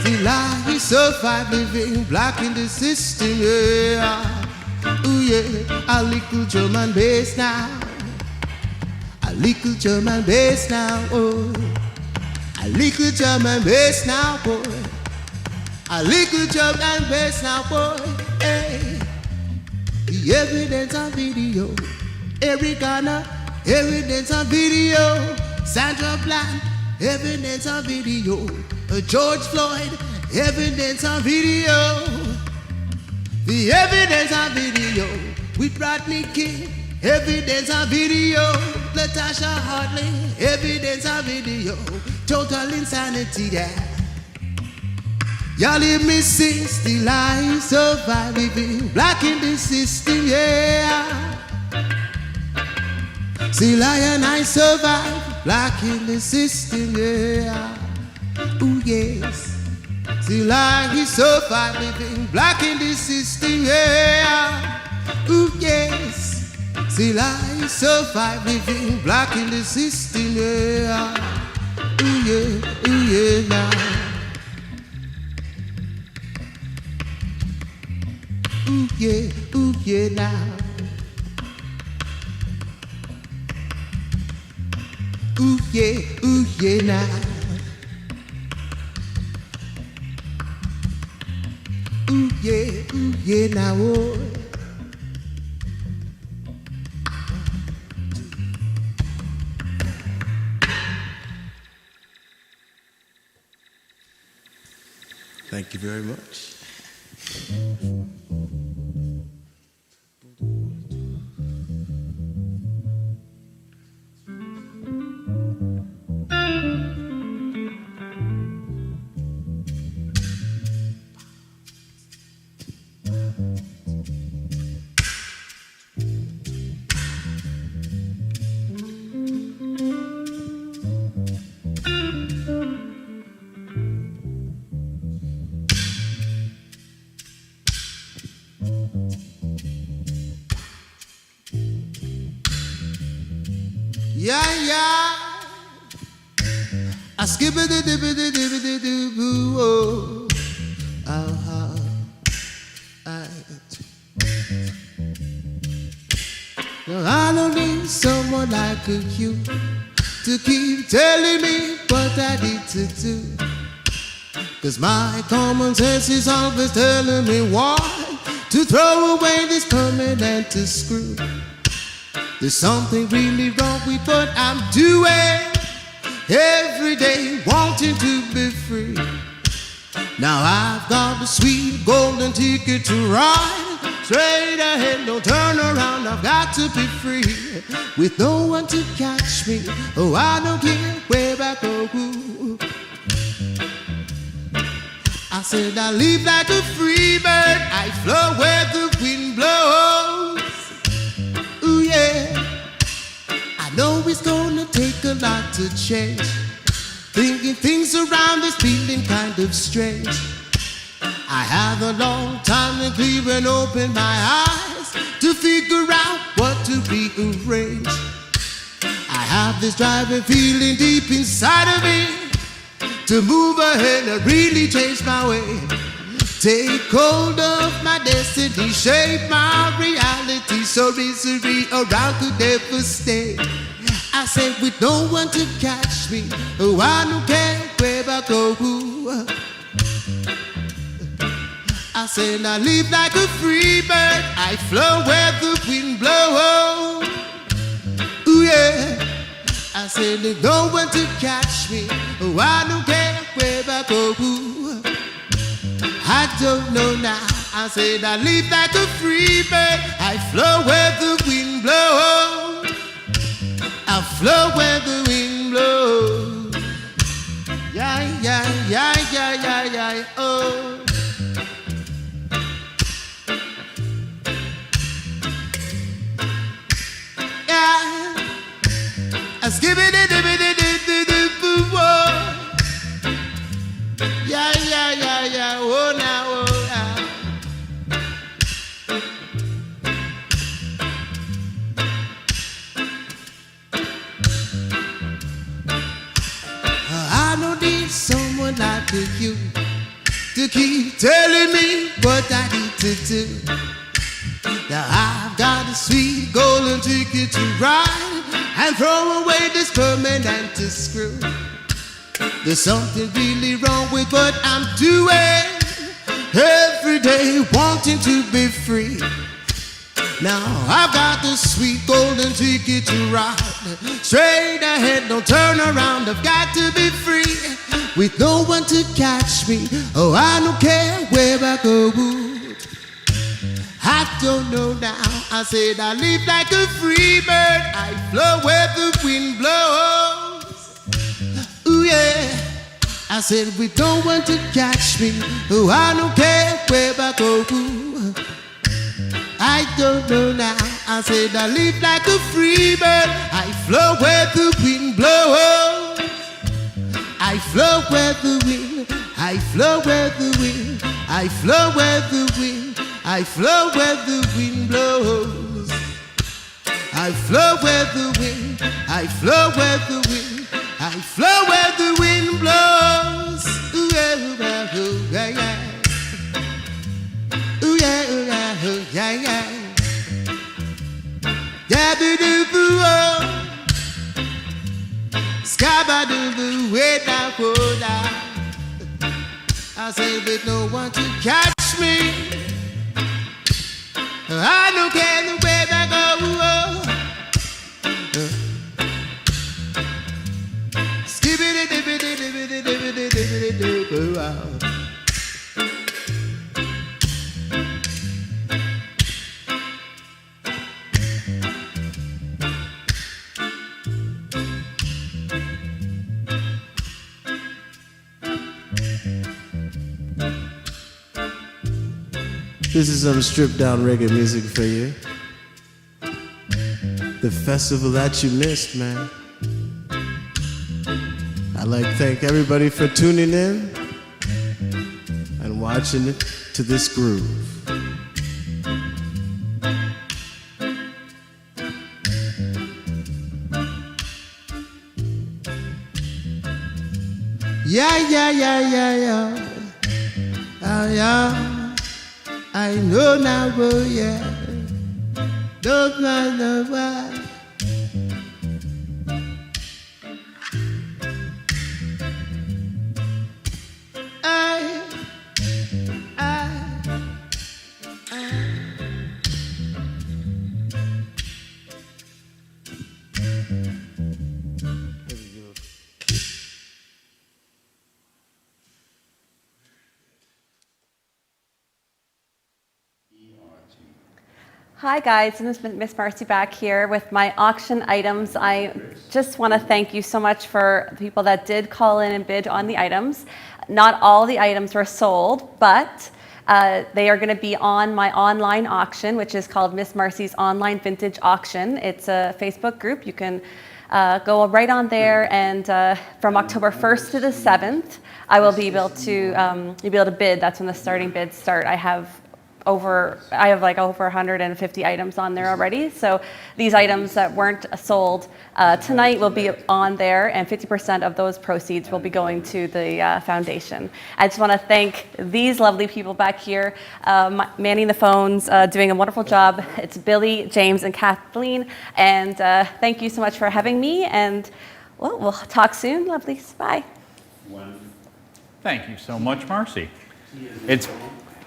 Still I survive living black in the system, yeah. Ooh, yeah. A little German bass now. A little German bass now, oh. A little German bass now, boy. A little German bass now, boy. Hey. The evidence on video. Eric Garner, evidence on video. Sandra Bland, evidence on video. George Floyd, evidence on video. The evidence on video. With Rodney King, evidence on video. Latasha Hartley, evidence on video. Total insanity, yeah. Y'all hear me sing, still I survive living black in the system, yeah. Still I survive black in the system, yeah. Ooh, yes. Still I survive living black in the system, yeah. Ooh, yes. Still I survive living black in the system, yeah. Ooh yeah now. Ooh yeah now. Ooh yeah now. Ooh yeah now, oh. Thank you very much. yeah. I skip it, boo, oh, Now I don't need someone like you to keep telling me what I need to do. 'Cause my common sense is always telling me why to throw away this permanent screw. There's something really wrong with what I'm doing. Every day wanting to be free. Now I've got a sweet golden ticket to ride. Straight ahead, no turn around, I've got to be free. With no one to catch me, oh I don't care where I go. I said I live like a free bird, I flow where the wind blows. Ooh yeah, I know it's gonna take a lot to change. Thinking things around is feeling kind of strange. I have a long time to clear and open my eyes to figure out what to rearrange. I have this driving feeling deep inside of me to move ahead and really change my way. Take hold of my destiny, shape my reality, so misery around could never stay. I said with no one to catch me, oh I don't care where I go. I said I live like a free bird, I flow where the wind blows. Ooh yeah, I said there's no one to catch me, oh I don't care where I go. I don't know now, I said I live like a free bird, I flow where the wind blows. I flow where the wind blows. Yeah, yeah, yeah, yeah, yeah, yeah, oh. I skip it, yeah, yeah, yeah, yeah, oh now, oh now. I don't need someone like you to keep telling me what I need to do. Now I've got a sweet golden ticket to ride and throw away this permanent screw. There's something really wrong with what I'm doing. Every day wanting to be free. Now I've got the sweet golden ticket to ride. Straight ahead, no turn around, I've got to be free. With no one to catch me, oh I don't care where I go. I don't know now, I said I live like a free bird, I flow where the wind blows. Ooh yeah, I said with no one to catch me, oh I don't care where I go. I don't know now, I said I live like a free bird, I flow where the wind blows. I flow where the wind, I flow where the wind, I flow where the wind, I flow where the wind blows. I flow where the wind, I flow where the wind, I flow where the wind blows. Ooh yeah, ooh yeah, yeah. Ooh yeah, ooh yeah, ooh yeah, yeah. Yabba-doo-boo, oh. Scabba-doo-boo, wait now, hold now. I said with no one to catch me, I don't care the way I go. Skip it, dip it, dip it, dip it, dip it, dip it. This is some stripped down reggae music for you. The festival that you missed, man. I'd like to thank everybody for tuning in and watching it to this groove. Yeah, yeah, yeah, yeah, yeah. Oh, yeah. I know now, oh, yeah. Don't know why. Hi guys, this is Miss Marcy back here with my auction items. I just want to thank you so much for the people that did call in and bid on the items. Not all the items were sold, but they are going to be on my online auction, which is called Miss Marcy's Online Vintage Auction. It's a Facebook group. You can go right on there, and from October 1st to the 7th, I will be able to you'll be able to bid. That's when the starting bids start. I have like over 150 items on there already. So these items that weren't sold tonight will be on there, and 50% of those proceeds will be going to the foundation. I just want to thank these lovely people back here, manning the phones, doing a wonderful job. It's Billy, James, and Kathleen. And thank you so much for having me. And well, we'll talk soon. Lovelies. Bye. Thank you so much, Marcy. It's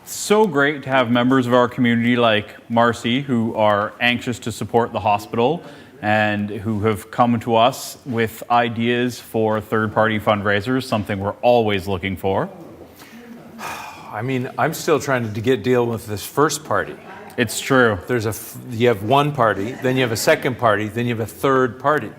so great to have members of our community like Marcy who are anxious to support the hospital and who have come to us with ideas for third-party fundraisers, something we're always looking for. I mean, I'm still trying to deal with this first party. It's true. You have one party, then you have a second party, then you have a third party.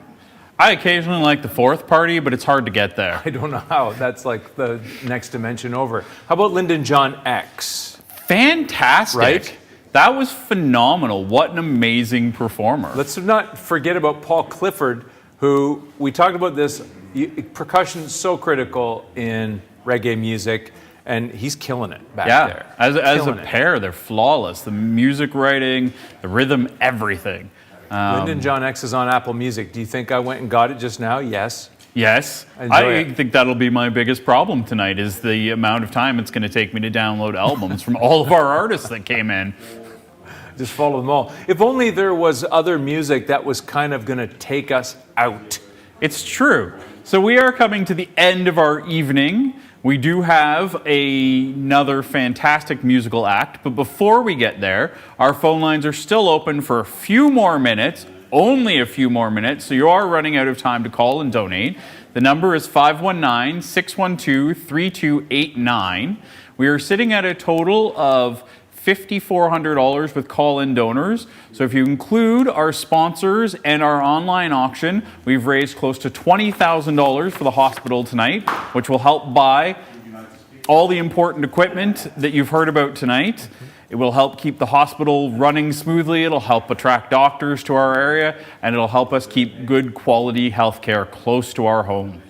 I occasionally like the fourth party, but it's hard to get there. I don't know how. That's like the next dimension over. How about Lyndon John X? Fantastic. Right? That was phenomenal. What an amazing performer. Let's not forget about Paul Clifford, who, we talked about this, percussion is so critical in reggae music, and he's killing it back there. As a pair, they're flawless. The music writing, the rhythm, everything. Lyndon John X is on Apple Music. Do you think I went and got it just now? Yes. Yes. I think that'll be my biggest problem tonight is the amount of time it's going to take me to download albums from all of our artists that came in. Just follow them all. If only there was other music that was kind of going to take us out. It's true. So we are coming to the end of our evening. We do have another fantastic musical act, but before we get there, our phone lines are still open for a few more minutes, only a few more minutes, so you are running out of time to call and donate. The number is 519-612-3289. We are sitting at a total of $5,400 with call-in donors. So if you include our sponsors and our online auction, we've raised close to $20,000 for the hospital tonight, which will help buy all the important equipment that you've heard about tonight. It will help keep the hospital running smoothly. It'll help attract doctors to our area, and it'll help us keep good quality healthcare close to our home.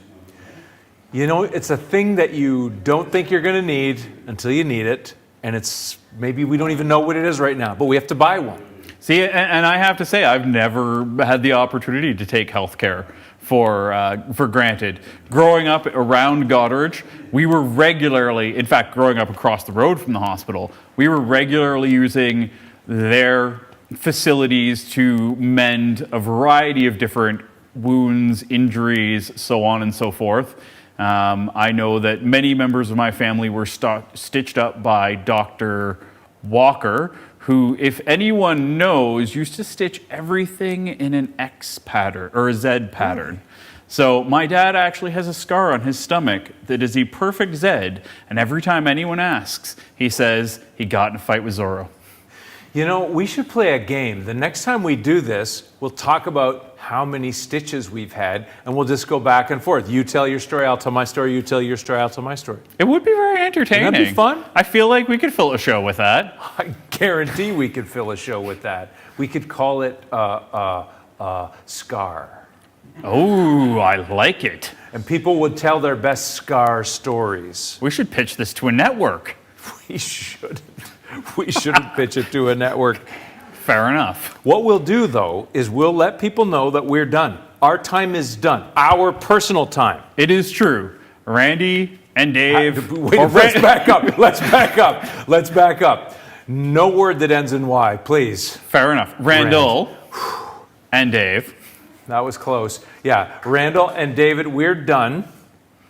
You know, it's a thing that you don't think you're going to need until you need it. And it's maybe we don't even know what it is right now, but we have to buy one. See, and I have to say, I've never had the opportunity to take healthcare for granted. Growing up around Goderich, we were regularly, in fact, growing up across the road from the hospital, we were regularly using their facilities to mend a variety of different wounds, injuries, so on and so forth. I know that many members of my family were stitched up by Dr. Walker, who, if anyone knows, used to stitch everything in an X pattern or a Z pattern. So my dad actually has a scar on his stomach that is a perfect Z, and every time anyone asks, he says he got in a fight with Zorro. You know, we should play a game. The next time we do this, we'll talk about how many stitches we've had, and we'll just go back and forth. You tell your story, I'll tell my story, you tell your story, I'll tell my story. It would be very entertaining. Wouldn't that be fun? I feel like we could fill a show with that. I guarantee we could fill a show with that. We could call it Scar. Oh, I like it. And people would tell their best Scar stories. We should pitch this to a network. We should. We shouldn't pitch it to a network. Fair enough. What we'll do, though, is we'll let people know that we're done. Our time is done. Our personal time. It is true. Randy and Dave. Wait, let's back up. Let's back up. No word that ends in Y, please. Fair enough. Randall and Dave. That was close. Yeah, Randall and David, we're done.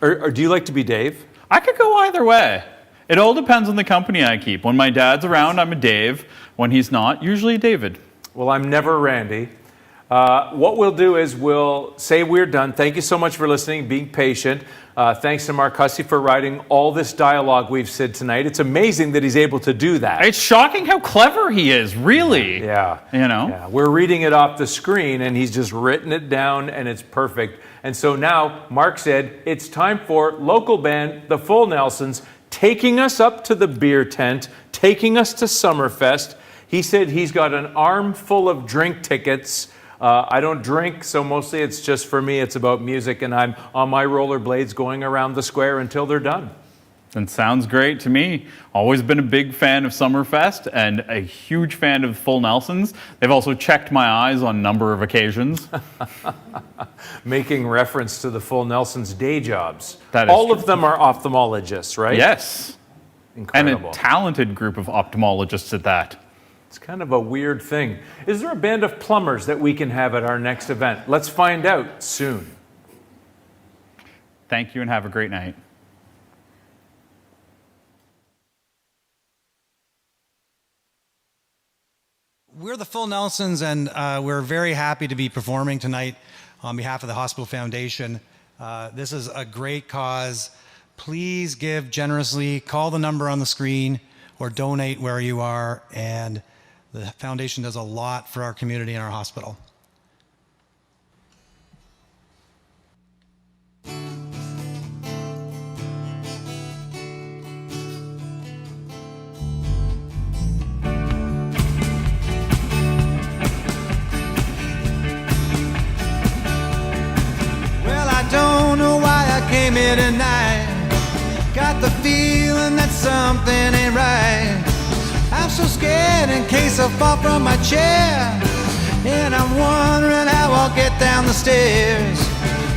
Or do you like to be Dave? I could go either way. It all depends on the company I keep. When my dad's around, I'm a Dave. When he's not, usually a David. Well, I'm never Randy. What we'll do is we'll say we're done. Thank you so much for listening, being patient. Thanks to Mark Hussey for writing all this dialogue we've said tonight. It's amazing that he's able to do that. It's shocking how clever he is, really. Yeah. You know? Yeah. We're reading it off the screen, and he's just written it down, and it's perfect. And so now, Mark said, it's time for local band, the Full Nelsons, taking us up to the beer tent, taking us to Summerfest. He said he's got an armful of drink tickets. I don't drink, so mostly it's just for me. It's about music, and I'm on my rollerblades going around the square until they're done. That sounds great to me. Always been a big fan of Summerfest and a huge fan of Full Nelsons. They've also checked my eyes on a number of occasions. Making reference to the Full Nelsons' day jobs. That is all true. of them are ophthalmologists, right? Yes. Incredible. And a talented group of ophthalmologists at that. It's kind of a weird thing. Is there a band of plumbers that we can have at our next event? Let's find out soon. Thank you and have a great night. We're the Full Nelsons, and we're very happy to be performing tonight on behalf of the Hospital Foundation. This is a great cause. Please give generously. Call the number on the screen or donate where you are. And the foundation does a lot for our community and our hospital. Well, I don't know why I came here tonight. Got the feeling that something ain't right. I'm so scared in case I fall from my chair, and I'm wondering how I'll get down the stairs.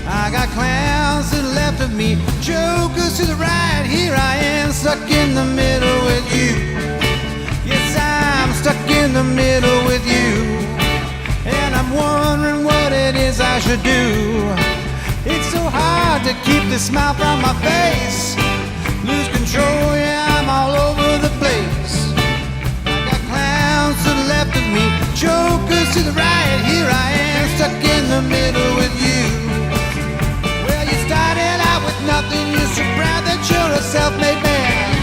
I got clowns to the left of me, jokers to the right. Here I am, stuck in the middle with you. Yes, I'm stuck in the middle with you, and I'm wondering what it is I should do. It's so hard to keep the smile from my face. Lose control, yeah, I'm all over the place. To the left of me, jokers to the right. Here I am, stuck in the middle with you. Well, you started out with nothing. You're so proud that you're a self-made man.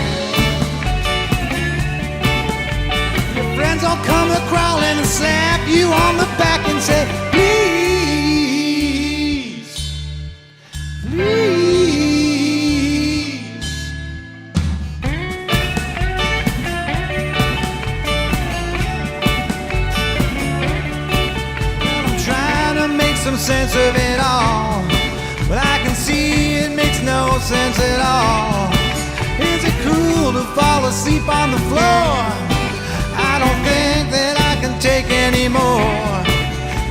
Your friends all come a-crawling and slap you on the back and say, please, please. Some sense of it all, but I can see it makes no sense at all. Is it cool to fall asleep on the floor? I don't think that I can take any more.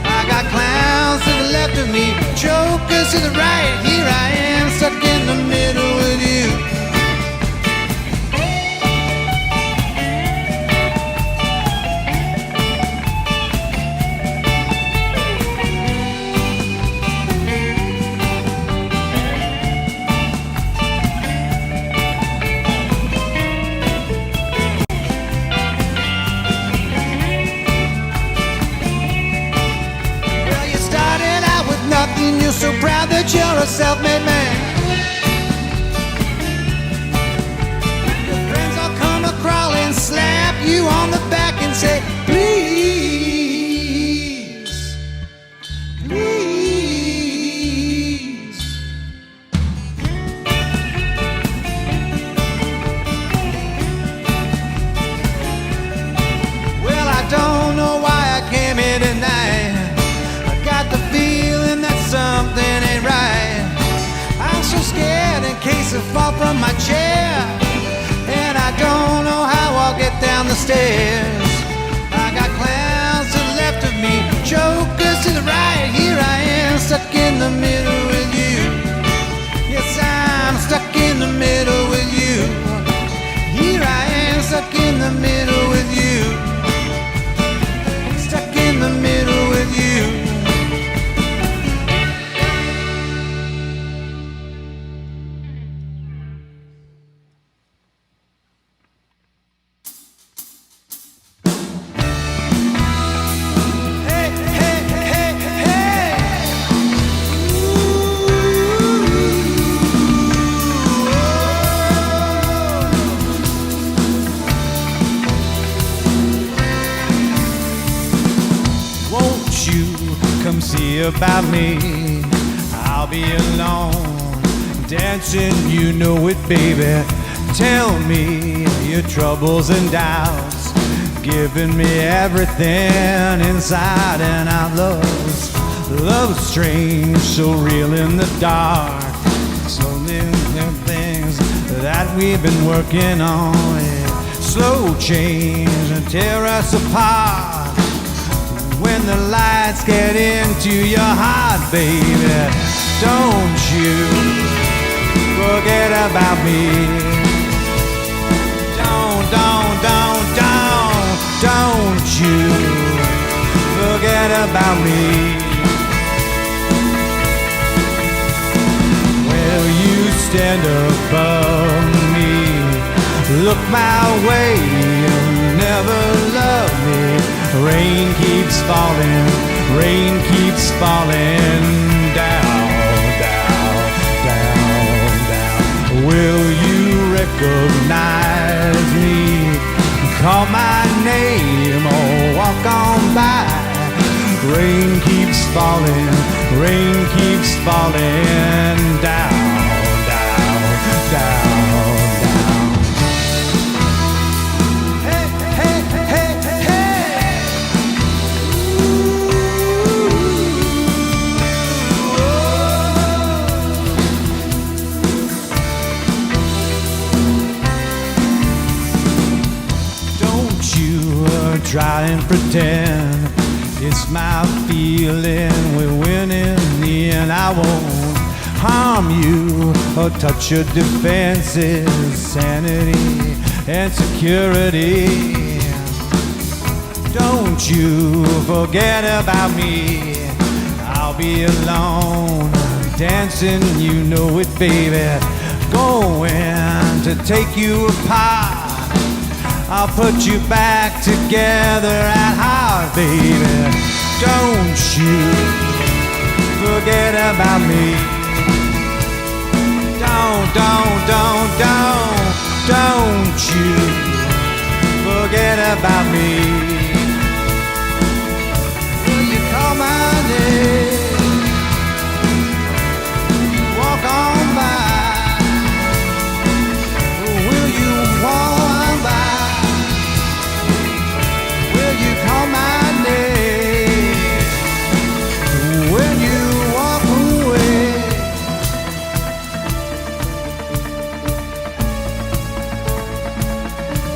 I got clowns to the left of me, jokers to the right. Here I am, stuck in the middle with you. You're so proud that you're a self-made man. Your friends all come a-crawling, slap you on the back and say, please, please. Well, I don't know why I came here tonight. I got the feeling that something ain't right. I'm so scared in case I fall from my chair, and I don't know how I'll get down the stairs. I got clowns to the left of me, jokers to the right. Here I am, stuck in the middle with you. Yes, I'm you come see about me? I'll be alone, dancing, you know it, baby. Tell me your troubles and doubts, giving me everything inside and out. Love's strange, so real in the dark. So many things that we've been working on. Slow change and tear us apart. When the lights get into your heart, baby, don't you forget about me. Don't you forget about me. Will you stand above me? Look my way, you'll never love me. Rain keeps falling down, down, down, down. Will you recognize me? Call my name or walk on by. Rain keeps falling down, down, down, down. Hey, hey, hey, hey. Don't you try and pretend it's my feeling we win in the end. I won't harm you or touch your defenses, sanity and security. Don't you forget about me. I'll be alone, dancing, you know it, baby. Going to take you apart. I'll put you back together at heart, baby. Don't you forget about me. Don't you forget about me. Will you call my name? Walk on by. Will you walk on by? Will you call my name? Will you walk away?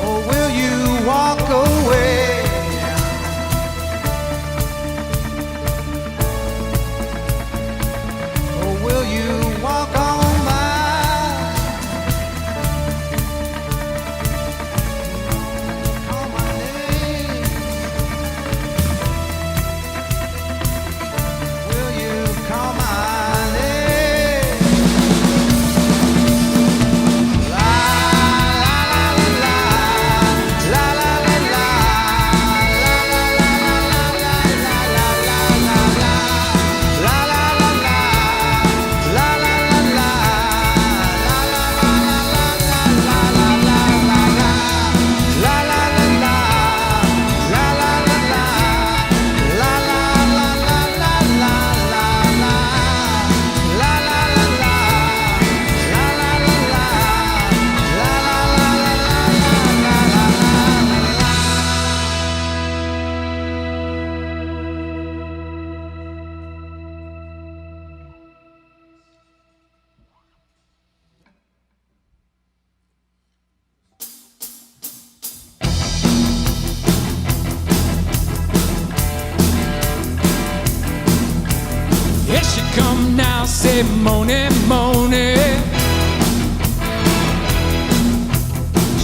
Or will you walk away? Or will you walk on by? Call my name. Will you call my name? La la la la la la la Here she come now, say Moni, Moni.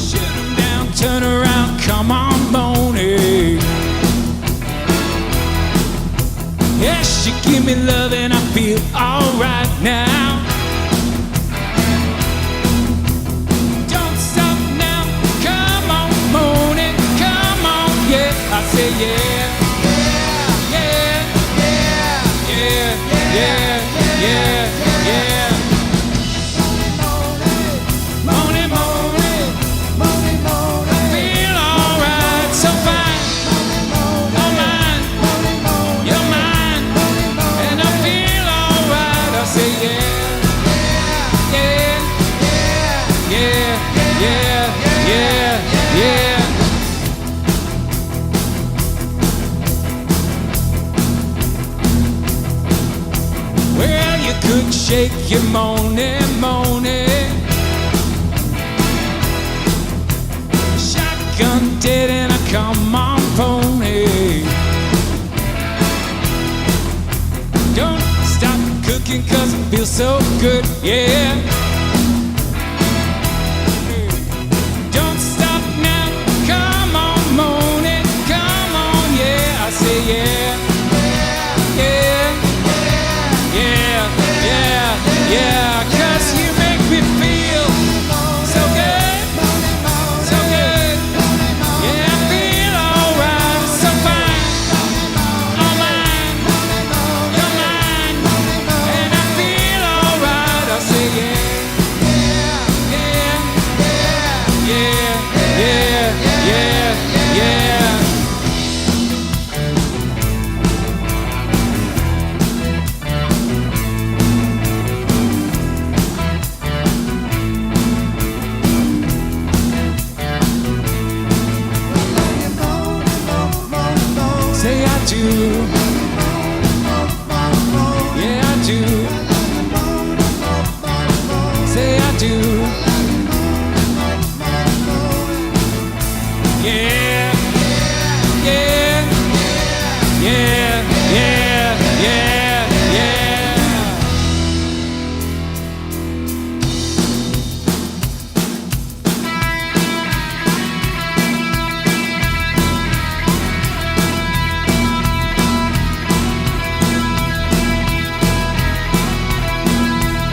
Shoot 'em down, turn around, come on, Moni. Yeah, she give me love and I feel alright now. Don't stop now, come on, Moni, come on, yeah. I say yeah. Yeah, yeah, yeah. Moni, Moni, Moni, Moni. I feel alright, so fine. Oh, mine, you're mine. could shake your moaning. Shotgun dead and a come on pony. Don't stop cooking 'cause it feels so good, yeah. Don't stop now, come on moaning, come on, yeah. I say yeah, yeah, yeah, yeah, yeah. 'Cause you make me feel so good, so good. Yeah, I feel alright, so fine. All mine, you're mine, and I feel alright. I say yeah, yeah, yeah, yeah, yeah, yeah. Say I do. Yeah, I do. Say I do. Yeah, yeah, yeah, yeah, yeah, yeah.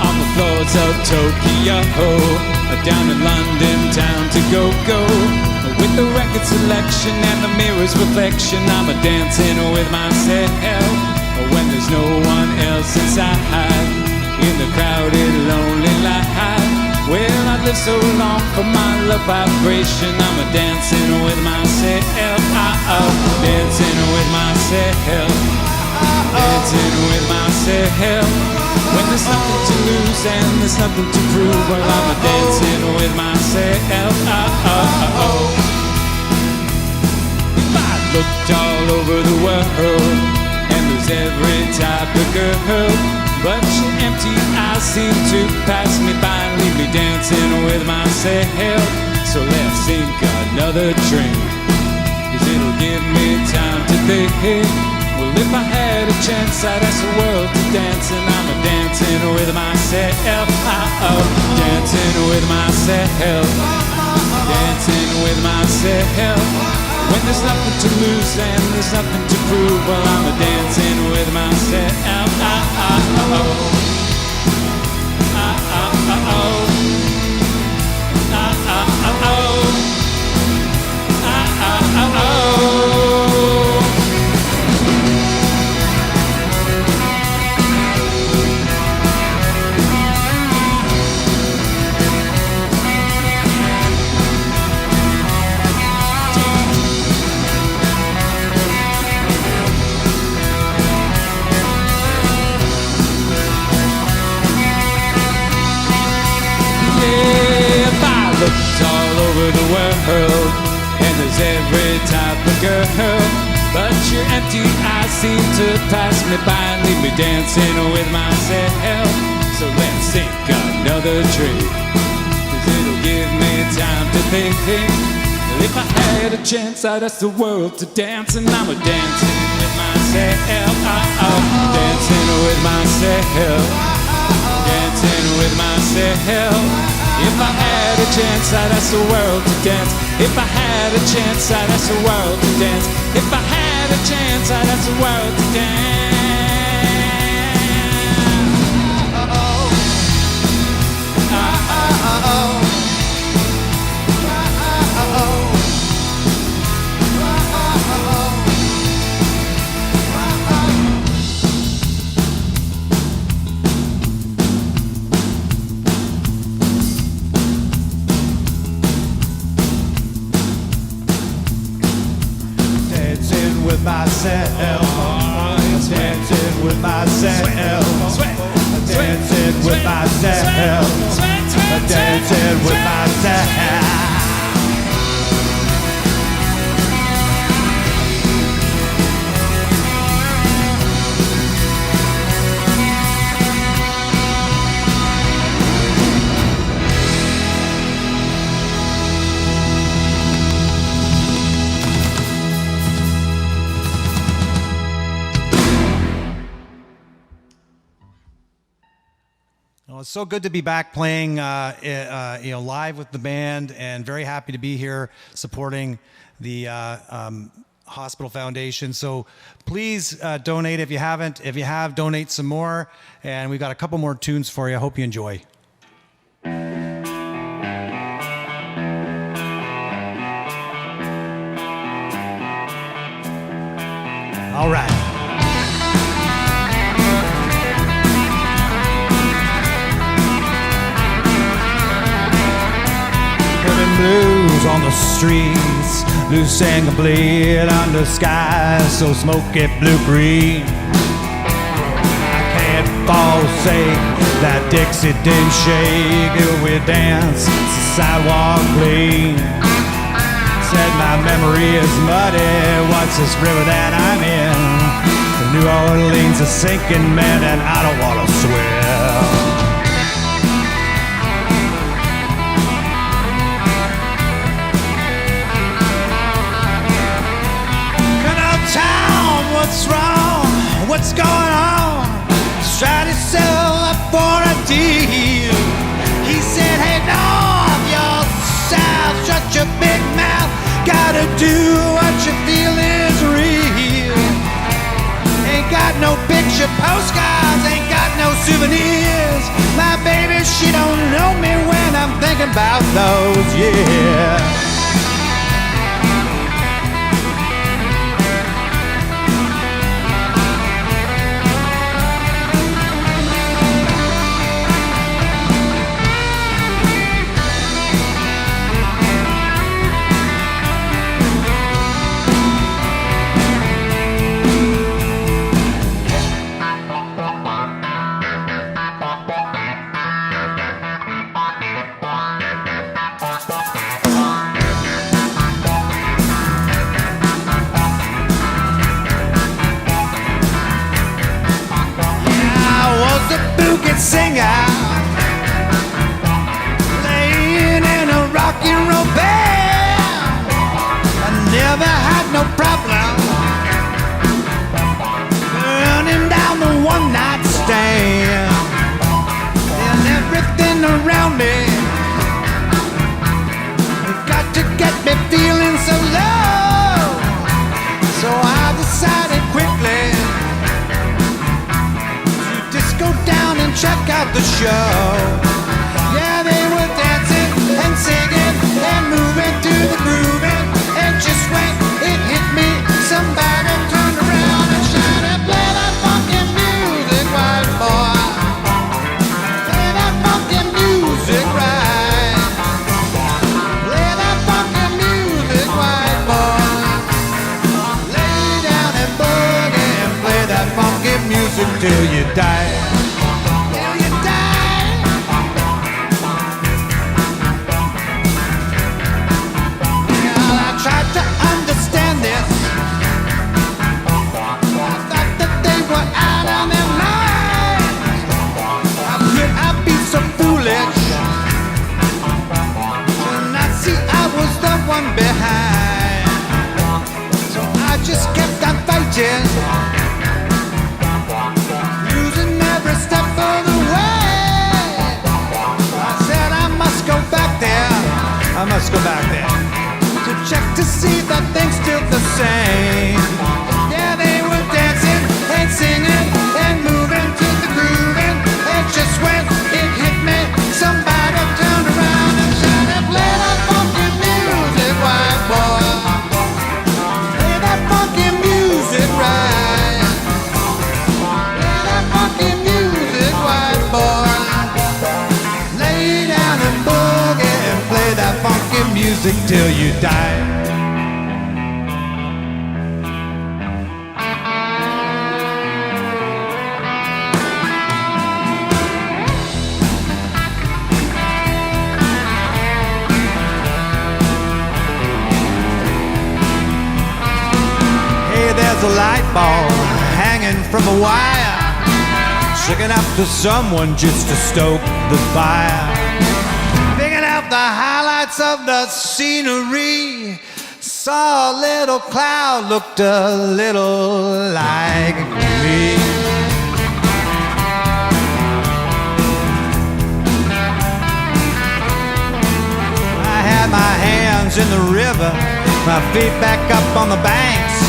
On the floors of Tokyo, down in London town to go. With the record selection and the mirror's reflection, I'm a dancing with myself when there's no one else inside. In the crowded, lonely life, well, I lived so long for my love vibration. I'm a dancing with myself, dancing with myself, dancing with myself. When there's nothing to lose and there's nothing to prove, well, I'm a dancing with myself. If I looked all over the world and there's every type of girl, but your empty eyes seem to pass me by and leave me dancing with myself. So let's sink another drink, 'cause it'll give me time to think. Well, if I had a chance, I'd ask the world to dance, and I'm a dancing with myself. Dancing with myself, dancing with myself. When there's nothing to lose and there's nothing to prove, well, I'm a dancing with myself. All over the world, and there's every type of girl, but your empty eyes seem to pass me by and leave me dancing with myself. So let's sink another drink, 'cause it'll give me time to think. Well, if I had a chance, I'd ask the world to dance, and I'm a dancing with myself. Dancing with myself, dancing with myself. If I had a chance, I'd ask the world to dance. If I had a chance, I'd ask the world to dance. If I had a chance, I'd ask the world to dance. Myself, dancing with myself, dancing with myself, dancing with myself. it's so good to be back playing, live with the band, and very happy to be here supporting the Hospital Foundation. So please donate if you haven't. If you have, donate some more. And we've got a couple more tunes for you. I hope you enjoy. All right. Blues on the streets, loose and complete under skies so smoky blue-green. I can't forsake that Dixie didn't shake till we dance the sidewalk clean. Said my memory is muddy, what's this river that I'm in? New Orleans is sinking, man, and I don't want to swim. What's wrong? What's going on? He's tried to sell up for a deal. He said, hey, North, you're South, shut your big mouth. Gotta do what you feel is real. Ain't got no picture postcards, ain't got no souvenirs. My baby, she don't know me when I'm thinking about those years. Singer, playing in a rock and roll band. I never had no problem burning down the one-night stand. And everything around me got to get me feeling so low. So I decided quickly go down and check out the show. Yeah, they were dancing and singing and moving to the grooving. And just when it hit me, somebody turned around and shouted, play that funky music, white boy. Play that funky music right. Play that funky music, white boy. Lay down and boogie and play that funky music till you die. Behind, so I just kept on fighting, losing every step of the way. I said I must go back there, I must go back there to check to see that things still the same. Yeah, they were dancing and singing and moving to the grooving. And just when it hit me, somebody turned around and shouted, play that funky music, white boy. Play that funky music right. Play that funky music, white boy. Lay down and boogie and play that funky music till you die. There's a light bulb hanging from a wire, sticking up to someone just to stoke the fire. Picking out the highlights of the scenery, saw a little cloud, looked a little like me. river, my feet back up on the banks.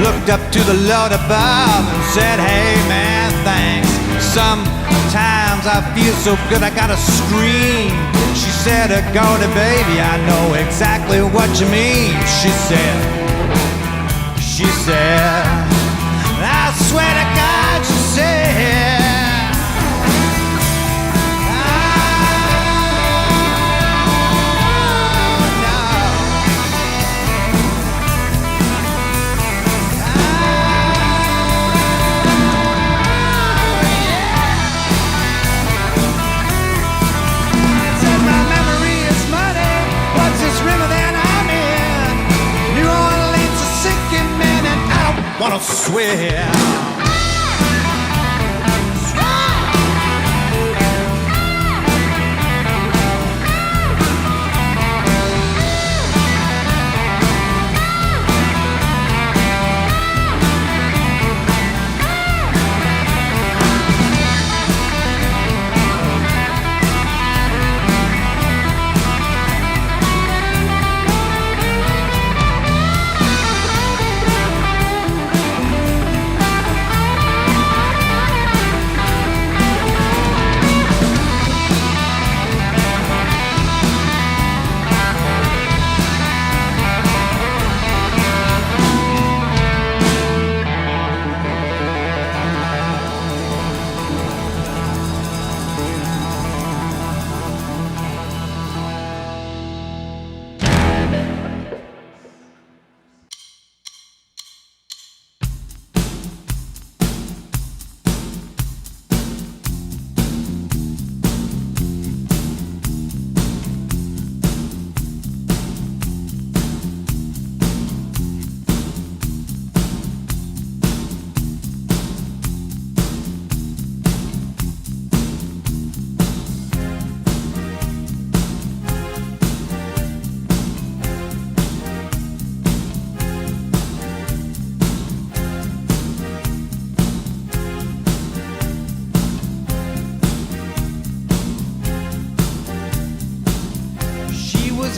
Looked up to the Lord above and said, hey man, thanks. Sometimes I feel so good I gotta scream. She said, Gordy baby, I know exactly what you mean. She said, I swear to God, she said, wanna swear.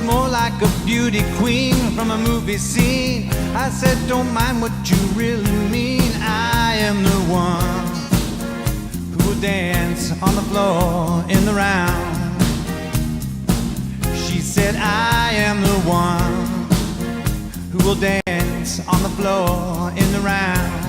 More like a beauty queen from a movie scene. I said, don't mind what you really mean. I am the one who will dance on the floor in the round. She said, I am the one who will dance on the floor in the round.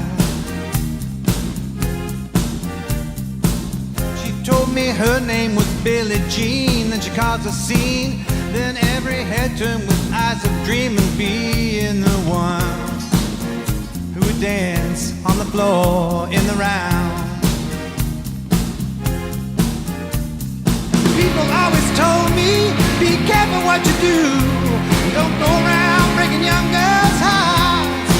She told me her name was Billie Jean. Then she caused a scene. Then every head turned with eyes of dreaming, being the one who would dance on the floor in the round. People always told me, be careful what you do. Don't go around breaking young girls' hearts.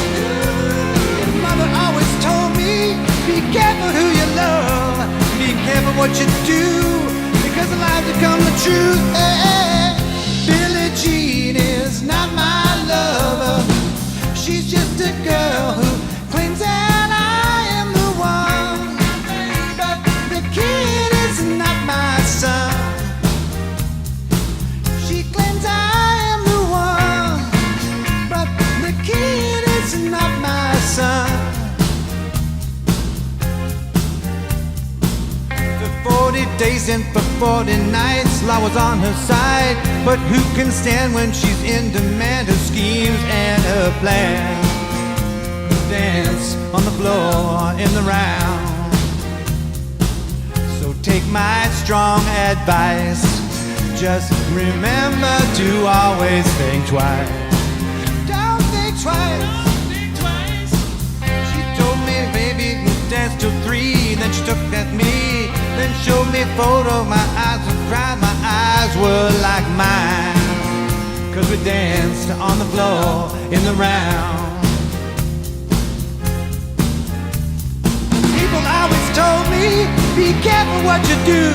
Mother always told me, be careful who you love. Be careful what you do, because the lies become the truth. Hey. Billie Jean is not my lover. She's just a girl who claims that I am the one. But the kid is not my son. She claims I am the one, but the kid is not my son. For 40 days and for 40 nights, law was on her side. But who can stand when she's in demand? Her schemes and her plans dance on the floor in the round. So take my strong advice. Just remember to always think twice. Don't think twice. Don't think twice. She told me, baby, we'll dance till 3. Then she took at me. Then showed me a photo of my eyes and cried. My eyes were like mine, 'cause we danced on the floor in the round. People always told me, be careful what you do.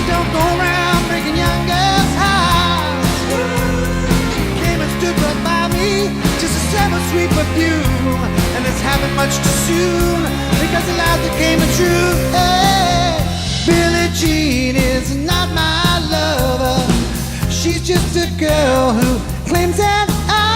Don't go around breaking young girls' hearts. She came and stood right by me, just a summer sweet perfume. And this happened much too soon, because the lies became the truth. Hey, Billie Jean is not my lover. She's just a girl who claims that I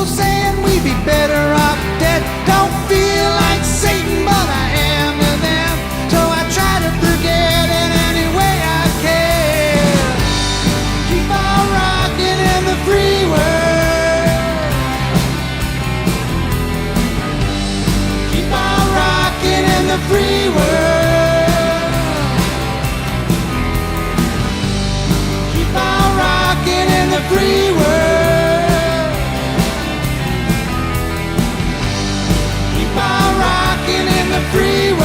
saying we'd be better off dead. Don't feel like Satan, but I am to them. So I try to forget it any way I can. Keep on rocking in the free world. Keep on rocking in the free world. Keep on rocking in the free world. Keep on rocking in the free world.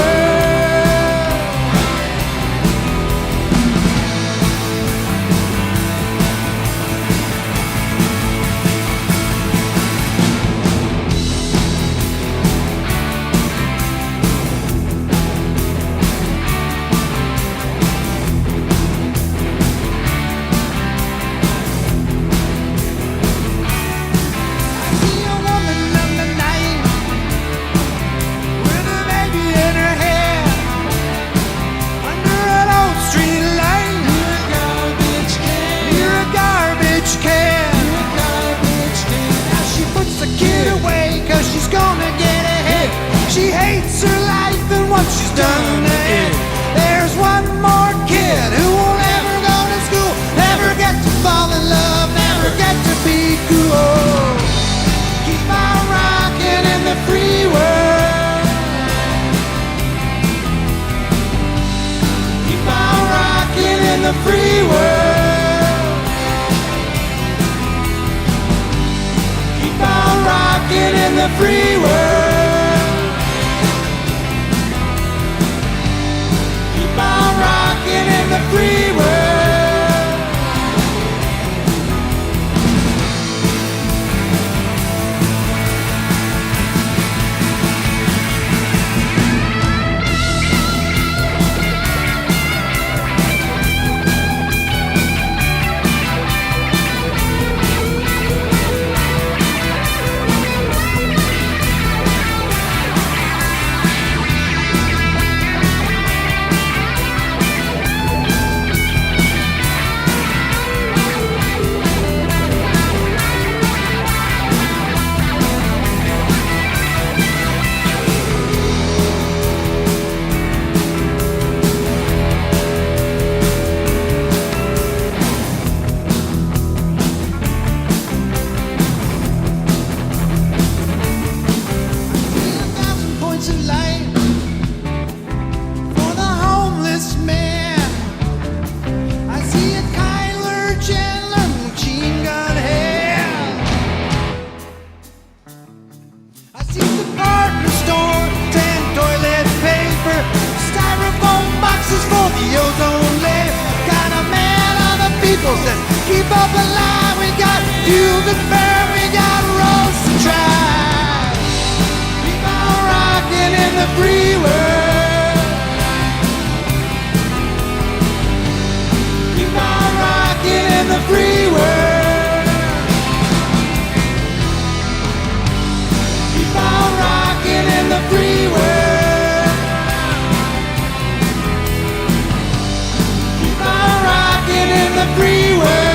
She hates her life and what she's done to it. There's one more kid who won't ever go to school, never get to fall in love, never get to be cool. Keep on rocking in the free world. Keep on rocking in the free world. Keep on rocking in the free world. Keep on rocking in the free world. Keep up the line, we got fuel to burn, we got roads to try. Keep on rocking in the free world. Keep on rocking in the free world. Keep on rocking in the free world. Keep on rocking in the free world.